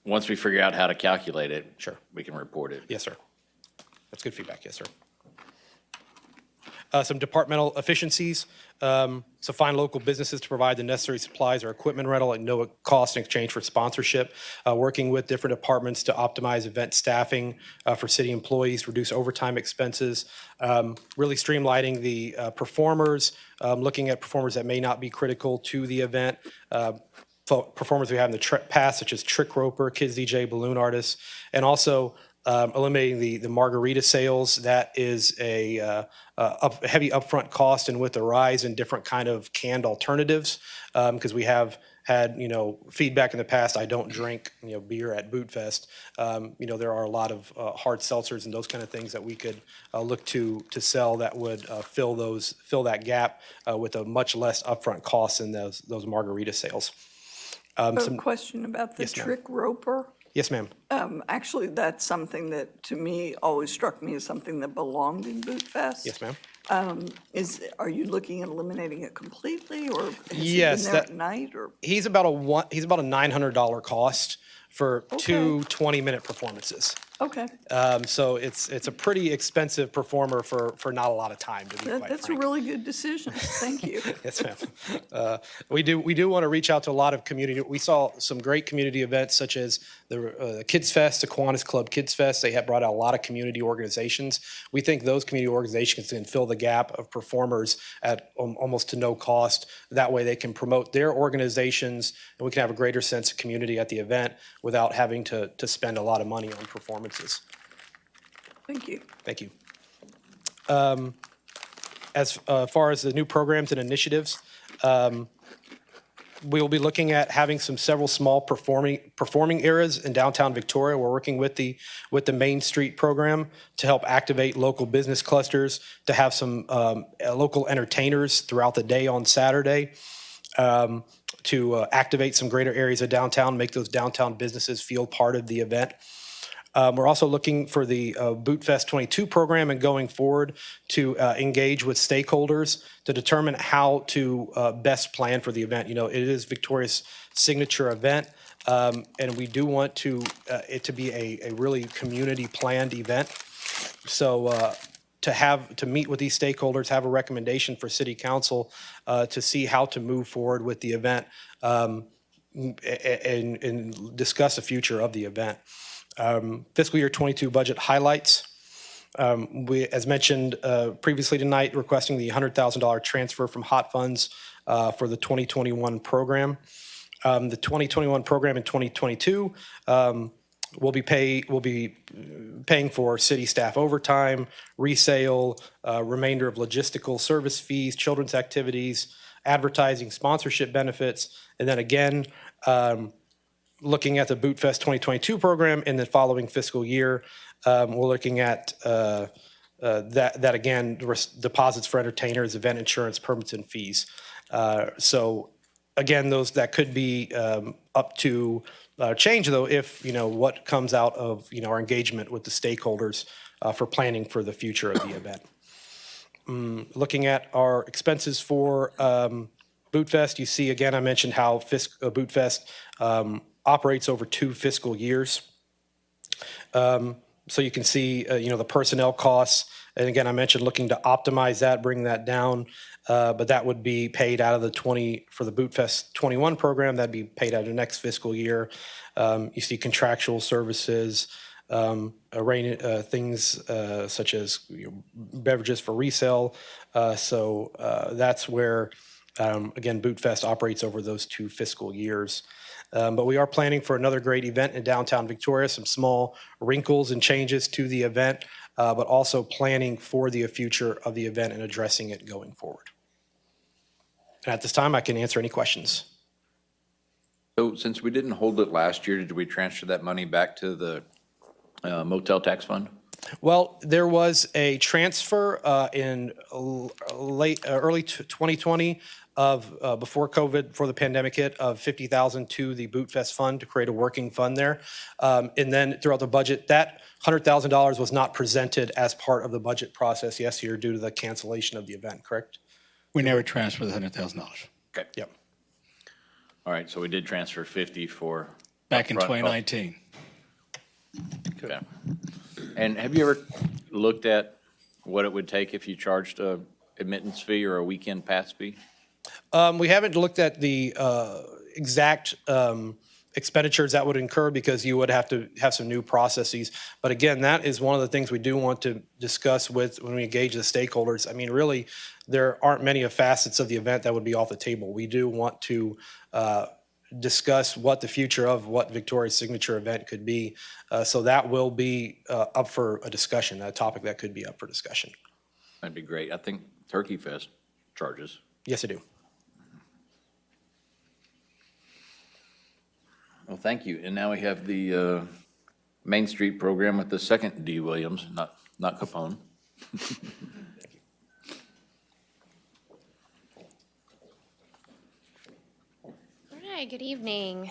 once we figure out how to calculate it, Sure. we can report it. Yes, sir. That's good feedback. Yes, sir. Some departmental efficiencies. So find local businesses to provide the necessary supplies or equipment rental at no cost in exchange for sponsorship. Working with different departments to optimize event staffing for city employees, reduce overtime expenses. Really streamlining the performers, looking at performers that may not be critical to the event. Performers we have in the past, such as trick roper, kids DJ, balloon artists, and also eliminating the margarita sales. That is a heavy upfront cost, and with the rise in different kind of canned alternatives, because we have had feedback in the past. I don't drink beer at Boot Fest. There are a lot of hard seltzers and those kind of things that we could look to sell that would fill that gap with a much less upfront cost in those margarita sales. A question about the Yes, ma'am. trick roper. Yes, ma'am. Actually, that's something that, to me, always struck me as something that belonged in Boot Fest. Yes, ma'am. Are you looking at eliminating it completely, or has he been Yes, there at night, or? he's about a $900 cost for two 20-minute performances. Okay, So it's a pretty expensive performer for not a lot of time, to be quite that's a frank. really good decision. Thank you. Yes, ma'am. We do want to reach out to a lot of community. We saw some great community events such as the Kids Fest, the Kiwanis Club Kids Fest. They have brought out a lot of community organizations. We think those community organizations can fill the gap of performers at almost to no cost. That way they can promote their organizations and we can have a greater sense of community at the event without having to spend a lot of money on performances. Thank you. Thank you. As far as the new programs and initiatives, we will be looking at having several small performing areas in downtown Victoria. We're working with the Main Street program to help activate local business clusters, to have some local entertainers throughout the day on Saturday, to activate some greater areas of downtown, make those downtown businesses feel part of the event. We're also looking for the Boot Fest 22 program and going forward to engage with stakeholders to determine how to best plan for the event. You know, it is Victoria's signature event, and we do want it to be a really community planned event. So to meet with these stakeholders, have a recommendation for City Council to see how to move forward with the event and discuss the future of the event. Fiscal year 22 budget highlights. We, as mentioned previously tonight, requesting the $100,000 transfer from hot funds for the 2021 program. The 2021 program in 2022 will be paying for city staff overtime, resale, remainder of logistical service fees, children's activities, advertising, sponsorship benefits, and then again, looking at the Boot Fest 2022 program in the following fiscal year, we're looking at that again, deposits for entertainers, event insurance, permits, and fees. So again, that could be up to change, though, if what comes out of our engagement with the stakeholders for planning for the future of the event. Looking at our expenses for Boot Fest, you see again, I mentioned how Boot Fest operates over 2 fiscal years. So you can see, the personnel costs. And again, I mentioned looking to optimize that, bring that down. But that would be paid out of for the Boot Fest 21 program. That'd be paid out of the next fiscal year. You see contractual services, things such as beverages for resale. So that's where, again, Boot Fest operates over those 2 fiscal years. But we are planning for another great event in downtown Victoria, some small wrinkles and changes to the event, but also planning for the future of the event and addressing it going forward. And at this time, I can answer any questions. So since we didn't hold it last year, did we transfer that money back to the Motel Tax Fund? Well, there was a transfer in early 2020 of before COVID, before the pandemic hit, of $50,000 to the Boot Fest Fund to create a working fund there. And then throughout the budget, that $100,000 was not presented as part of the budget process this year due to the cancellation of the event, correct? We never transferred the $100,000. Okay. Yep. All right, so we did transfer 50 for. Back in upfront 2019. Okay. And have you ever looked at what it would take if you charged a admittance fee or a weekend pass fee? We haven't looked at the exact expenditures that would incur because you would have to have some new processes. But again, that is one of the things we do want to discuss when we engage the stakeholders. I mean, really, there aren't many facets of the event that would be off the table. We do want to discuss what the future of what Victoria's signature event could be. So that will be up for a discussion, a topic that could be up for discussion. That'd be great. I think Turkey Fest charges. Yes, I do. Well, thank you. And now we have the Main Street program with the second D. Williams, not Capone. All right, good evening.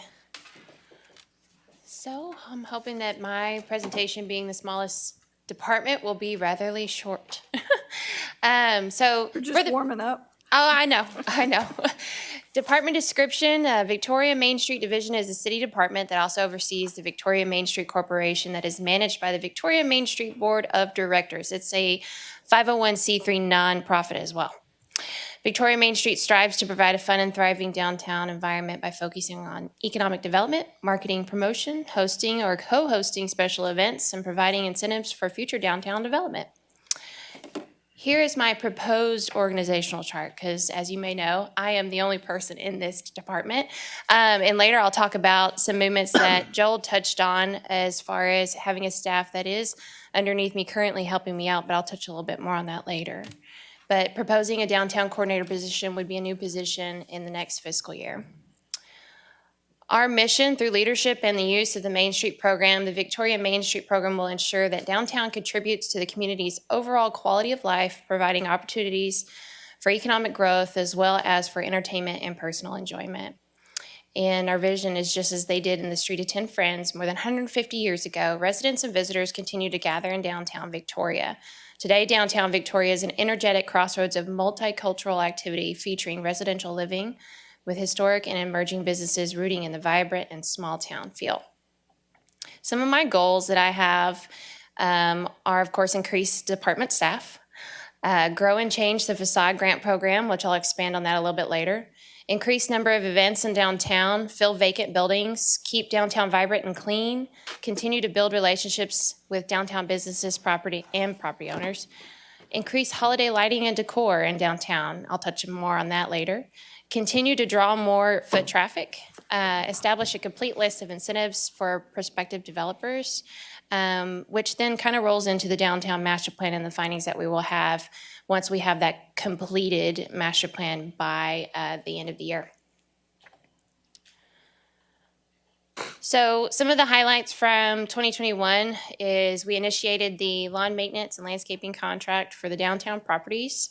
So I'm hoping that my presentation, being the smallest department, will be ratherly short. So We're just warming up. Oh, I know. Department description, Victoria Main Street Division is a city department that also oversees the Victoria Main Street Corporation that is managed by the Victoria Main Street Board of Directors. It's a 501c3 nonprofit as well. Victoria Main Street strives to provide a fun and thriving downtown environment by focusing on economic development, marketing, promotion, hosting or co-hosting special events, and providing incentives for future downtown development. Here is my proposed organizational chart, because as you may know, I am the only person in this department. And later I'll talk about some movements that Joel touched on as far as having a staff that is underneath me currently helping me out, but I'll touch a little bit more on that later. But proposing a downtown coordinator position would be a new position in the next fiscal year. Our mission through leadership and the use of the Main Street program, the Victoria Main Street program will ensure that downtown contributes to the community's overall quality of life, providing opportunities for economic growth as well as for entertainment and personal enjoyment. And our vision is just as they did in the Street of 10 Friends more than 150 years ago, residents and visitors continue to gather in downtown Victoria. Today, downtown Victoria is an energetic crossroads of multicultural activity featuring residential living, with historic and emerging businesses rooting in the vibrant and small town feel. Some of my goals that I have are, of course, increase department staff, grow and change the facade grant program, which I'll expand on that a little bit later, increase number of events in downtown, fill vacant buildings, keep downtown vibrant and clean, continue to build relationships with downtown businesses, property owners, increase holiday lighting and decor in downtown. I'll touch more on that later. Continue to draw more foot traffic, establish a complete list of incentives for prospective developers, which then kind of rolls into the downtown master plan and the findings that we will have once we have that completed master plan by the end of the year. So some of the highlights from 2021 is we initiated the lawn maintenance and landscaping contract for the downtown properties.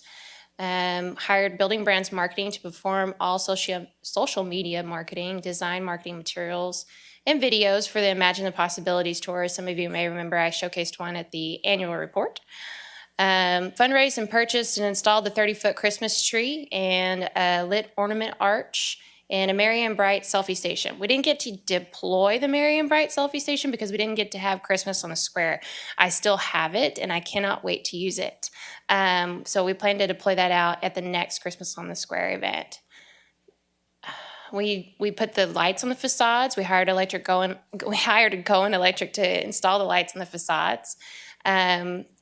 Hired Building Brands Marketing to perform all social media marketing, design marketing materials, and videos for the Imagine the Possibilities tour. Some of you may remember I showcased one at the annual report. Fundraised and purchased and installed the 30-foot Christmas tree and a lit ornament arch and a Merry and Bright selfie station. We didn't get to deploy the Merry and Bright selfie station because we didn't get to have Christmas on the Square. I still have it, and I cannot wait to use it. So we plan to deploy that out at the next Christmas on the Square event. We put the lights on the facades. We hired Cohen Electric to install the lights on the facades.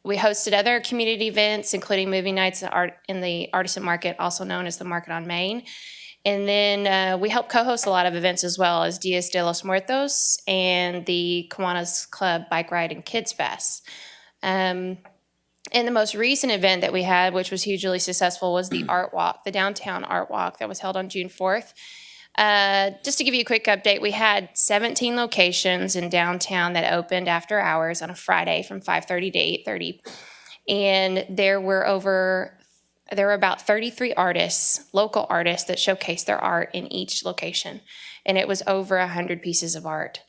We hosted other community events, including movie nights in the Artisan Market, also known as the Market on Main. And then we helped co-host a lot of events as well as Dias de los Muertos and the Kiwanis Club Bike Ride and Kids Fest. And the most recent event that we had, which was hugely successful, was the Art Walk, the Downtown Art Walk that was held on June 4th. Just to give you a quick update, we had 17 locations in downtown that opened after hours on a Friday from 5:30 to 8:30. And there were about 33 artists, local artists, that showcased their art in each location. And it was over 100 pieces of art.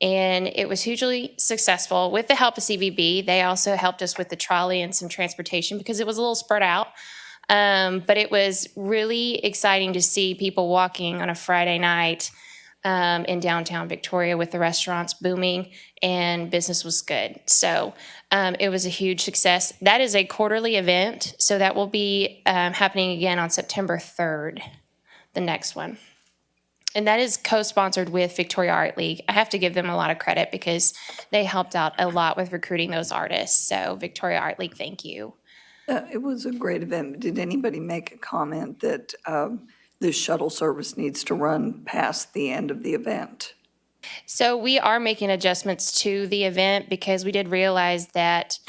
And it was hugely successful. With the help of CVB, they also helped us with the trolley and some transportation because it was a little spread out. But it was really exciting to see people walking on a Friday night in downtown Victoria with the restaurants booming and business was good. So it was a huge success. That is a quarterly event, so that will be happening again on September 3rd, the next one. And that is co-sponsored with Victoria Art League. I have to give them a lot of credit because they helped out a lot with recruiting those artists. So Victoria Art League, thank you. It was a great event. Did anybody make a comment that the shuttle service needs to run past the end of the event? So we are making adjustments to the event because we did realize that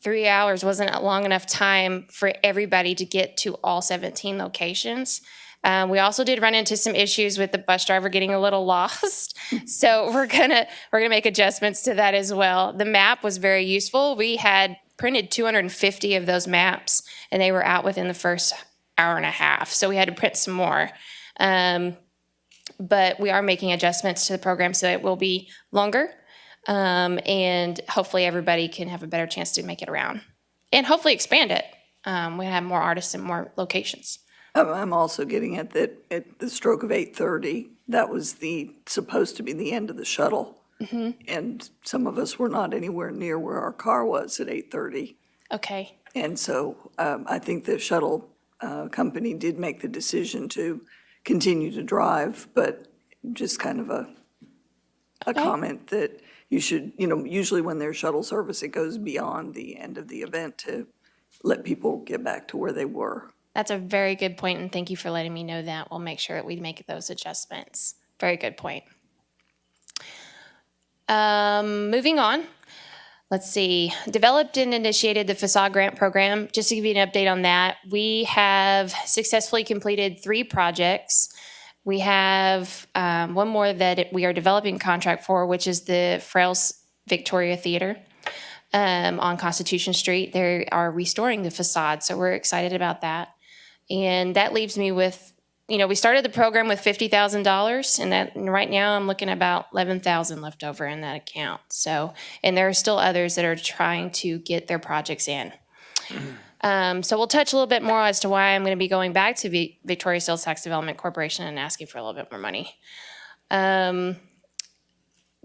3 hours wasn't a long enough time for everybody to get to all 17 locations. We also did run into some issues with the bus driver getting a little lost. So we're gonna make adjustments to that as well. The map was very useful. We had printed 250 of those maps and they were out within the first hour and a half. So we had to print some more. But we are making adjustments to the program so it will be longer. And hopefully everybody can have a better chance to make it around and hopefully expand it. We have more artists and more locations. I'm also getting at that at the stroke of 8:30, that was supposed to be the end of the shuttle. And some of us were not anywhere near where our car was at 8:30. Okay. And so I think the shuttle company did make the decision to continue to drive, but just kind of a comment that you should, usually when there's shuttle service, it goes beyond the end of the event to let people get back to where they were. That's a very good point, and thank you for letting me know that. We'll make sure that we make those adjustments. Very good point. Moving on. Let's see. Developed and initiated the facade grant program. Just to give you an update on that, we have successfully completed 3 projects. We have one more that we are developing a contract for, which is the Frails Victoria Theater on Constitution Street. They are restoring the facade, so we're excited about that. And that leaves me with, we started the program with $50,000, and right now I'm looking at about $11,000 left over in that account. So, and there are still others that are trying to get their projects in. So we'll touch a little bit more as to why I'm going to be going back to Victoria Sales Tax Development Corporation and asking for a little bit more money.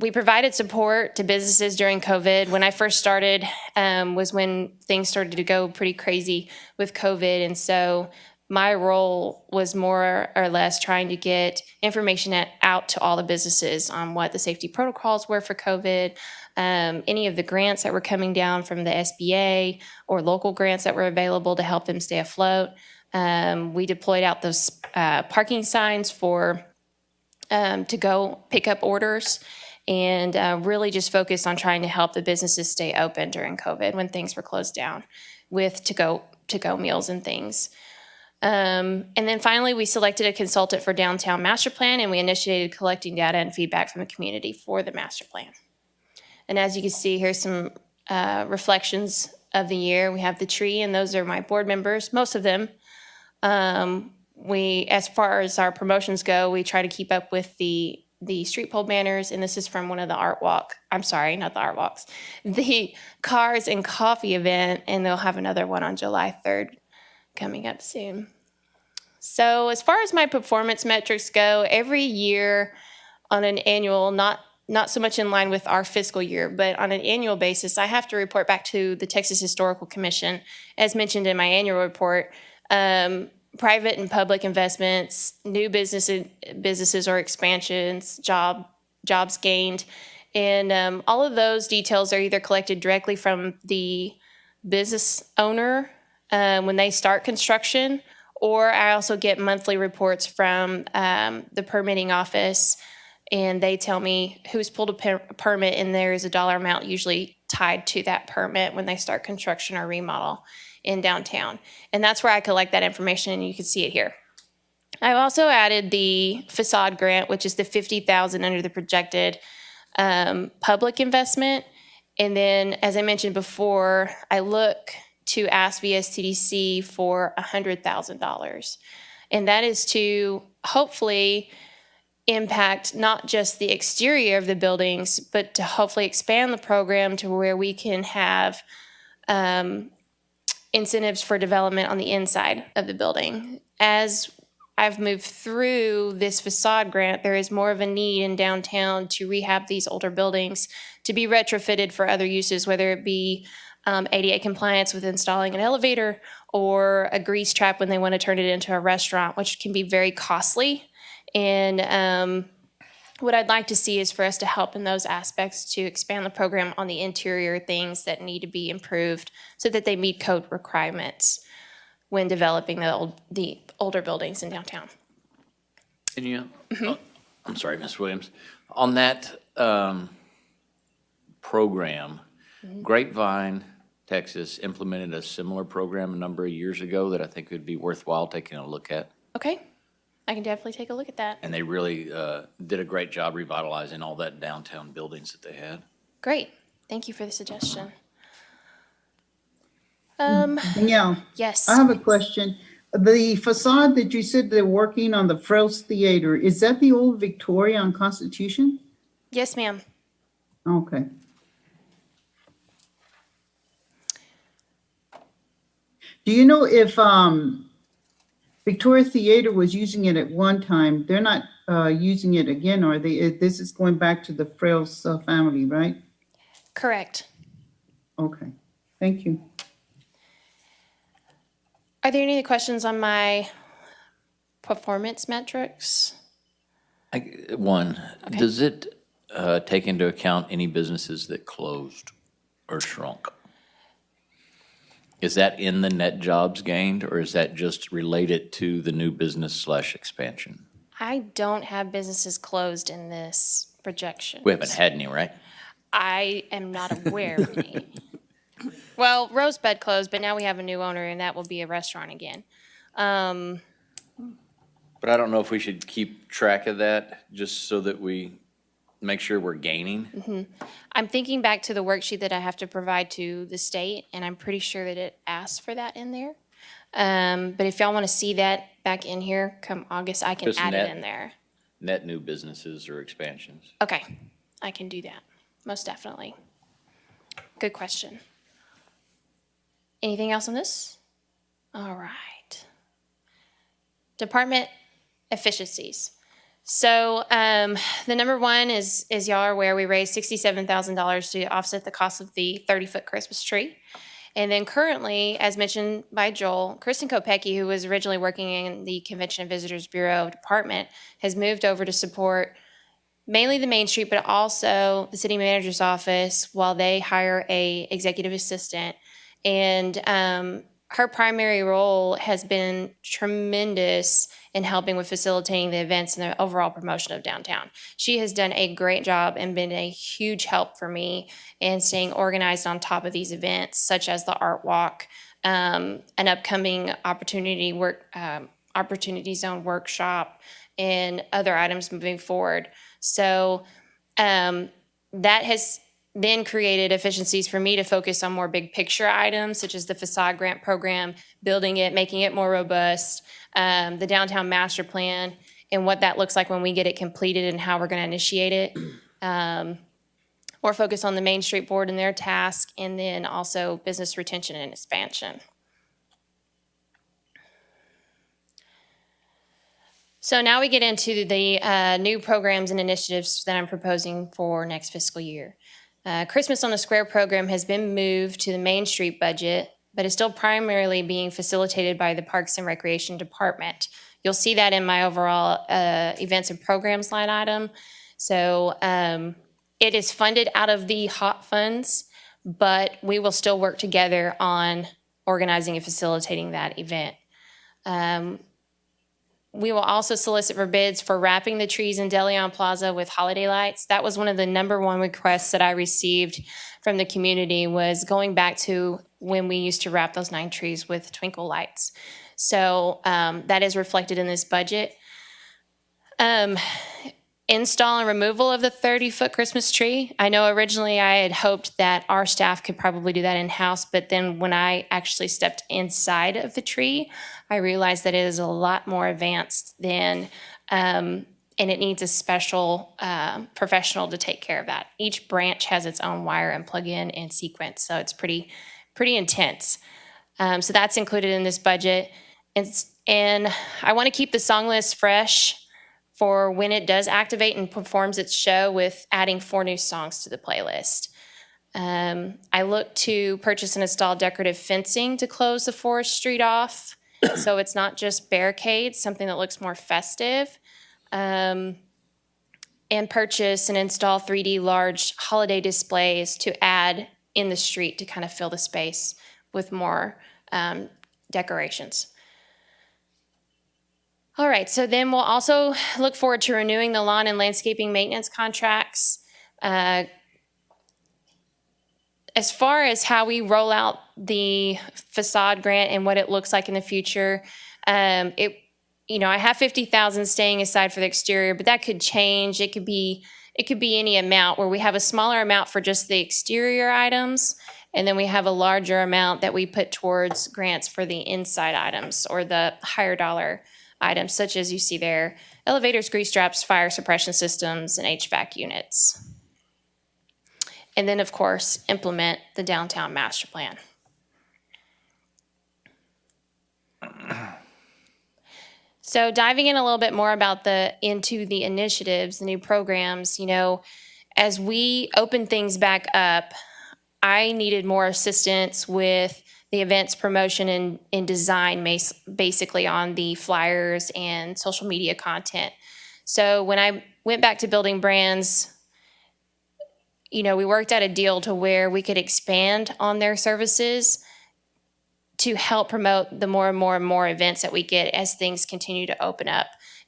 We provided support to businesses during COVID. When I first started was when things started to go pretty crazy with COVID. And so my role was more or less trying to get information out to all the businesses on what the safety protocols were for COVID, any of the grants that were coming down from the SBA or local grants that were available to help them stay afloat. We deployed out those parking signs to go pick up orders, and really just focused on trying to help the businesses stay open during COVID when things were closed down with to-go meals and things. And then finally, we selected a consultant for downtown master plan, and we initiated collecting data and feedback from the community for the master plan. And as you can see, here's some reflections of the year. We have the tree, and those are my board members, most of them. As far as our promotions go, we try to keep up with the street pole banners, and this is from one of the the Cars and Coffee event, and they'll have another one on July 3rd coming up soon. So as far as my performance metrics go, every year on an annual, not so much in line with our fiscal year, but on an annual basis, I have to report back to the Texas Historical Commission, as mentioned in my annual report. Private and public investments, new businesses or expansions, jobs gained, and all of those details are either collected directly from the business owner when they start construction, or I also get monthly reports from the permitting office, and they tell me who's pulled a permit, and there is a dollar amount usually tied to that permit when they start construction or remodel in downtown. And that's where I collect that information, and you can see it here. I've also added the facade grant, which is the $50,000 under the projected public investment. And then, as I mentioned before, I look to ask VSTDC for $100,000. And that is to hopefully impact not just the exterior of the buildings, but to hopefully expand the program to where we can have incentives for development on the inside of the building. As I've moved through this facade grant, there is more of a need in downtown to rehab these older buildings, to be retrofitted for other uses, whether it be ADA compliance with installing an elevator or a grease trap when they want to turn it into a restaurant, which can be very costly. And what I'd like to see is for us to help in those aspects to expand the program on the interior things that need to be improved so that they meet code requirements when developing the older buildings in downtown. And I'm sorry, Ms. Williams. On that program, Grapevine, Texas implemented a similar program a number of years ago that I think would be worthwhile taking a look at. Okay, I can definitely take a look at that. And they really did a great job revitalizing all that downtown buildings that they had. Great, thank you for the suggestion. Danielle? Yes. I have a question. The facade that you said they're working on, the Frails Theater, is that the old Victoria on Constitution? Yes, ma'am. Okay. Do you know if Victoria Theater was using it at one time? They're not using it again, are they? This is going back to the Frails family, right? Correct. Okay, thank you. Are there any questions on my performance metrics? One, does it take into account any businesses that closed or shrunk? Is that in the net jobs gained, or is that just related to the new business / expansion? I don't have businesses closed in this projection. We haven't had any, right? I am not aware of any. Well, Rosebud closed, but now we have a new owner, and that will be a restaurant again. But I don't know if we should keep track of that, just so that we make sure we're gaining. I'm thinking back to the worksheet that I have to provide to the state, and I'm pretty sure that it asks for that in there. But if y'all want to see that back in here come August, I can Just add net. it in there. Net new businesses or expansions. Okay, I can do that, most definitely. Good question. Anything else on this? All right. Department efficiencies. So the number one is y'all are aware, we raised $67,000 to offset the cost of the 30-foot Christmas tree. And then currently, as mentioned by Joel, Kristen Kopecki, who was originally working in the Convention and Visitors Bureau department, has moved over to support mainly the Main Street, but also the city manager's office while they hire a executive assistant. And her primary role has been tremendous in helping with facilitating the events and the overall promotion of downtown. She has done a great job and been a huge help for me in staying organized on top of these events, such as the Art Walk, an upcoming opportunity zone workshop, and other items moving forward. So that has then created efficiencies for me to focus on more big picture items, such as the facade grant program, building it, making it more robust, the downtown master plan, and what that looks like when we get it completed and how we're going to initiate it. More focus on the Main Street Board and their task, and then also business retention and expansion. So now we get into the new programs and initiatives that I'm proposing for next fiscal year. Christmas on the Square program has been moved to the Main Street budget, but is still primarily being facilitated by the Parks and Recreation Department. You'll see that in my overall events and programs line item. So it is funded out of the HOT funds, but we will still work together on organizing and facilitating that event. We will also solicit for bids for wrapping the trees in De Leon Plaza with holiday lights. That was one of the #1 requests that I received from the community, was going back to when we used to wrap those 9 trees with twinkle lights. So that is reflected in this budget. Install and removal of the 30-foot Christmas tree. I know originally I had hoped that our staff could probably do that in-house, but then when I actually stepped inside of the tree, I realized that it is a lot more advanced than, and it needs a special professional to take care of that. Each branch has its own wire and plug-in and sequence, so it's pretty intense. So that's included in this budget. And I want to keep the song list fresh for when it does activate and performs its show, with adding 4 new songs to the playlist. I look to purchase and install decorative fencing to close the Forest Street off, so it's not just barricades, something that looks more festive. And purchase and install 3D large holiday displays to add in the street to kind of fill the space with more decorations. All right, so then we'll also look forward to renewing the lawn and landscaping maintenance contracts. As far as how we roll out the facade grant and what it looks like in the future, I have $50,000 staying aside for the exterior, but that could change. It could be any amount, where we have a smaller amount for just the exterior items, And then we have a larger amount that we put towards grants for the inside items or the higher dollar items, such as you see there, elevators, grease traps, fire suppression systems, and HVAC units. And then, of course, implement the downtown master plan. So diving in a little bit more about into the initiatives, the new programs, you know, as we open things back up, I needed more assistance with the events promotion and design, basically on the flyers and social media content. So when I went back to building brands, you know, we worked out a deal to where we could expand on their services to help promote the more and more and more events that we get as things continue to open up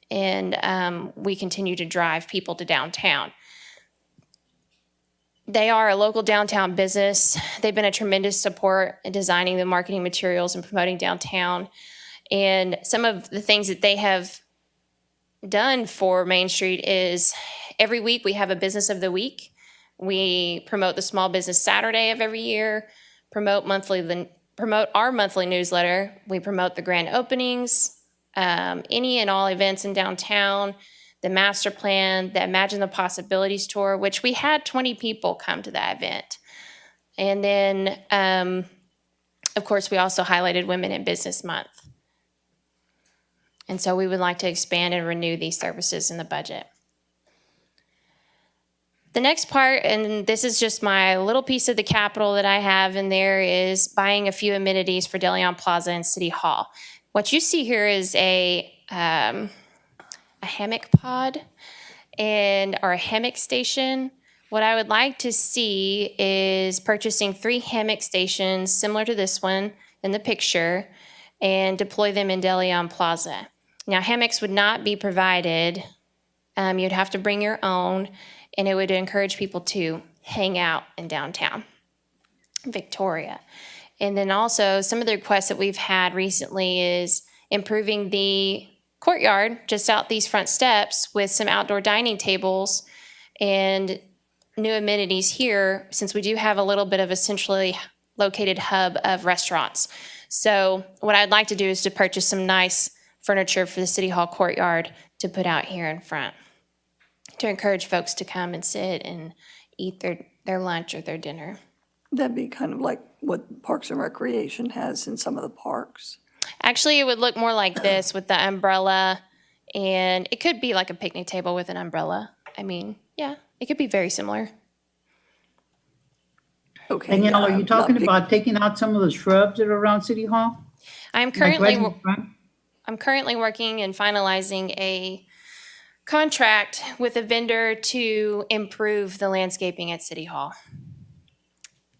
and we continue to drive people to downtown. They are a local downtown business. They've been a tremendous support in designing the marketing materials and promoting downtown. And some of the things that they have done for Main Street is every week we have a business of the week. We promote the Small Business Saturday of every year, promote our monthly newsletter. We promote the grand openings, any and all events in downtown, the master plan, the Imagine the Possibilities tour, which we had 20 people come to that event. And then, of course, we also highlighted Women in Business Month. And so we would like to expand and renew these services in the budget. The next part, and this is just my little piece of the capital that I have in there, is buying a few amenities for DeLeon Plaza and City Hall. What you see here is a hammock pod or a hammock station. What I would like to see is purchasing 3 hammock stations similar to this one in the picture and deploy them in DeLeon Plaza. Now, hammocks would not be provided. You'd have to bring your own, and it would encourage people to hang out in downtown Victoria. And then also some of the requests that we've had recently is improving the courtyard just out these front steps with some outdoor dining tables and new amenities here, since we do have a little bit of a centrally located hub of restaurants. So what I'd like to do is to purchase some nice furniture for the City Hall courtyard to put out here in front to encourage folks to come and sit and eat their lunch or their dinner. That'd be kind of like what Parks and Recreation has in some of the parks. Actually, it would look more like this with the umbrella, and it could be like a picnic table with an umbrella. I mean, yeah, it could be very similar. Okay. Danielle, are you talking about taking out some of the shrubs that are around City Hall? I'm currently working and finalizing a contract with a vendor to improve the landscaping at City Hall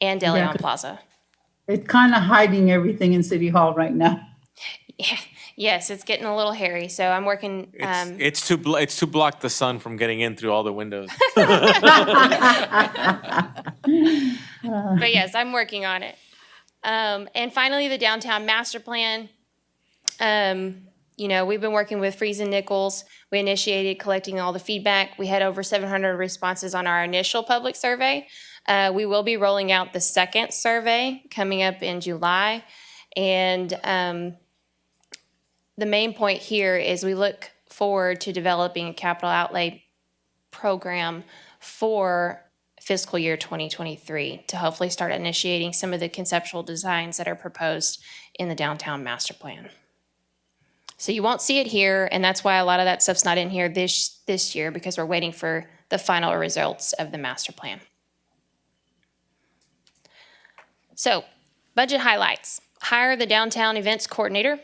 and DeLeon Plaza. It's kind of hiding everything in City Hall right now. Yeah, yes, it's getting a little hairy, so I'm working. It's to block the sun from getting in through all the windows. But yes, I'm working on it. And finally, the downtown master plan. You know, we've been working with Freeze and Nichols. We initiated collecting all the feedback. We had over 700 responses on our initial public survey. We will be rolling out the second survey coming up in July. And the main point here is we look forward to developing a capital outlay program for fiscal year 2023 to hopefully start initiating some of the conceptual designs that are proposed in the downtown master plan. So you won't see it here, and that's why a lot of that stuff's not in here this year, because we're waiting for the final results of the master plan. So, budget highlights. Hire the downtown events coordinator.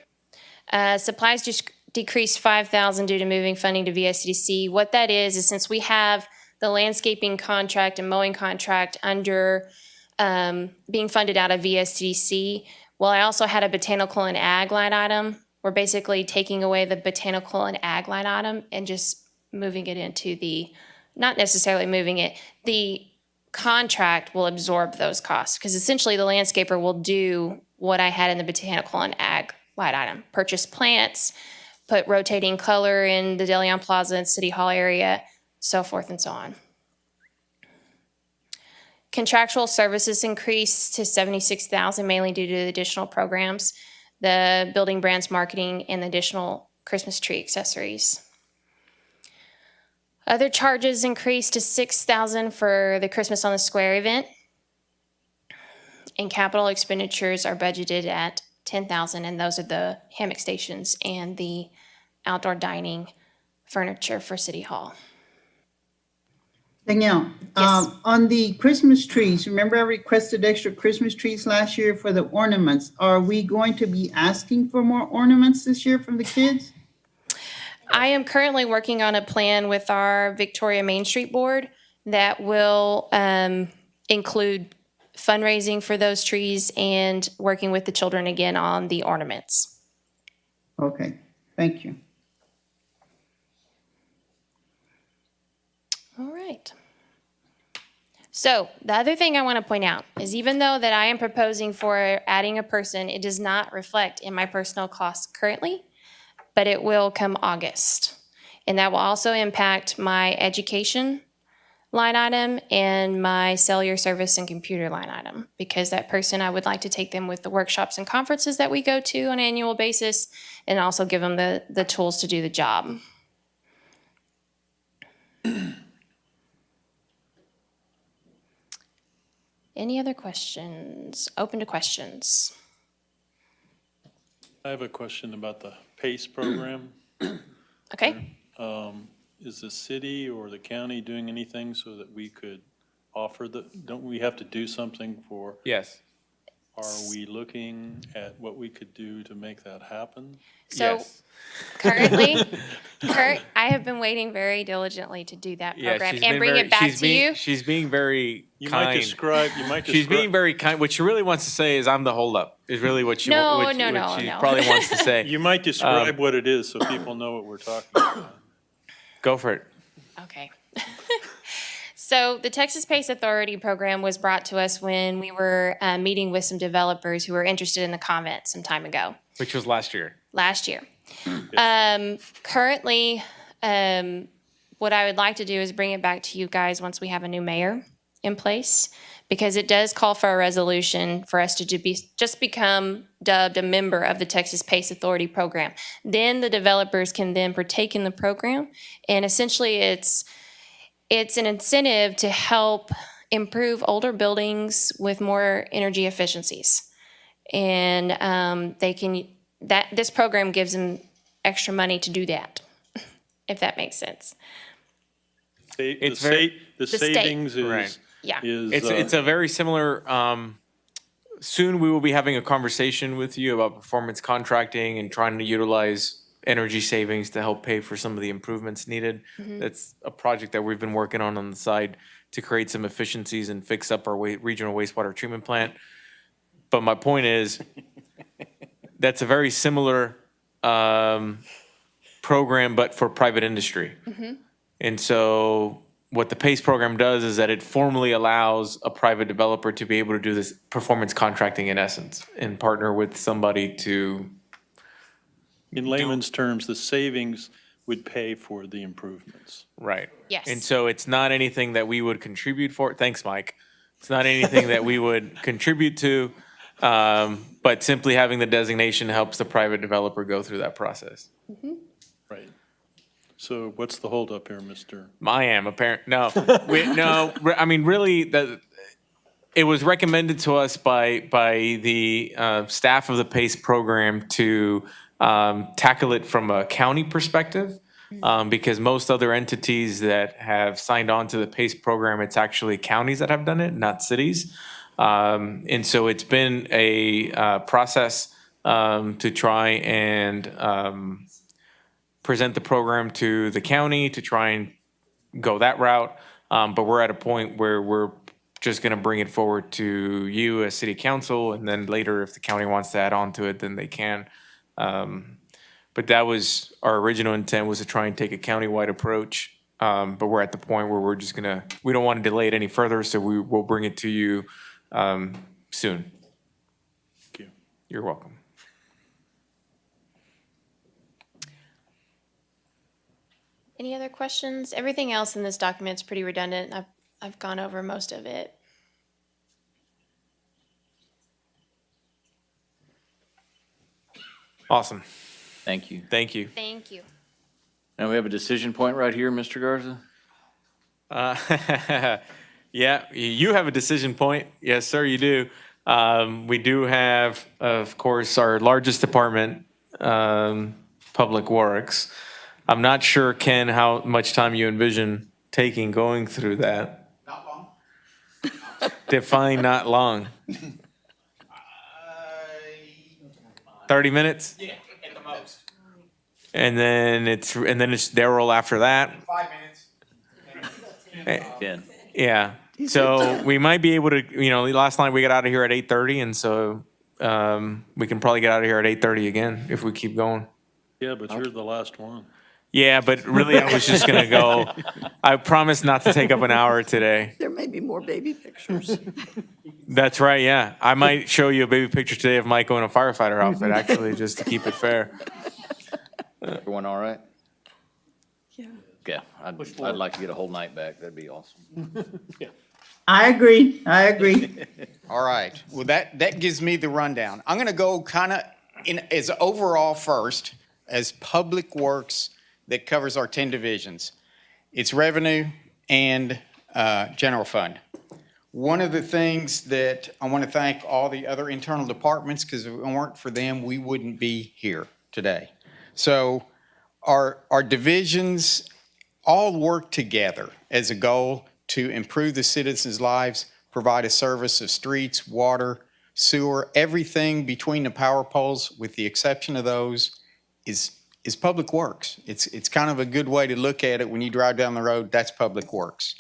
Supplies just decreased $5,000 due to moving funding to VSDC. What that is since we have the landscaping contract and mowing contract under being funded out of VSDC, well, I also had a botanical and ag line item. We're basically taking away the botanical and ag line item and just moving it into not necessarily moving it, the contract will absorb those costs, because essentially the landscaper will do what I had in the botanical and ag line item. Purchase plants, put rotating color in the DeLeon Plaza and City Hall area, so forth and so on. Contractual services increased to 76,000, mainly due to the additional programs, the building brands marketing, and the additional Christmas tree accessories. Other charges increased to 6,000 for the Christmas on the Square event. And capital expenditures are budgeted at 10,000, and those are the hammock stations and the outdoor dining furniture for City Hall. Danielle, on the Christmas trees, remember I requested extra Christmas trees last year for the ornaments. Are we going to be asking for more ornaments this year from the kids? I am currently working on a plan with our Victoria Main Street Board that will include fundraising for those trees and working with the children again on the ornaments. Okay, thank you. All right. So the other thing I want to point out is even though that I am proposing for adding a person, it does not reflect in my personal costs currently, but it will come August. And that will also impact my education line item and my cellular service and computer line item, because that person, I would like to take them with the workshops and conferences that we go to on an annual basis and also give them the tools to do the job. Any other questions? Open to questions. I have a question about the PACE program. Okay. Is the city or the county doing anything so that we could offer don't we have to do something for? Yes. Are we looking at what we could do to make that happen? So currently, I have been waiting very diligently to do that program and bring it back to you. She's being very You kind. might describe. She's being very kind. What she really wants to say is I'm the holdup, is really what she, No. she probably wants to say. You might describe what it is so people know what we're talking about. Go for it. Okay. So the Texas PACE Authority program was brought to us when we were meeting with some developers who were interested in the convent some time ago. Which was last year. Currently, what I would like to do is bring it back to you guys once we have a new mayor in place, because it does call for a resolution for us to just become dubbed a member of the Texas PACE Authority program. Then the developers can then partake in the program, and essentially it's an incentive to help improve older buildings with more energy efficiencies. And this program gives them extra money to do that, if that makes sense. The savings is, right. Yeah. It's a very similar, soon we will be having a conversation with you about performance contracting and trying to utilize energy savings to help pay for some of the improvements needed. Mhm. That's a project that we've been working on the side to create some efficiencies and fix up our regional wastewater treatment plant. But my point is, that's a very similar program, but for private industry. Mhm. And so what the PACE program does is that it formally allows a private developer to be able to do this performance contracting in essence and partner with somebody to. in layman's terms, the savings would pay for the improvements. Right. Yes. And so it's not anything that we would contribute for. Thanks, Mike. It's not anything that we would contribute to, but simply having the designation helps the private developer go through that process. Mm-hmm. Right. So what's the holdup here, Mr.? I am apparent. No, I mean, really, it was recommended to us by the staff of the PACE program to tackle it from a county perspective, because most other entities that have signed on to the PACE program, it's actually counties that have done it, not cities. And so it's been a process to try and present the program to the county to try and go that route. But we're at a point where we're just going to bring it forward to you as city council, and then later if the county wants to add on to it, then they can. But that was our original intent, was to try and take a countywide approach. But we're at the point where we don't want to delay it any further, so we will bring it to you soon. Thank you. You're welcome. Any other questions? Everything else in this document is pretty redundant. I've gone over most of it. Awesome. Thank you. Thank you. Thank you. Now we have a decision point right here, Mr. Garza. Yeah, you have a decision point. Yes, sir, you do. We do have, of course, our largest department, Public Works. I'm not sure, Ken, how much time you envision taking going through that. Not long. Define not long. 30 minutes? Yeah, at the most. And then it's Daryl after that? 5 minutes. 10. Yeah, so we might be able to, last night we got out of here at 8:30, and so we can probably get out of here at 8:30 again if we keep going. Yeah, but you're the last one. Yeah, but really I was just gonna go, I promised not to take up an hour today. There may be more baby pictures. That's right, yeah. I might show you a baby picture today of Michael in a firefighter outfit, actually, just to keep it fair. Everyone all right? Yeah. Yeah, I'd like to get a whole night back. That'd be awesome. I agree. All right. Well, that gives me the rundown. I'm going to go kind of as overall first, as Public Works that covers our 10 divisions. It's revenue and general fund. One of the things that I want to thank all the other internal departments, because if it weren't for them, we wouldn't be here today. So our divisions all work together as a goal to improve the citizens' lives, provide a service of streets, water, sewer, everything between the power poles, with the exception of those, is Public Works. It's kind of a good way to look at it when you drive down the road. That's Public Works.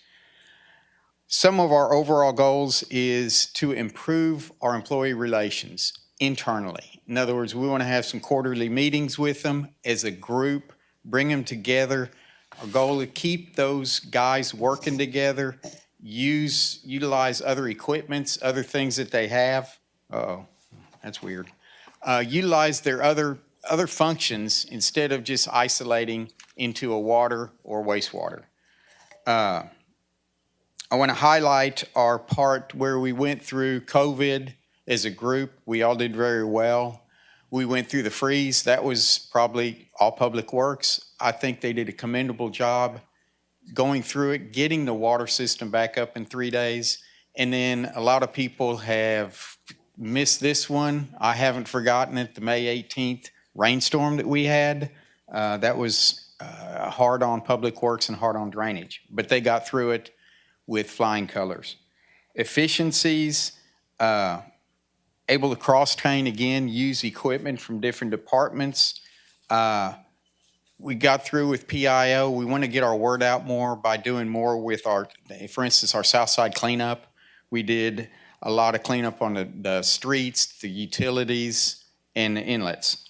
Some of our overall goals is to improve our employee relations internally. In other words, we want to have some quarterly meetings with them as a group, bring them together. Our goal is to keep those guys working together, utilize other equipments, other things that they have. Uh-oh, that's weird. Utilize their other functions instead of just isolating into a water or wastewater. I want to highlight our part where we went through COVID as a group. We all did very well. We went through the freeze. That was probably all Public Works. I think they did a commendable job going through it, getting the water system back up in 3 days. And then a lot of people have missed this one. I haven't forgotten it, the May 18th rainstorm that we had. That was hard on Public Works and hard on drainage, but they got through it with flying colors. Efficiencies, able to cross-train again, use equipment from different departments. We got through with PIO. We want to get our word out more by doing more with for instance, our South Side cleanup. We did a lot of cleanup on the streets, the utilities, and the inlets.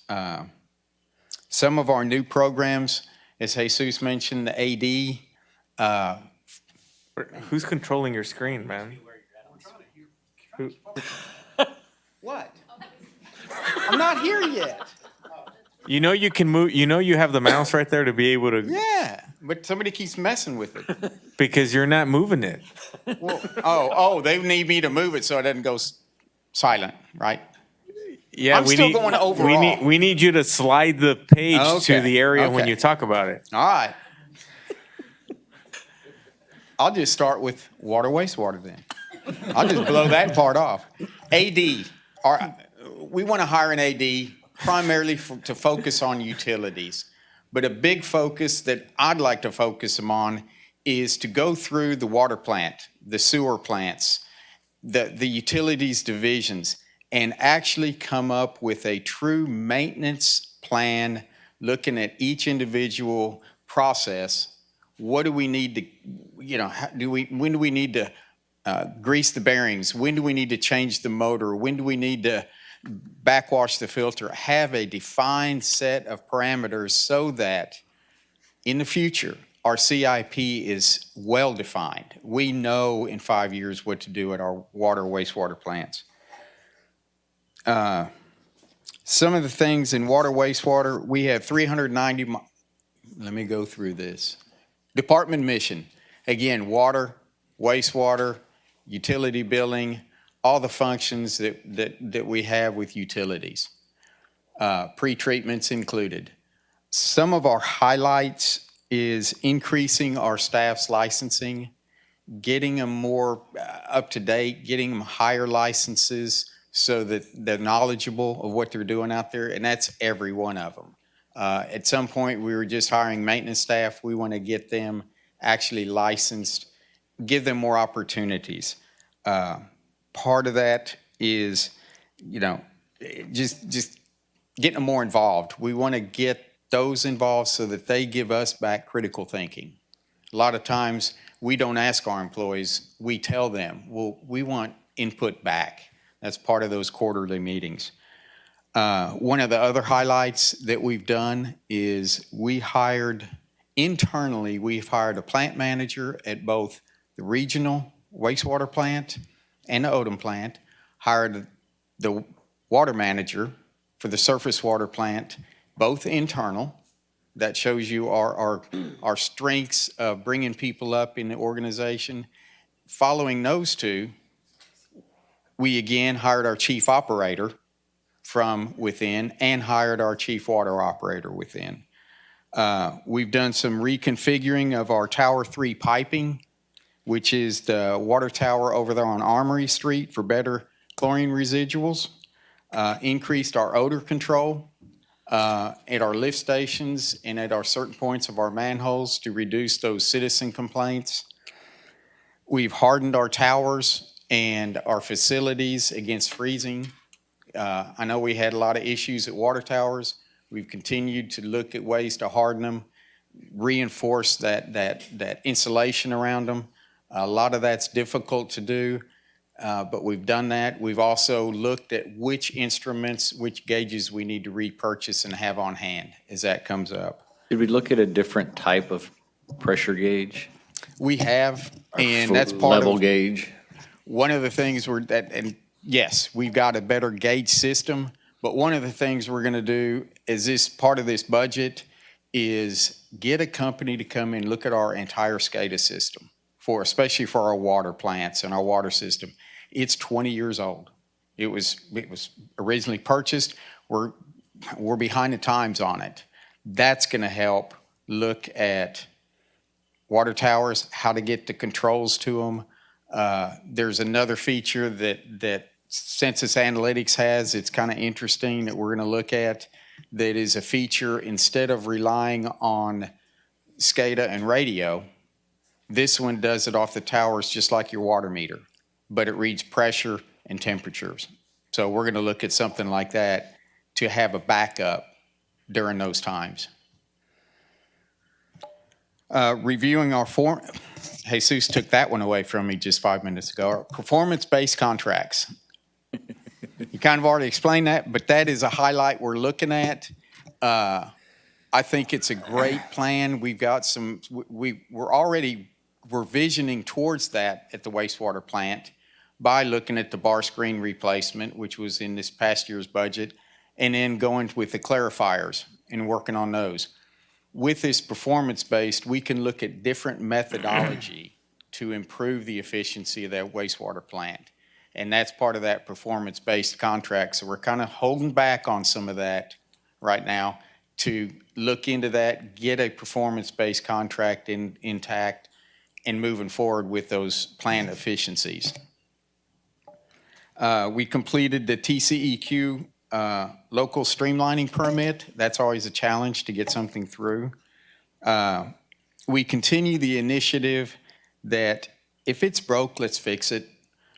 Some of our new programs, as Jesus mentioned, the AD. Who's controlling your screen, man? Who? What? I'm not here yet. You know you can move, you have the mouse right there to be able to. Yeah, but somebody keeps messing with it. Because you're not moving it. Well, they need me to move it so it doesn't go silent, right? Yeah, I'm still going overall. We need you to slide the page to the area when you talk about it. All right. I'll just start with water, wastewater then. I'll just blow that part off. AD, we want to hire an AD primarily to focus on utilities. But a big focus that I'd like to focus them on is to go through the water plant, the sewer plants, the utilities divisions, and actually come up with a true maintenance plan, looking at each individual process. What do we need to, when do we need to grease the bearings? When do we need to change the motor? When do we need to backwash the filter? Have a defined set of parameters so that in the future, our CIP is well defined. We know in 5 years what to do at our water, wastewater plants. Some of the things in water, wastewater, we have 390, let me go through this. Department mission, again, water, wastewater, utility billing, all the functions that we have with utilities. pre-treatments included. Some of our highlights is increasing our staff's licensing, getting them more up to date, getting them higher licenses so that they're knowledgeable of what they're doing out there, and that's every one of them. At some point, we were just hiring maintenance staff. We want to get them actually licensed, give them more opportunities. Part of that is, just getting them more involved. We want to get those involved so that they give us back critical thinking. A lot of times, we don't ask our employees, we tell them, well, we want input back. That's part of those quarterly meetings. One of the other highlights that we've done is we've hired a plant manager at both the regional wastewater plant and the Odom plant, hired the water manager for the surface water plant, both internal. That shows you our strengths of bringing people up in the organization. Following those two, we again hired our chief operator from within and hired our chief water operator within. We've done some reconfiguring of our Tower 3 piping, which is the water tower over there on Armory Street for better chlorine residuals. Increased our odor control at our lift stations and at our certain points of our manholes to reduce those citizen complaints. We've hardened our towers and our facilities against freezing. I know we had a lot of issues at water towers. We've continued to look at ways to harden them, reinforce that insulation around them. A lot of that's difficult to do, but we've done that. We've also looked at which instruments, which gauges we need to repurchase and have on hand as that comes up. Did we look at a different type of pressure gauge? We have, and that's part of level gauge. One of the things and yes, we've got a better gauge system, but one of the things we're going to do is this part of this budget is get a company to come and look at our entire SCADA system, especially for our water plants and our water system. It's 20 years old. It was originally purchased. We're behind the times on it. That's going to help look at water towers, how to get the controls to them. There's another feature that Census Analytics has. It's kind of interesting that we're going to look at. That is a feature, instead of relying on SCADA and radio, this one does it off the towers just like your water meter, but it reads pressure and temperatures. So we're going to look at something like that to have a backup during those times. Reviewing our Jesus took that one away from me just 5 minutes ago. Our performance-based contracts. You kind of already explained that, but that is a highlight we're looking at. I think it's a great plan. We've got we're visioning towards that at the wastewater plant by looking at the bar screen replacement, which was in this past year's budget, and then going with the clarifiers and working on those. With this performance-based, we can look at different methodology to improve the efficiency of that wastewater plant. And that's part of that performance-based contract. So we're kind of holding back on some of that right now to look into that, get a performance-based contract intact, and moving forward with those plant efficiencies. We completed the TCEQ local streamlining permit. That's always a challenge to get something through. We continue the initiative that if it's broke, let's fix it.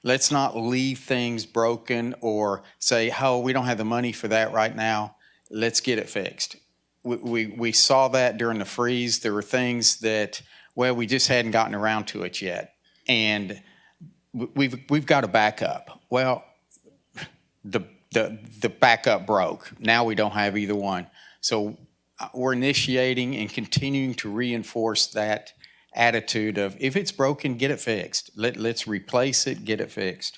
Let's not leave things broken or say, oh, we don't have the money for that right now. Let's get it fixed. We saw that during the freeze. There were things that, well, we just hadn't gotten around to it yet. And we've got a backup. Well, the backup broke. Now we don't have either one. So we're initiating and continuing to reinforce that attitude of if it's broken, get it fixed. Let's replace it, get it fixed.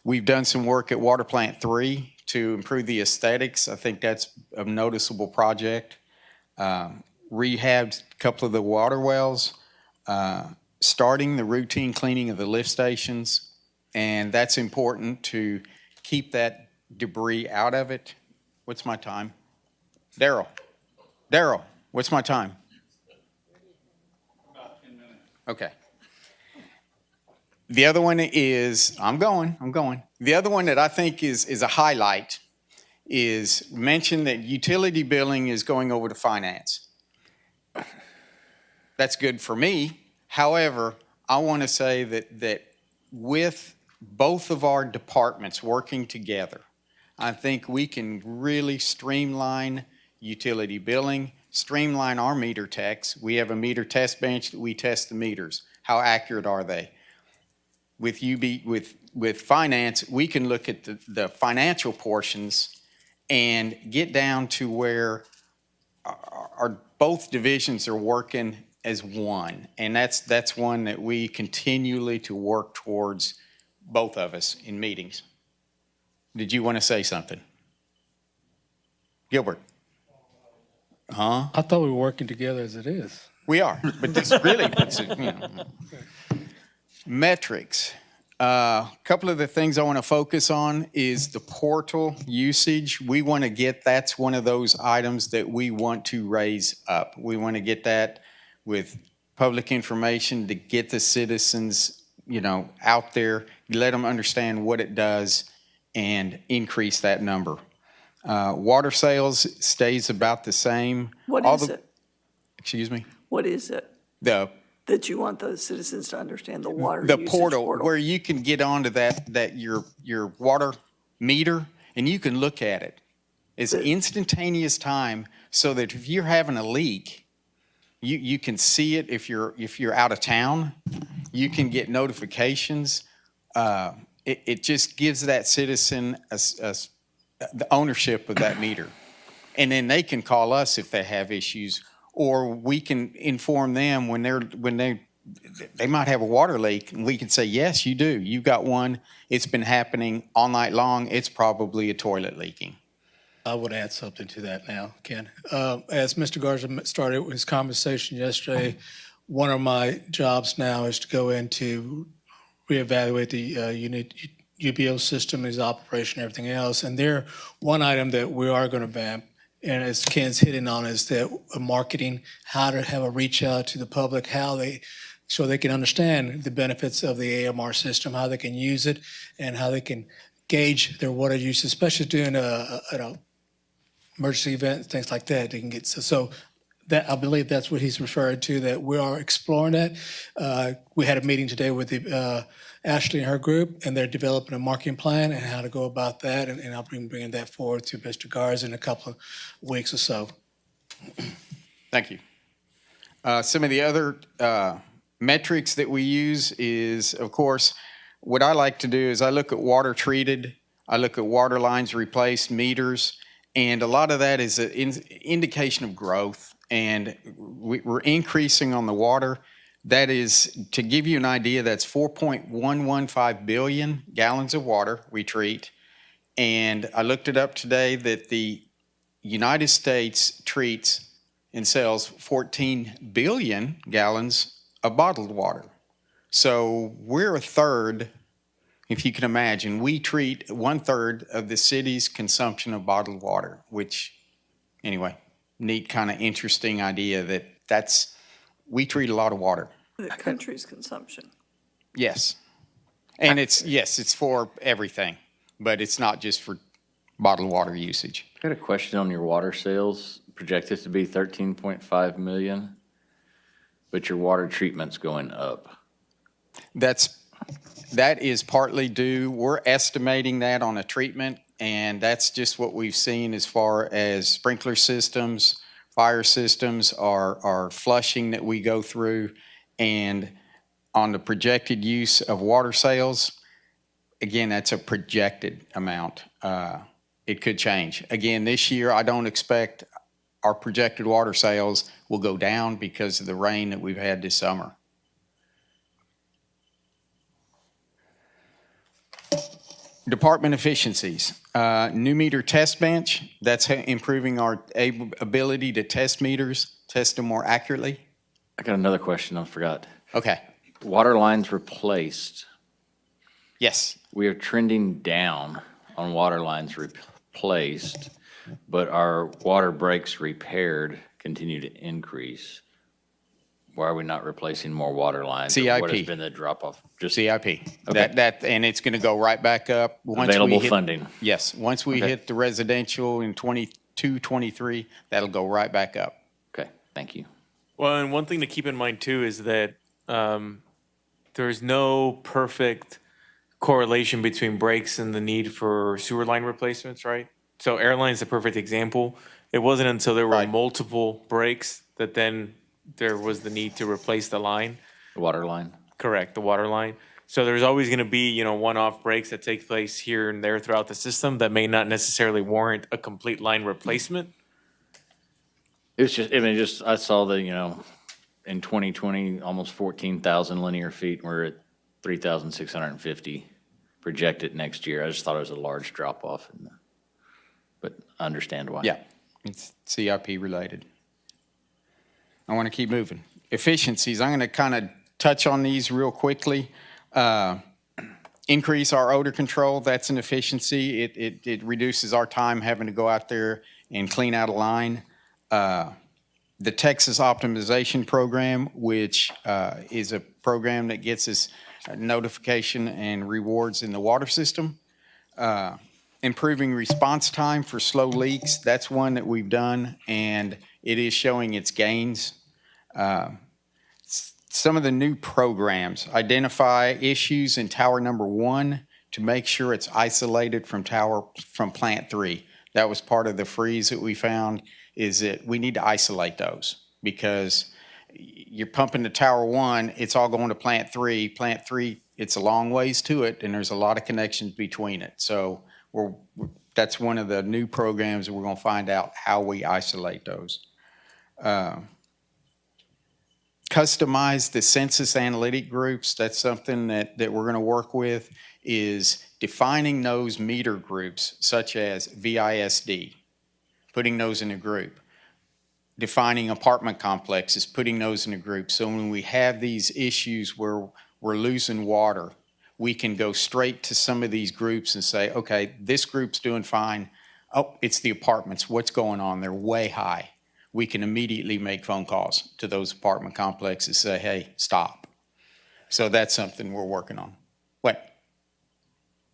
We've done some work at Water Plant 3 to improve the aesthetics. I think that's a noticeable project. Rehabbed a couple of the water wells, starting the routine cleaning of the lift stations. And that's important to keep that debris out of it. What's my time? Daryl, what's my time? About 10 minutes. Okay. The other one is, I'm going. The other one that I think is a highlight is mention that utility billing is going over to finance. That's good for me. However, I want to say that with both of our departments working together, I think we can really streamline utility billing, streamline our meter techs. We have a meter test bench that we test the meters. How accurate are they? With finance, we can look at the financial portions and get down to where our both divisions are working as one. And that's one that we continually to work towards, both of us, in meetings. Did you want to say something? Gilbert? Huh? I thought we were working together as it is. We are, but this really puts it, Metrics. Couple of the things I want to focus on is the portal usage. We want to get, that's one of those items that we want to raise up. We want to get that with public information to get the citizens, out there, let them understand what it does and increase that number. Water sales stays about the same. What is it? Excuse me? What is it that you want the citizens to understand, the water The usage portal, where you can get onto your water meter and you can look at it. It's instantaneous time, so that if you're having a leak, you can see it. If you're out of town, you can get notifications. It just gives that citizen the ownership of that meter. And then they can call us if they have issues, or we can inform them when they might have a water leak, and we can say, yes, you do. You've got one. It's been happening all night long. It's probably a toilet leaking. I would add something to that now, Ken. As Mr. Garza started his conversation yesterday, one of my jobs now is to go in to reevaluate the UBO system, its operation, everything else. And one item that we are going to vamp, and as Ken's hitting on, is that marketing, how to have a reach out to the public, so they can understand the benefits of the AMR system, how they can use it, and how they can gauge their water use, especially during emergency events, things like that. They can get so that, I believe that's what he's referring to, that we are exploring that. We had a meeting today with Ashley and her group, and they're developing a marketing plan and how to go about that, and I'll be bringing that forward to Mr. Garza in a couple of weeks or so. Thank you. Some of the other metrics that we use is, of course, what I like to do is I look at water treated, I look at water lines replaced, meters, and a lot of that is an indication of growth, and we're increasing on the water. That is, to give you an idea, that's 4.115 billion gallons of water we treat. And I looked it up today that the United States treats and sells 14 billion gallons of bottled water. So we're a third, if you can imagine, we treat 1/3 of the city's consumption of bottled water, which, anyway, neat kind of interesting idea we treat a lot of water. The country's consumption. Yes. And it's for everything, but it's not just for bottled water usage. I got a question on your water sales, projected to be 13.5 million, but your water treatment's going up. That is partly due, we're estimating that on a treatment, and that's just what we've seen as far as sprinkler systems, fire systems, our flushing that we go through. And on the projected use of water sales, again, that's a projected amount. It could change. Again, this year, I don't expect our projected water sales will go down because of the rain that we've had this summer. Department efficiencies. New meter test bench, that's improving our ability to test meters, test them more accurately. I got another question I forgot. Okay. Water lines replaced. Yes. We are trending down on water lines replaced, but our water breaks repaired continue to increase. Why are we not replacing more water lines? Or what has CIP. been the drop-off? Just CIP. Okay. And it's going to go right back up. once we Available hit- funding. Yes, once we Okay. hit the residential in 22, 23, that'll go right back up. Okay, thank you. Well, and one thing to keep in mind too is that there's no perfect correlation between breaks and the need for sewer line replacements, right? So airline's the perfect example. It wasn't until there were multiple breaks that then there was the need to replace the line. The water line? Correct, the water line. So there's always going to be, you know, one-off breaks that take place here and there throughout the system that may not necessarily warrant a complete line replacement. It's just, I mean, just, I saw the, you know, in 2020, almost 14,000 linear feet, we're at 3,650 projected next year. I just thought it was a large drop-off, but I understand why. Yeah, it's CIP related. I want to keep moving. Efficiencies, I'm going to kind of touch on these real quickly. Increase our odor control, that's an efficiency. It reduces our time having to go out there and clean out a line. The Texas Optimization Program, which is a program that gets us notification and rewards in the water system. Improving response time for slow leaks, that's one that we've done, and it is showing its gains. Some of the new programs, identify issues in tower number 1 to make sure it's isolated from plant 3. That was part of the freeze that we found, is that we need to isolate those because you're pumping to tower 1, it's all going to plant 3. Plant 3, it's a long ways to it, and there's a lot of connections between it. So that's one of the new programs that we're going to find out how we isolate those. Customize the census analytic groups. That's something that we're going to work with, is defining those meter groups such as VISD, putting those in a group. Defining apartment complexes, putting those in a group. So when we have these issues where we're losing water, we can go straight to some of these groups and say, okay, this group's doing fine. Oh, it's the apartments. What's going on? They're way high. We can immediately make phone calls to those apartment complexes, say, hey, stop. So that's something we're working on. What?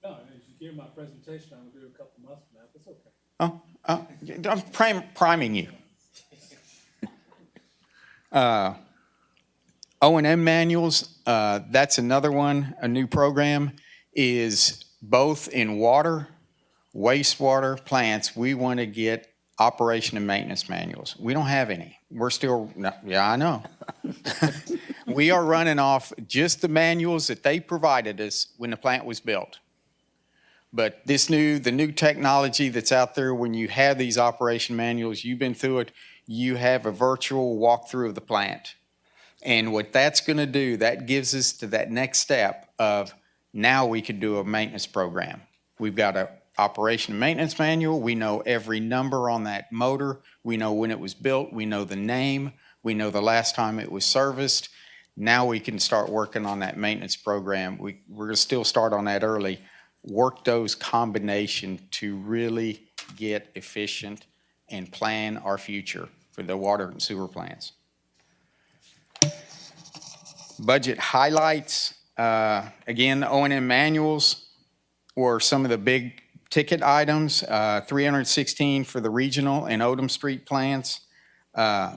No, as you hear my presentation, I'm going to do a couple months from now. It's okay. I'm priming you. O&M manuals, that's another one. A new program is both in water, wastewater plants. We want to get operation and maintenance manuals. We don't have any. We're still, yeah, I know. We are running off just the manuals that they provided us when the plant was built. But the new technology that's out there, when you have these operation manuals, you've been through it, you have a virtual walkthrough of the plant. And what that's going to do, that gives us to that next step of now we can do a maintenance program. We've got a operation and maintenance manual. We know every number on that motor. We know when it was built. We know the name. We know the last time it was serviced. Now we can start working on that maintenance program. We're going to still start on that early. Work those combination to really get efficient and plan our future for the water and sewer plants. Budget highlights, again, the O&M manuals were some of the big ticket items, 316 for the regional and Odom Street plants.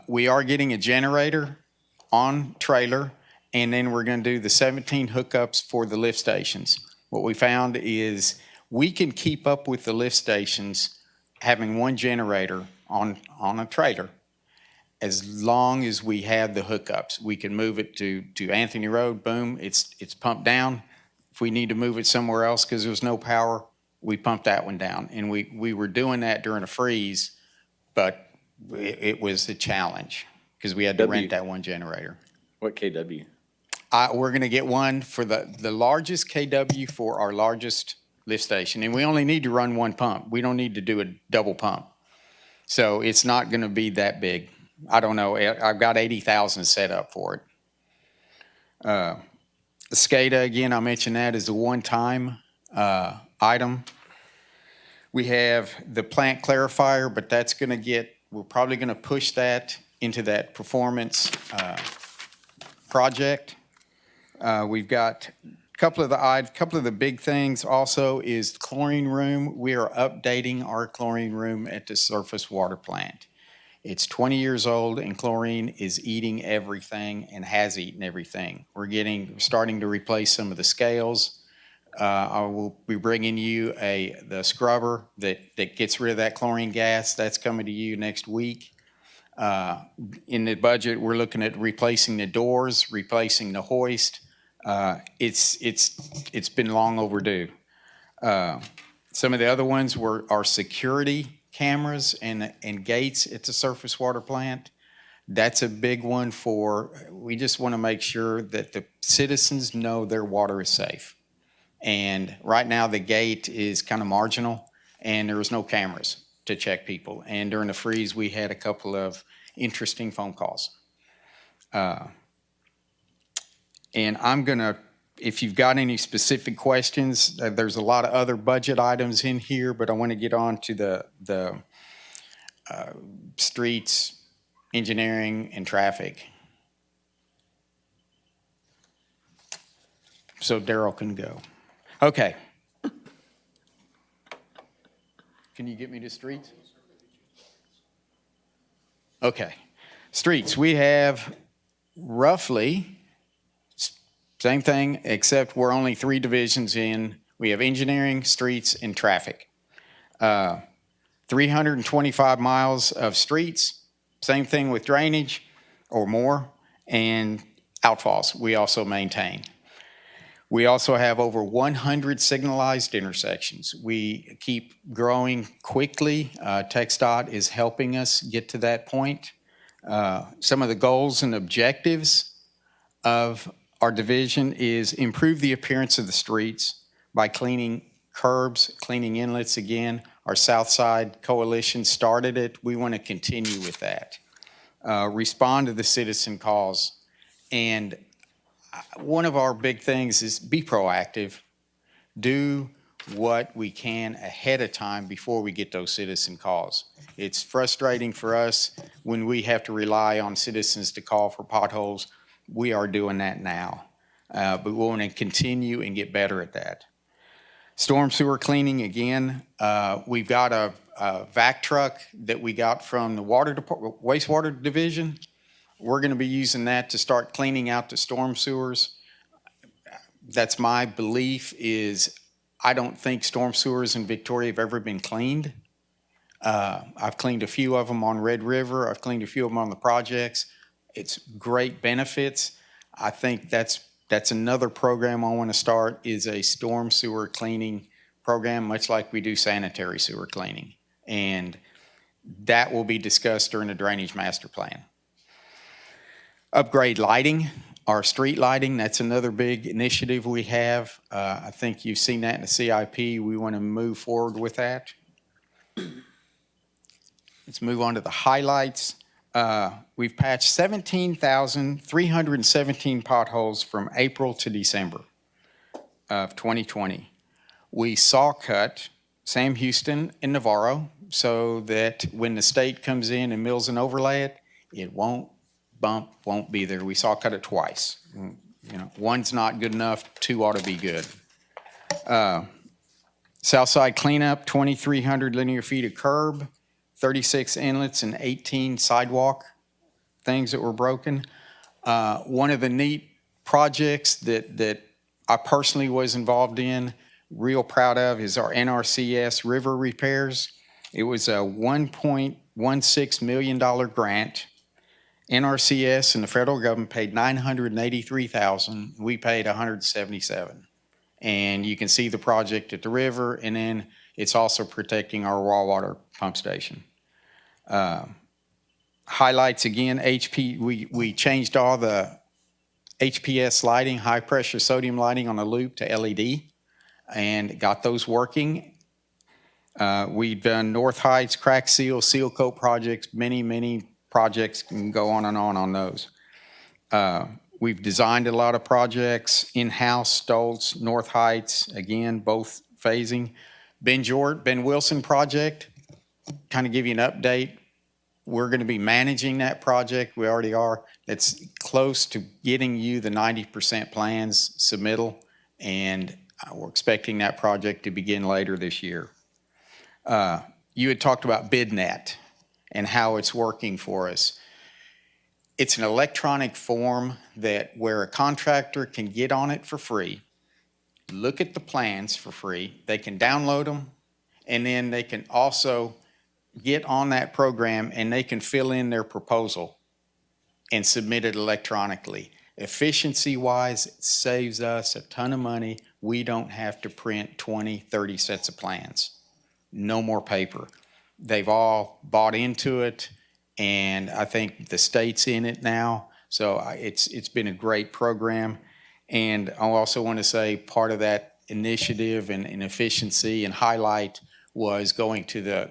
We are getting a generator on trailer, and then we're going to do the 17 hookups for the lift stations. What we found is we can keep up with the lift stations having one generator on a trailer. As long as we have the hookups, we can move it to Anthony Road, boom, it's pumped down. If we need to move it somewhere else because there was no power, we pump that one down. And we were doing that during a freeze, but it was a challenge because we had to rent that one generator. What KW? We're going to get one for the largest KW for our largest lift station. And we only need to run one pump. We don't need to do a double pump. So it's not going to be that big. I don't know. I've got 80,000 set up for it. The SCADA, again, I mentioned that as a one-time item. We have the plant clarifier, but that's going to we're probably going to push that into that performance project. We've got a couple of the big things also is the chlorine room. We are updating our chlorine room at the surface water plant. It's 20 years old and chlorine is eating everything and has eaten everything. We're starting to replace some of the scales. I will be bringing you the scrubber that gets rid of that chlorine gas. That's coming to you next week. In the budget, we're looking at replacing the doors, replacing the hoist. It's been long overdue. Some of the other ones are security cameras and gates at the surface water plant. That's a big one we just want to make sure that the citizens know their water is safe. And right now the gate is kind of marginal and there is no cameras to check people. And during the freeze, we had a couple of interesting phone calls. And if you've got any specific questions, there's a lot of other budget items in here, but I want to get on to the streets, engineering, and traffic. So Daryl can go. Okay. Can you get me to streets? Okay. Streets, we have roughly same thing, except we're only 3 divisions in. We have engineering, streets, and traffic. 325 miles of streets, same thing with drainage or more, and outfalls we also maintain. We also have over 100 signalized intersections. We keep growing quickly. TxDOT is helping us get to that point. Some of the goals and objectives of our division is improve the appearance of the streets by cleaning curbs, cleaning inlets again. Our South Side Coalition started it. We want to continue with that. Respond to the citizen calls. And one of our big things is be proactive. Do what we can ahead of time before we get those citizen calls. It's frustrating for us when we have to rely on citizens to call for potholes. We are doing that now, but we want to continue and get better at that. Storm sewer cleaning, again, we've got a vac truck that we got from the wastewater division. We're going to be using that to start cleaning out the storm sewers. That's my belief is I don't think storm sewers in Victoria have ever been cleaned. I've cleaned a few of them on Red River. I've cleaned a few of them on the projects. It's great benefits. I think that's another program I want to start is a storm sewer cleaning program, much like we do sanitary sewer cleaning. And that will be discussed during the drainage master plan. Upgrade lighting, our street lighting, that's another big initiative we have. I think you've seen that in the CIP. We want to move forward with that. Let's move on to the highlights. We've patched 17,317 potholes from April to December of 2020. We saw cut Sam Houston and Navarro so that when the state comes in and mills and overlay it, it won't be there. We saw cut it twice. One's not good enough, 2 ought to be good. Southside cleanup, 2,300 linear feet of curb, 36 inlets and 18 sidewalk things that were broken. One of the neat projects that I personally was involved in, real proud of, is our NRCS river repairs. It was a $1.16 million grant. NRCS and the federal government paid $983,000. We paid $177,000. And you can see the project at the river, and then it's also protecting our raw water pump station. Highlights again, we changed all the HPS lighting, high pressure sodium lighting on the loop to LED and got those working. We've done North Heights, crack seal, seal coat projects, many projects, can go on and on those. We've designed a lot of projects in-house, Stoltz, North Heights, again, both phasing. Ben Wilson project, kind of give you an update. We're going to be managing that project. We already are. It's close to getting you the 90% plans submittal, and we're expecting that project to begin later this year. You had talked about BidNet and how it's working for us. It's an electronic form where a contractor can get on it for free, look at the plans for free, they can download them, and then they can also get on that program and they can fill in their proposal and submit it electronically. Efficiency-wise, it saves us a ton of money. We don't have to print 20, 30 sets of plans. No more paper. They've all bought into it, and I think the state's in it now. So it's been a great program. And I also want to say part of that initiative and efficiency and highlight was going to the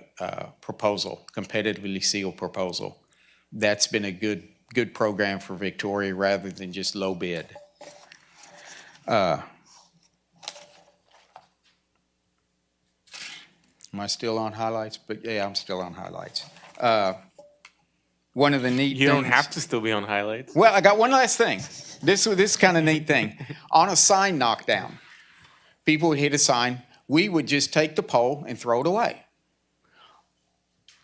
proposal, competitively sealed proposal. That's been a good program for Victoria rather than just low bid. Am I still on highlights? But yeah, I'm still on highlights. One of the neat things. You don't have to still be on highlights. Well, I got one last thing. This kind of neat thing. On a sign knockdown, people would hit a sign. We would just take the pole and throw it away.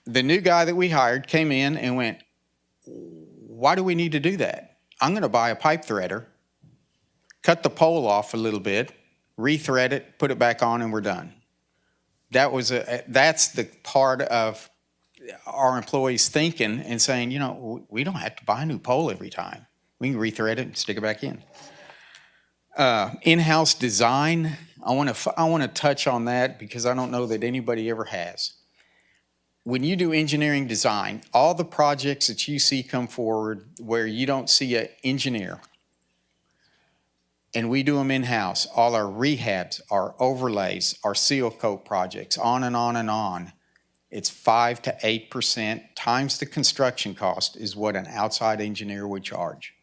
The new guy that we hired came in and went, why do we need to do that? I'm going to buy a pipe threader, cut the pole off a little bit, rethread it, put it back on, and we're done. That's the part of our employees thinking and saying, you know, we don't have to buy a new pole every time. We can rethread it and stick it back in. In-house design, I want to touch on that because I don't know that anybody ever has. When you do engineering design, all the projects that you see come forward where you don't see an engineer, and we do them in-house, all our rehabs, our overlays, our seal coat projects, on and on and on, it's 5 to 8% times the construction cost is what an outside engineer would charge.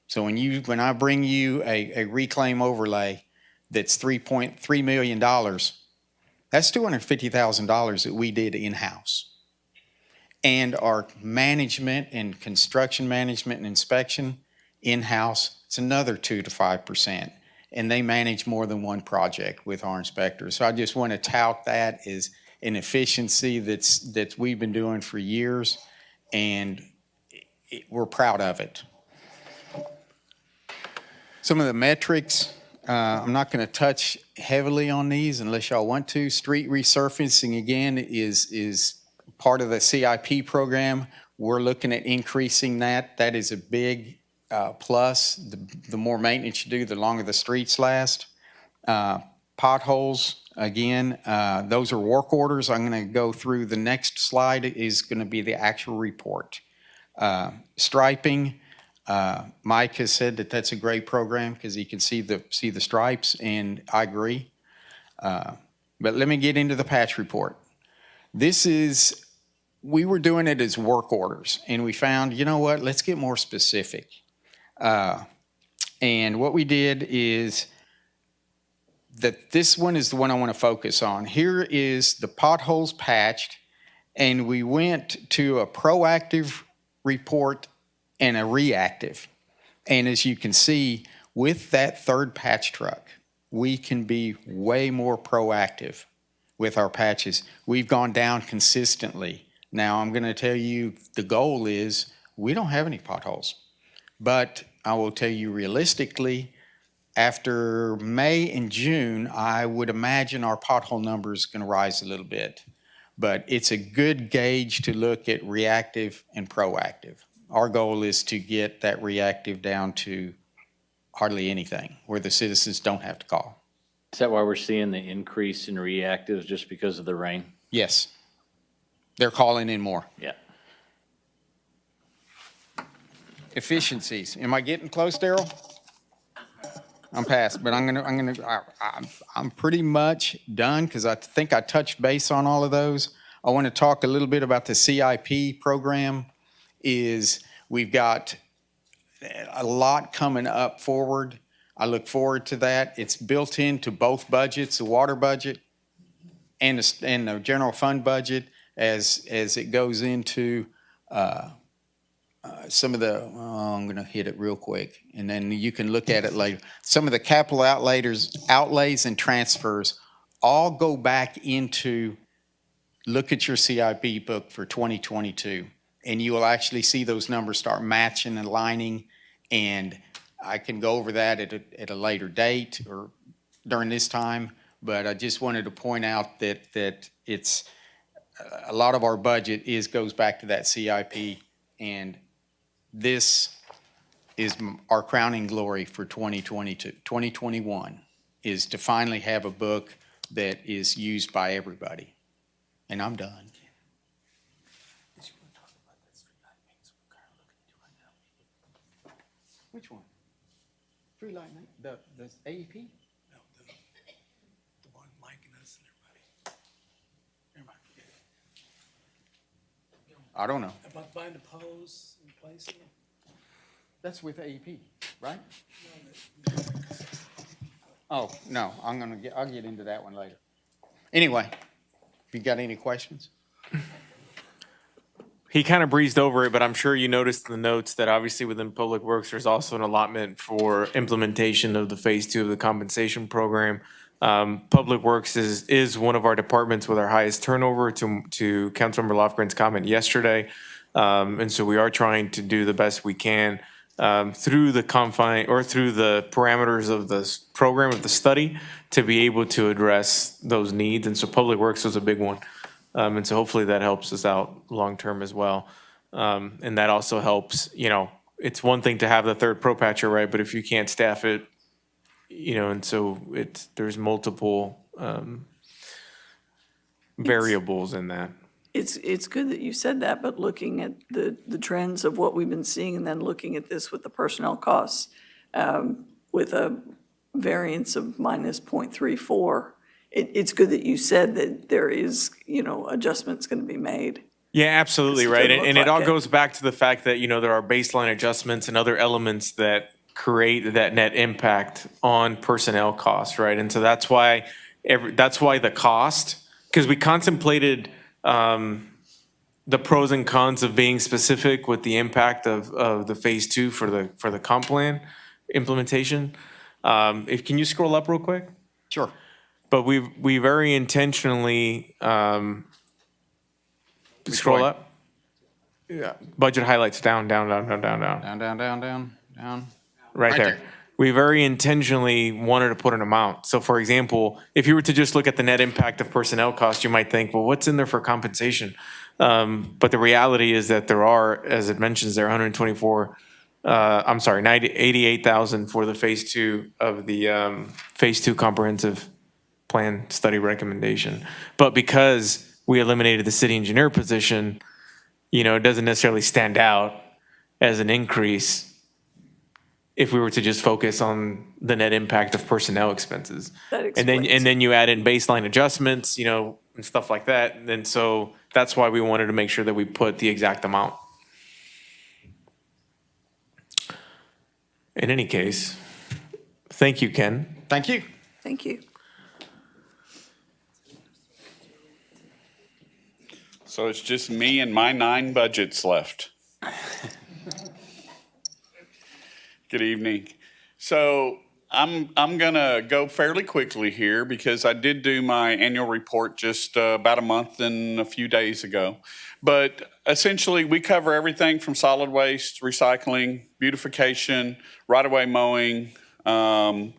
So when I bring you a reclaim overlay that's $3.3 million, that's $250,000 that we did in-house. And our management and construction management and inspection in-house, it's another 2 to 5%. And they manage more than one project with our inspectors. So I just want to tout that as an efficiency that we've been doing for years, and we're proud of it. Some of the metrics, I'm not going to touch heavily on these unless y'all want to. Street resurfacing, again, is part of the CIP program. We're looking at increasing that. That is a big plus. The more maintenance you do, the longer the streets last. Potholes, again, those are work orders. I'm going to go through the next slide is going to be the actual report. Striping, Mike has said that that's a great program because he can see the stripes, and I agree. But let me get into the patch report. We were doing it as work orders, and we found, you know what, let's get more specific. And what we did is that this one is the one I want to focus on. Here is the potholes patched, and we went to a proactive report and a reactive. And as you can see, with that third patch truck, we can be way more proactive with our patches. We've gone down consistently. Now, I'm going to tell you the goal is we don't have any potholes. But I will tell you realistically, after May and June, I would imagine our pothole number is going to rise a little bit. But it's a good gauge to look at reactive and proactive. Our goal is to get that reactive down to hardly anything, where the citizens don't have to call. Is that why we're seeing the increase in reactives, just because of the rain? Yes. They're calling in more. Yeah. Efficiencies. Am I getting close, Daryl? I'm past, but I'm pretty much done because I think I touched base on all of those. I want to talk a little bit about the CIP program. We've got a lot coming up forward. I look forward to that. It's built into both budgets, the water budget and the general fund budget as it goes into some of the, I'm going to hit it real quick, and then you can look at it later. Some of the capital outlays and transfers all go back into, look at your CIP book for 2022, and you will actually see those numbers start matching and aligning, and I can go over that at a later date or during this time, but I just wanted to point out that it's, a lot of our budget goes back to that CIP, and this is our crowning glory for 2022. 2021 is to finally have a book that is used by everybody. And I'm done. Which one? Free light, the AEP? No, the one Mike and us and everybody. Never mind, forget it. I don't know. About buying the poles and replacing them? That's with AEP, right? Oh, no, I'll get into that one later. Anyway, you got any questions? He kind of breezed over it, but I'm sure you noticed in the notes that obviously within Public Works, there's also an allotment for implementation of the phase 2 of the compensation program. Public Works is one of our departments with our highest turnover, to Councilmember Lofgren's comment yesterday. And so we are trying to do the best we can through the confine or through the parameters of this program, of the study, to be able to address those needs. And so Public Works was a big one. And so hopefully that helps us out long-term as well. And that also helps, it's one thing to have the third pro patcher, right? But if you can't staff it, and so there's multiple variables in that. It's good that you said that, but looking at the trends of what we've been seeing and then looking at this with the personnel costs, with a variance of minus 0.34, it's good that you said that there is, adjustments going to be made. Yeah, absolutely, This right. doesn't And look it all like it. goes back to the fact that, there are baseline adjustments and other elements that create that net impact on personnel costs, right? And so that's why the cost, because we contemplated the pros and cons of being specific with the impact of the phase 2 for the comp plan implementation. Can you scroll up real quick? Sure. But we very intentionally scroll up. Yeah, budget highlights down. Down. Right there. We very intentionally wanted to put an amount. So for example, if you were to just look at the net impact of personnel costs, you might think, well, what's in there for compensation? But the reality is that there are, as it mentions there, 88,000 for the phase 2 of the phase 2 comprehensive plan study recommendation. But because we eliminated the city engineer position, it doesn't necessarily stand out as an increase if we were to just focus on the net impact of personnel expenses. That And explains. then you add in baseline adjustments, and stuff like that. And so that's why we wanted to make sure that we put the exact amount. In any case, thank you, Ken. Thank you. Thank you. So it's just me and my 9 budgets left. Good evening. So I'm gonna go fairly quickly here because I did do my annual report just about a month and a few days ago. But essentially, we cover everything from solid waste, recycling, beautification, right-of-way mowing,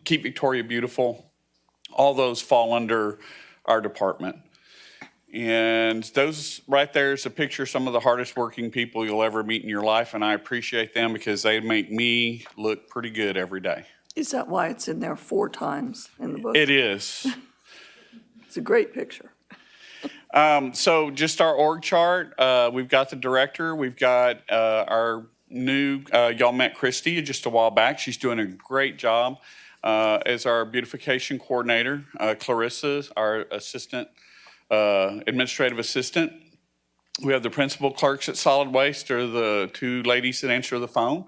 keep Victoria beautiful. All those fall under our department. And those right there is a picture of some of the hardest working people you'll ever meet in your life, and I appreciate them because they make me look pretty good every day. Is that why it's in there 4 times in the book? It is. It's a great picture. So just our org chart, we've got the director, we've got our new, y'all met Christy just a while back. She's doing a great job as our beautification coordinator. Clarissa, our assistant, administrative assistant. We have the principal clerks at Solid Waste, are the 2 ladies that answer the phone.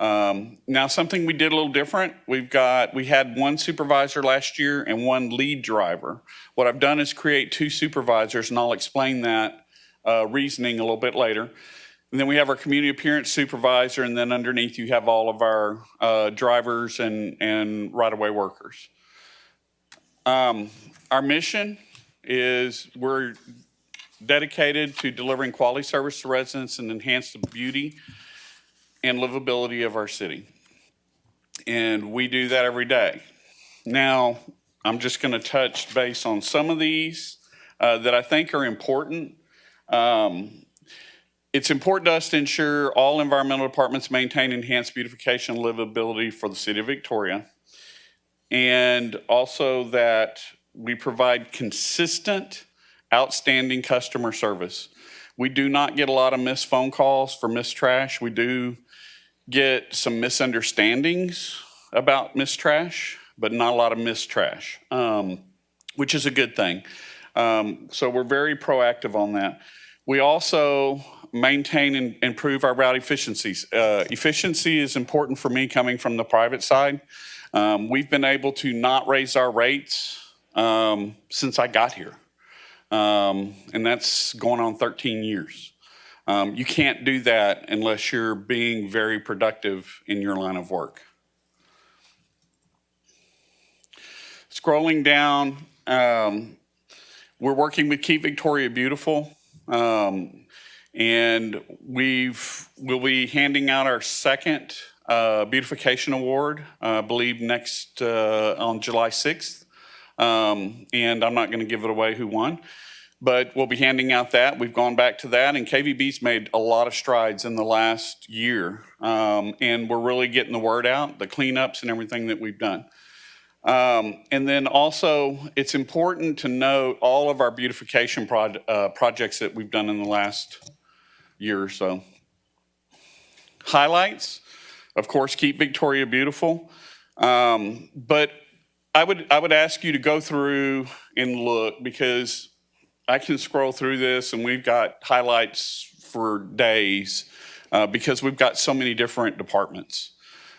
Now, something we did a little different, we had one supervisor last year and one lead driver. What I've done is create two supervisors, and I'll explain that reasoning a little bit later. And then we have our community appearance supervisor, and then underneath you have all of our drivers and right-of-way workers. Our mission is we're dedicated to delivering quality service to residents and enhance the beauty and livability of our city. And we do that every day. Now, I'm just going to touch base on some of these that I think are important. It's important to us to ensure all environmental departments maintain enhanced beautification and livability for the city of Victoria. And also that we provide consistent, outstanding customer service. We do not get a lot of missed phone calls for missed trash. We do get some misunderstandings about missed trash, but not a lot of missed trash, which is a good thing. So we're very proactive on that. We also maintain and improve our route efficiencies. Efficiency is important for me coming from the private side. We've been able to not raise our rates since I got here. And that's going on 13 years. You can't do that unless you're being very productive in your line of work. Scrolling down, we're working with Keep Victoria Beautiful. And we'll be handing out our second beautification award, I believe next on July 6th. And I'm not going to give it away who won, but we'll be handing out that. We've gone back to that, and KVB's made a lot of strides in the last year. And we're really getting the word out, the cleanups and everything that we've done. And then also, it's important to note all of our beautification projects that we've done in the last year or so. Highlights, of course, Keep Victoria Beautiful. But I would ask you to go through and look, because I can scroll through this and we've got highlights for days because we've got so many different departments,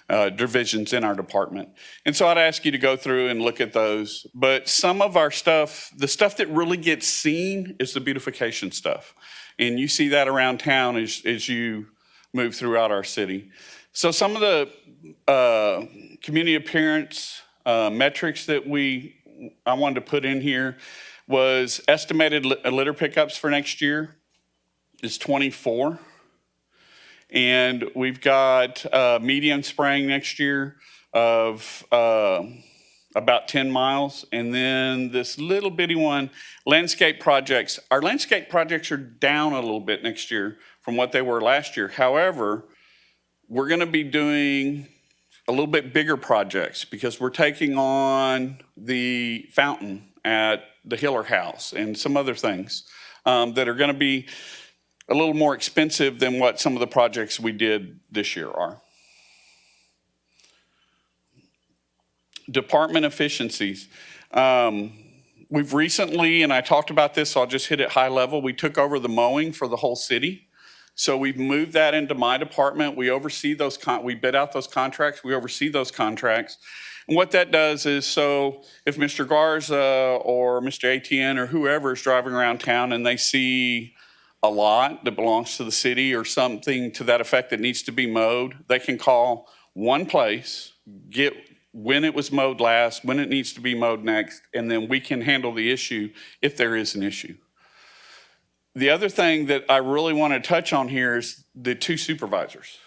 divisions in our department. And so I'd ask you to go through and look at those. But some of our stuff, the stuff that really gets seen is the beautification stuff. And you see that around town as you move throughout our city. So some of the community appearance metrics that I wanted to put in here was estimated litter pickups for next year is 24. And we've got medium spraying next year of about 10 miles. And then this little bitty one, landscape projects. Our landscape projects are down a little bit next year from what they were last year. However, we're going to be doing a little bit bigger projects because we're taking on the fountain at the Hiller House and some other things that are going to be a little more expensive than what some of the projects we did this year are. Department efficiencies. We've recently, and I talked about this, so I'll just hit it high level, we took over the mowing for the whole city. So we've moved that into my department. We oversee those, we bid out those contracts, we oversee those contracts. And what that does is, so if Mr. Garza or Mr. ATN or whoever is driving around town and they see a lot that belongs to the city or something to that effect that needs to be mowed, they can call one place, get when it was mowed last, when it needs to be mowed next, and then we can handle the issue if there is an issue. The other thing that I really want to touch on here is the two supervisors.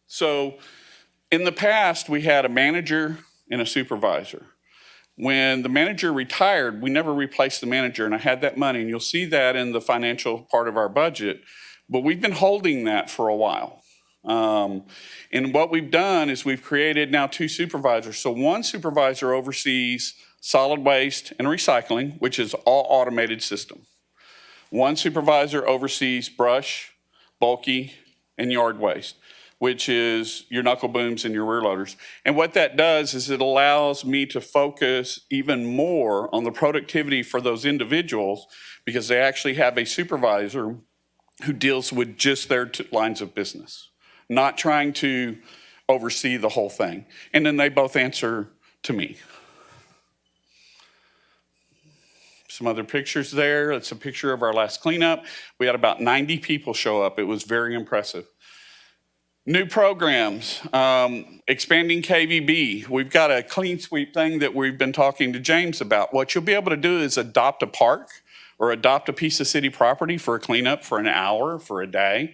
So in the past, we had a manager and a supervisor. When the manager retired, we never replaced the manager, and I had that money, and you'll see that in the financial part of our budget, but we've been holding that for a while. And what we've done is we've created now two supervisors. So one supervisor oversees solid waste and recycling, which is all automated system. One supervisor oversees brush, bulky, and yard waste, which is your knuckle booms and your rear loaders. And what that does is it allows me to focus even more on the productivity for those individuals because they actually have a supervisor who deals with just their lines of business, not trying to oversee the whole thing. And then they both answer to me. Some other pictures there. It's a picture of our last cleanup. We had about 90 people show up. It was very impressive. New programs, expanding KVB. We've got a clean sweep thing that we've been talking to James about. What you'll be able to do is adopt a park or adopt a piece of city property for a cleanup for an hour, for a day,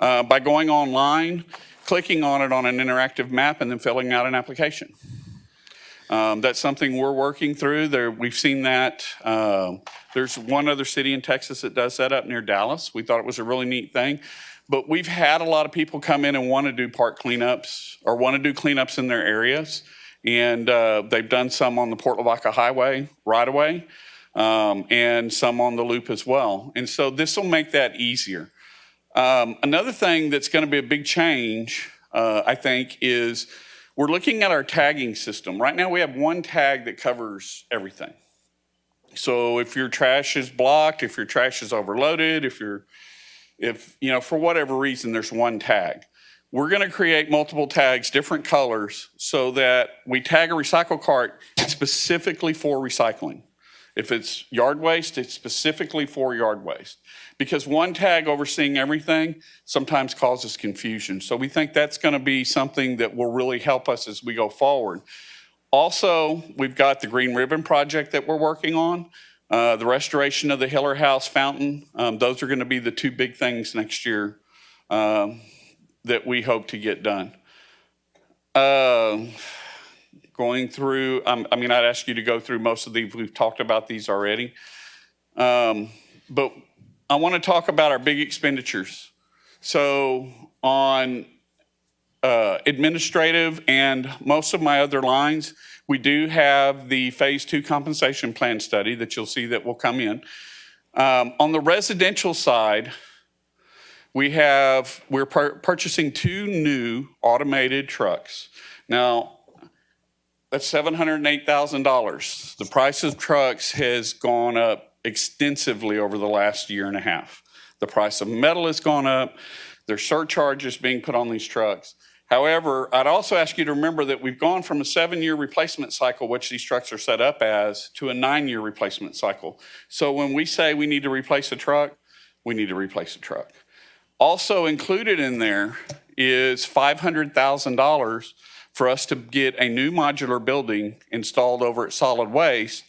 by going online, clicking on it on an interactive map, and then filling out an application. That's something we're working through. We've seen that. There's one other city in Texas that does that up near Dallas. We thought it was a really neat thing. But we've had a lot of people come in and want to do park cleanups or want to do cleanups in their areas. And they've done some on the Port Lavaca Highway right away, and some on the loop as well. And so this will make that easier. Another thing that's going to be a big change, I think, is we're looking at our tagging system. Right now we have one tag that covers everything. So if your trash is blocked, if your trash is overloaded, if you know, for whatever reason, there's one tag. We're going to create multiple tags, different colors, so that we tag a recycle cart specifically for recycling. If it's yard waste, it's specifically for yard waste. Because one tag overseeing everything sometimes causes confusion. So we think that's going to be something that will really help us as we go forward. Also, we've got the Green Ribbon project that we're working on. The restoration of the Hiller House fountain. Those are going to be the two big things next year that we hope to get done. Going through, I mean, I'd ask you to go through most of these. We've talked about these already. But I want to talk about our big expenditures. So on administrative and most of my other lines, we do have the phase 2 compensation plan study that you'll see that will come in. On the residential side, we're purchasing 2 new automated trucks. Now, that's $708,000. The price of trucks has gone up extensively over the last year and a half. The price of metal has gone up. There's surcharges being put on these trucks. However, I'd also ask you to remember that we've gone from a 7-year replacement cycle, which these trucks are set up as, to a 9-year replacement cycle. So when we say we need to replace a truck, we need to replace a truck. Also included in there is $500,000 for us to get a new modular building installed over at Solid Waste.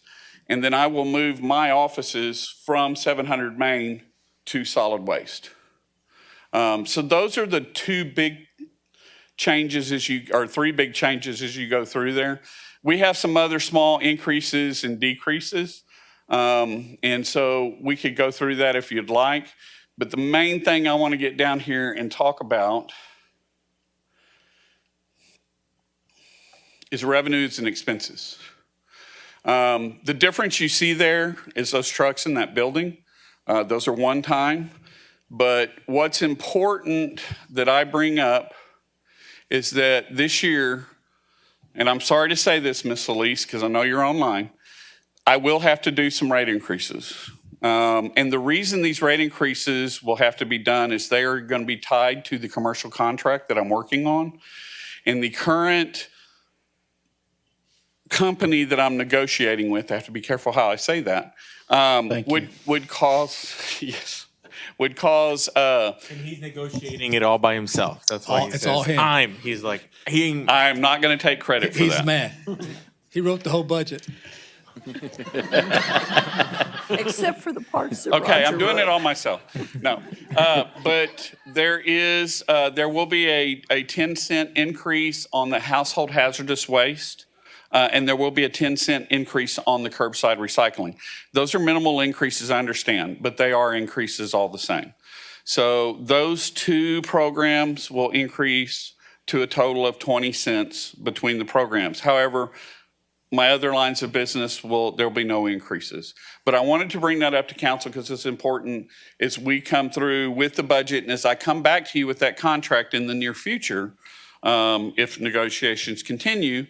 And then I will move my offices from 700 Main to Solid Waste. So those are the 2 big changes or 3 big changes as you go through there. We have some other small increases and decreases. And so we could go through that if you'd like. But the main thing I want to get down here and talk about is revenues and expenses. The difference you see there is those trucks in that building. Those are one time. But what's important that I bring up is that this year, and I'm sorry to say this, Ms. Elise, because I know you're online, I will have to do some rate increases. And the reason these rate increases will have to be done is they are going to be tied to the commercial contract that I'm working on. And the current company that I'm negotiating with, I have to be careful how I say that, would cause, yes, would cause. And he's negotiating it all by himself. That's why he says, all him. He's like, I'm not going to take credit for that. He's the man. He wrote the whole budget. Except for the parts that Okay, Roger I'm doing wrote. it all myself. No, but there will be a 10-cent increase on the household hazardous waste. And there will be a 10-cent increase on the curbside recycling. Those are minimal increases, I understand, but they are increases all the same. So those 2 programs will increase to a total of 20 cents between the programs. However, my other lines of business there'll be no increases. But I wanted to bring that up to council because it's important as we come through with the budget and as I come back to you with that contract in the near future, if negotiations continue,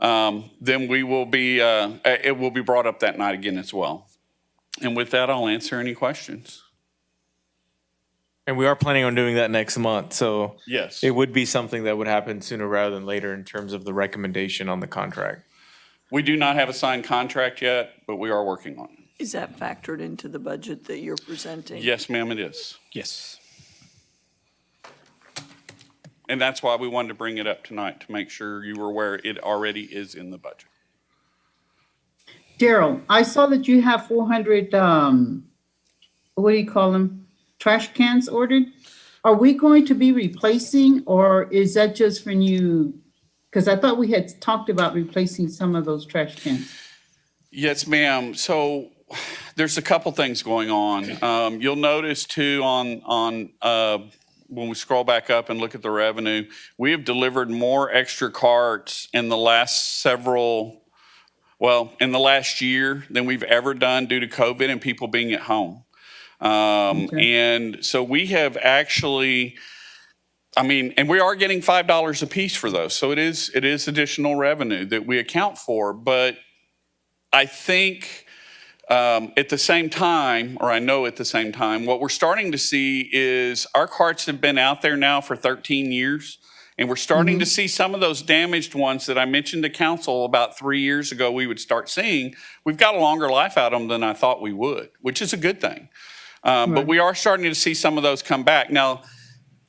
then we will be, it will be brought up that night again as well. And with that, I'll answer any questions. And we are planning on doing that next month, so. Yes. It would be something that would happen sooner rather than later in terms of the recommendation on the contract. We do not have a signed contract yet, but we are working on it. Is that factored into the budget that you're presenting? Yes, ma'am, it is. Yes. And that's why we wanted to bring it up tonight, to make sure you were aware it already is in the budget. Daryl, I saw that you have 400, what do you call them? Trash cans ordered? Are we going to be replacing, or is that just for new? Because I thought we had talked about replacing some of those trash cans. Yes, ma'am. So there's a couple things going on. You'll notice too when we scroll back up and look at the revenue, we have delivered more extra carts in the last in the last year than we've ever done due to COVID and people being at home. And so we have actually, and we are getting $5 a piece for those. So it is additional revenue that we account for. But I think at the same time, or I know at the same time, what we're starting to see is our carts have been out there now for 13 years. And we're starting to see some of those damaged ones that I mentioned to council about 3 years ago we would start seeing. We've got a longer life out of them than I thought we would, which is a good thing. But we are starting to see some of those come back. Now,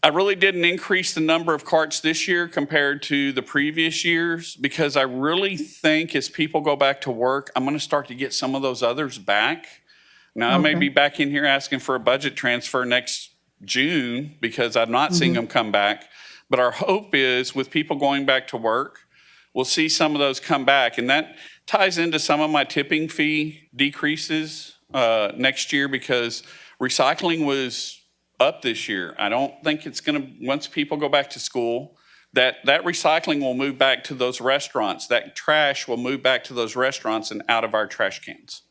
I really didn't increase the number of carts this year compared to the previous years because I really think as people go back to work, I'm going to start to get some of those others back. Now, I may be back in here asking for a budget transfer next June because I'm not seeing them come back. But our hope is with people going back to work, we'll see some of those come back. And that ties into some of my tipping fee decreases next year because recycling was up this year. I don't think it's going to, once people go back to school, that recycling will move back to those restaurants. That trash will move back to those restaurants and out of our trash cans.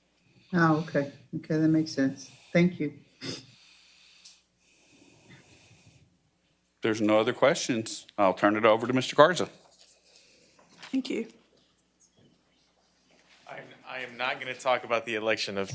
Oh, okay. Okay, that makes sense. Thank you. There's no other questions. I'll turn it over to Mr. Garza. Thank you. I am not going to talk about the election of.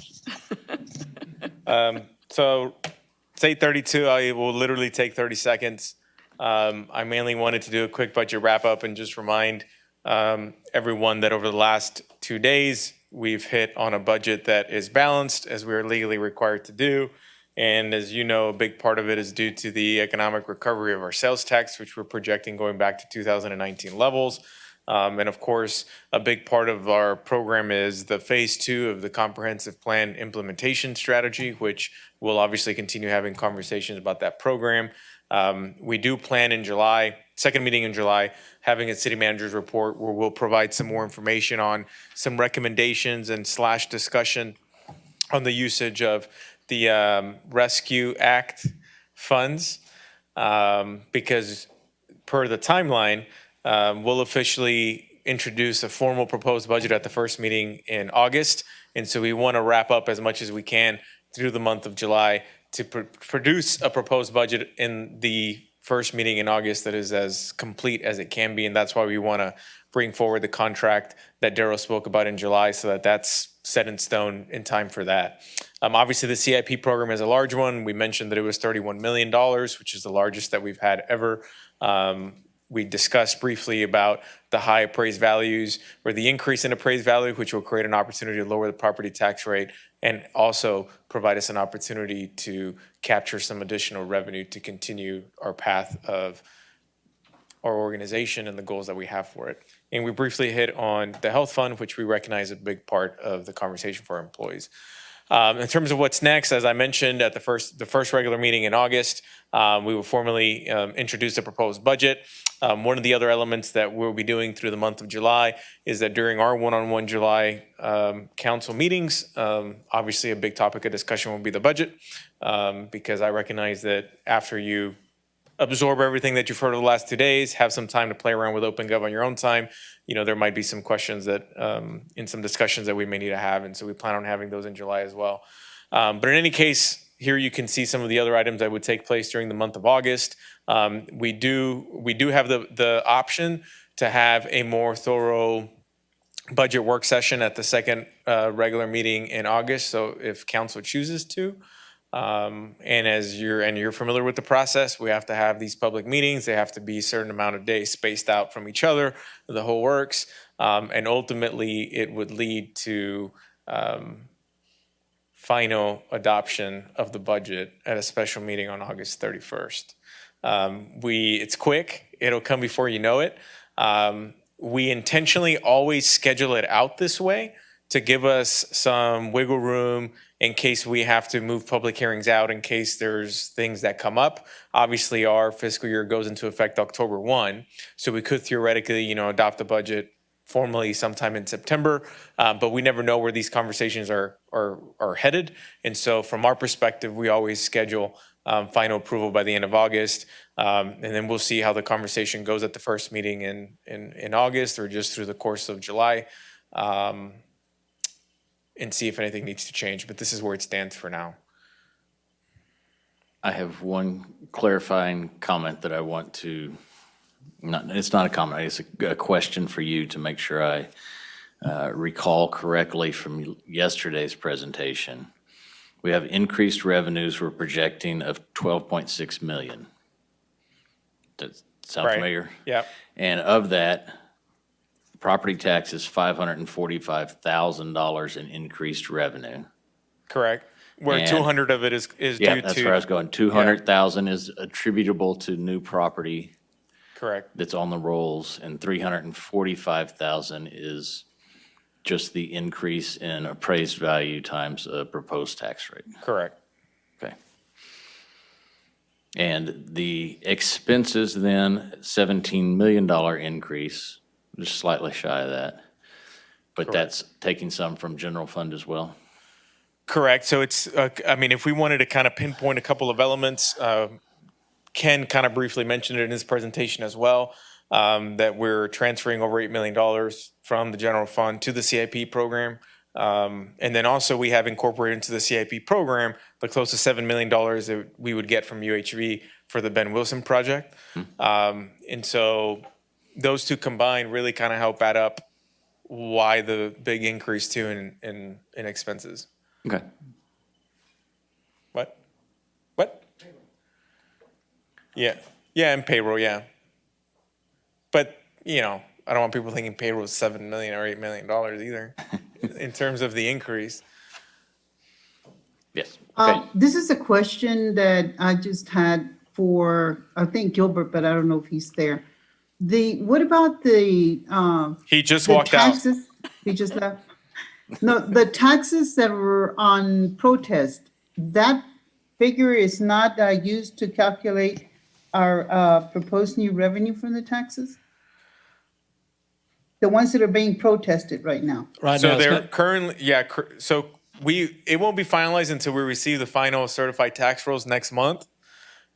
So it's 8:32. I will literally take 30 seconds. I mainly wanted to do a quick budget wrap up and just remind everyone that over the last 2 days, we've hit on a budget that is balanced as we are legally required to do. And as you know, a big part of it is due to the economic recovery of our sales tax, which we're projecting going back to 2019 levels. And of course, a big part of our program is the phase 2 of the comprehensive plan implementation strategy, which we'll obviously continue having conversations about that program. We do plan in July, second meeting in July, having a city manager's report where we'll provide some more information on some recommendations and / discussion on the usage of the Rescue Act funds, because per the timeline, we'll officially introduce a formal proposed budget at the first meeting in August. And so we want to wrap up as much as we can through the month of July to produce a proposed budget in the first meeting in August that is as complete as it can be. And that's why we want to bring forward the contract that Darryl spoke about in July so that that's set in stone in time for that. Obviously, the CIP program is a large one. We mentioned that it was $31 million, which is the largest that we've had ever. We discussed briefly about the high appraised values or the increase in appraised value, which will create an opportunity to lower the property tax rate and also provide us an opportunity to capture some additional revenue to continue our path of our organization and the goals that we have for it. And we briefly hit on the health fund, which we recognize a big part of the conversation for our employees. In terms of what's next, as I mentioned at the first regular meeting in August, we will formally introduce a proposed budget. One of the other elements that we'll be doing through the month of July is that during our one-on-one July council meetings, obviously a big topic of discussion will be the budget, because I recognize that after you absorb everything that you've heard over the last 2 days, have some time to play around with OpenGov on your own time, there might be some questions that, in some discussions that we may need to have. And so we plan on having those in July as well. But in any case, here you can see some of the other items that would take place during the month of August. We do have the option to have a more thorough budget work session at the second regular meeting in August. So if council chooses to, And you're familiar with the process, we have to have these public meetings. They have to be a certain amount of days spaced out from each other, the whole works. And ultimately, it would lead to final adoption of the budget at a special meeting on August 31st. It's quick. It'll come before you know it. We intentionally always schedule it out this way to give us some wiggle room in case we have to move public hearings out, in case there's things that come up. Obviously, our fiscal year goes into effect October 1, so we could theoretically, adopt the budget formally sometime in September, but we never know where these conversations are headed. And so from our perspective, we always schedule final approval by the end of August. And then we'll see how the conversation goes at the first meeting in August or just through the course of July, and see if anything needs to change. But this is where it stands for now. I have one clarifying comment that I want to, it's not a comment, it's a question for you to make sure I recall correctly from yesterday's presentation. We have increased revenues we're projecting of 12.6 million. Does that sound familiar? Yeah. And of that, property tax is $545,000 in increased revenue. Correct. Where And- 200 of it is due to. Yeah, that's where I was going. 200,000 is attributable to new property Correct. that's on the rolls, and 345,000 is just the increase in appraised value times a proposed tax rate. Correct. Okay. And the expenses then, $17 million increase, just slightly shy of that. But that's taking some from general fund as well. Correct. So it's, if we wanted to kind of pinpoint a couple of elements, Ken kind of briefly mentioned it in his presentation as well, that we're transferring over $8 million from the general fund to the CIP program. And then also we have incorporated into the CIP program the close to $7 million that we would get from UHV for the Ben Wilson project. And so those two combined really kind of help add up why the big increase too in expenses. Okay. What? Yeah, and payroll, yeah. But, I don't want people thinking payroll is $7 million or $8 million either, in terms of the increase. Yes. Okay. This is a question that I just had for, I think Gilbert, but I don't know if he's there. What about the He just the walked out. taxes? He just left? No, the taxes that were on protest, that figure is not used to calculate our proposed new revenue from the taxes? The ones that are being protested right now? So they're currently, so it won't be finalized until we receive the final certified tax rolls next month.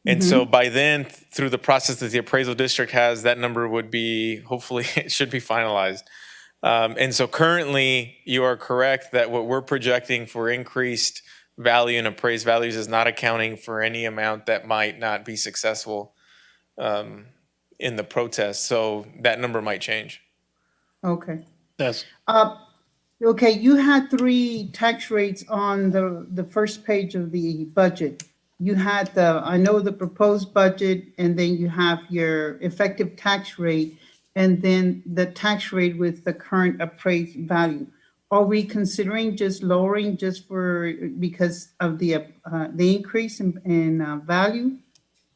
And so by then, through the process that the appraisal district has, that number would be, hopefully, it should be finalized. And so currently, you are correct that what we're projecting for increased value and appraised values is not accounting for any amount that might not be successful in the protest. So that number might change. Okay. That's Okay, you had 3 tax rates on the first page of the budget. You had I know the proposed budget, and then you have your effective tax rate, and then the tax rate with the current appraised value. Are we considering just lowering just because of the increase in value?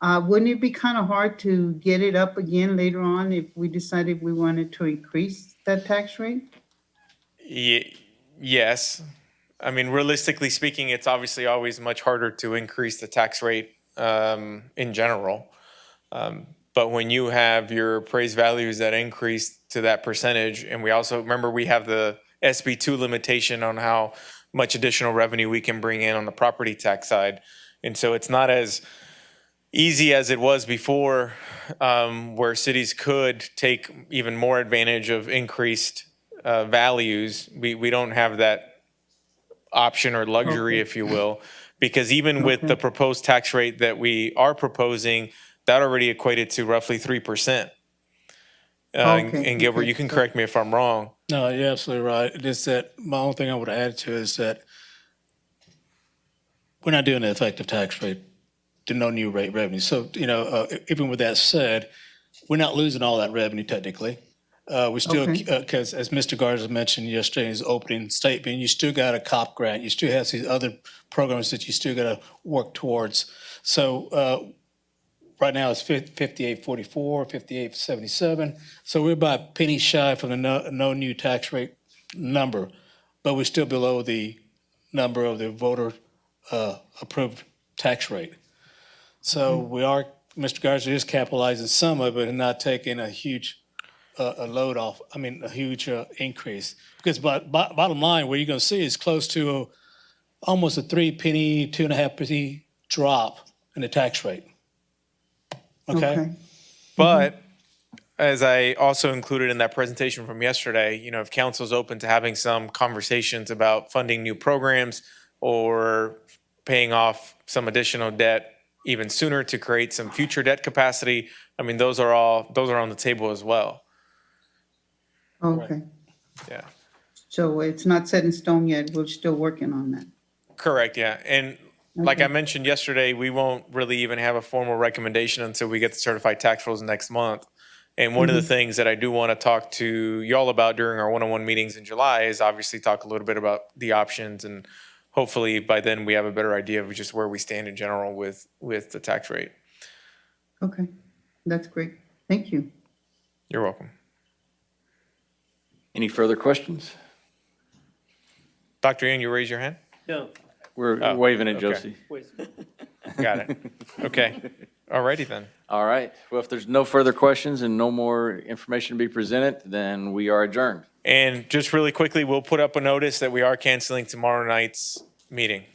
Wouldn't it be kind of hard to get it up again later on if we decided we wanted to increase that tax rate? Yes. Realistically speaking, it's obviously always much harder to increase the tax rate in general. But when you have your appraised values that increase to that percentage, and we also, remember, we have the SB2 limitation on how much additional revenue we can bring in on the property tax side. And so it's not as easy as it was before, where cities could take even more advantage of increased values. We don't have that option or luxury, if you will, because even with the proposed tax rate that we are proposing, that already equated to roughly 3%. And Gilbert, you can correct me if I'm wrong. No, you're absolutely right. Just that my only thing I would add to it is that we're not doing the effective tax rate, to no new rate revenue. So, even with that said, we're not losing all that revenue technically. We still, Okay. because as Mr. Garza mentioned yesterday in his opening statement, you still got a COP grant. You still have these other programs that you still got to work towards. So right now it's 5844, 5877. So we're about a penny shy from the no new tax rate number, but we're still below the number of the voter approved tax rate. So we are, Mr. Garza is capitalizing some of it and not taking a huge a load off, a huge increase. Because bottom line, what you're going to see is close to almost a 3 penny, 2.5 penny drop in the tax rate. Okay? But as I also included in that presentation from yesterday, if council's open to having some conversations about funding new programs or paying off some additional debt even sooner to create some future debt capacity, those are on the table as well. Okay. Yeah. So it's not set in stone yet. We're still working on that. Correct, yeah. And like I Okay. mentioned yesterday, we won't really even have a formal recommendation until we get the certified tax rolls next month. And one of the things that I do want to talk to y'all about during our one-on-one meetings in July is obviously talk a little bit about the options, and hopefully by then we have a better idea of just where we stand in general with the tax rate. Okay, that's great. Thank you. You're welcome. Any further questions? Dr. Young, you raise your hand? No. We're waving at okay. Josie. Got it. Okay. Alrighty then. All right. Well, if there's no further questions and no more information to be presented, then we are adjourned. And just really quickly, we'll put up a notice that we are canceling tomorrow night's meeting.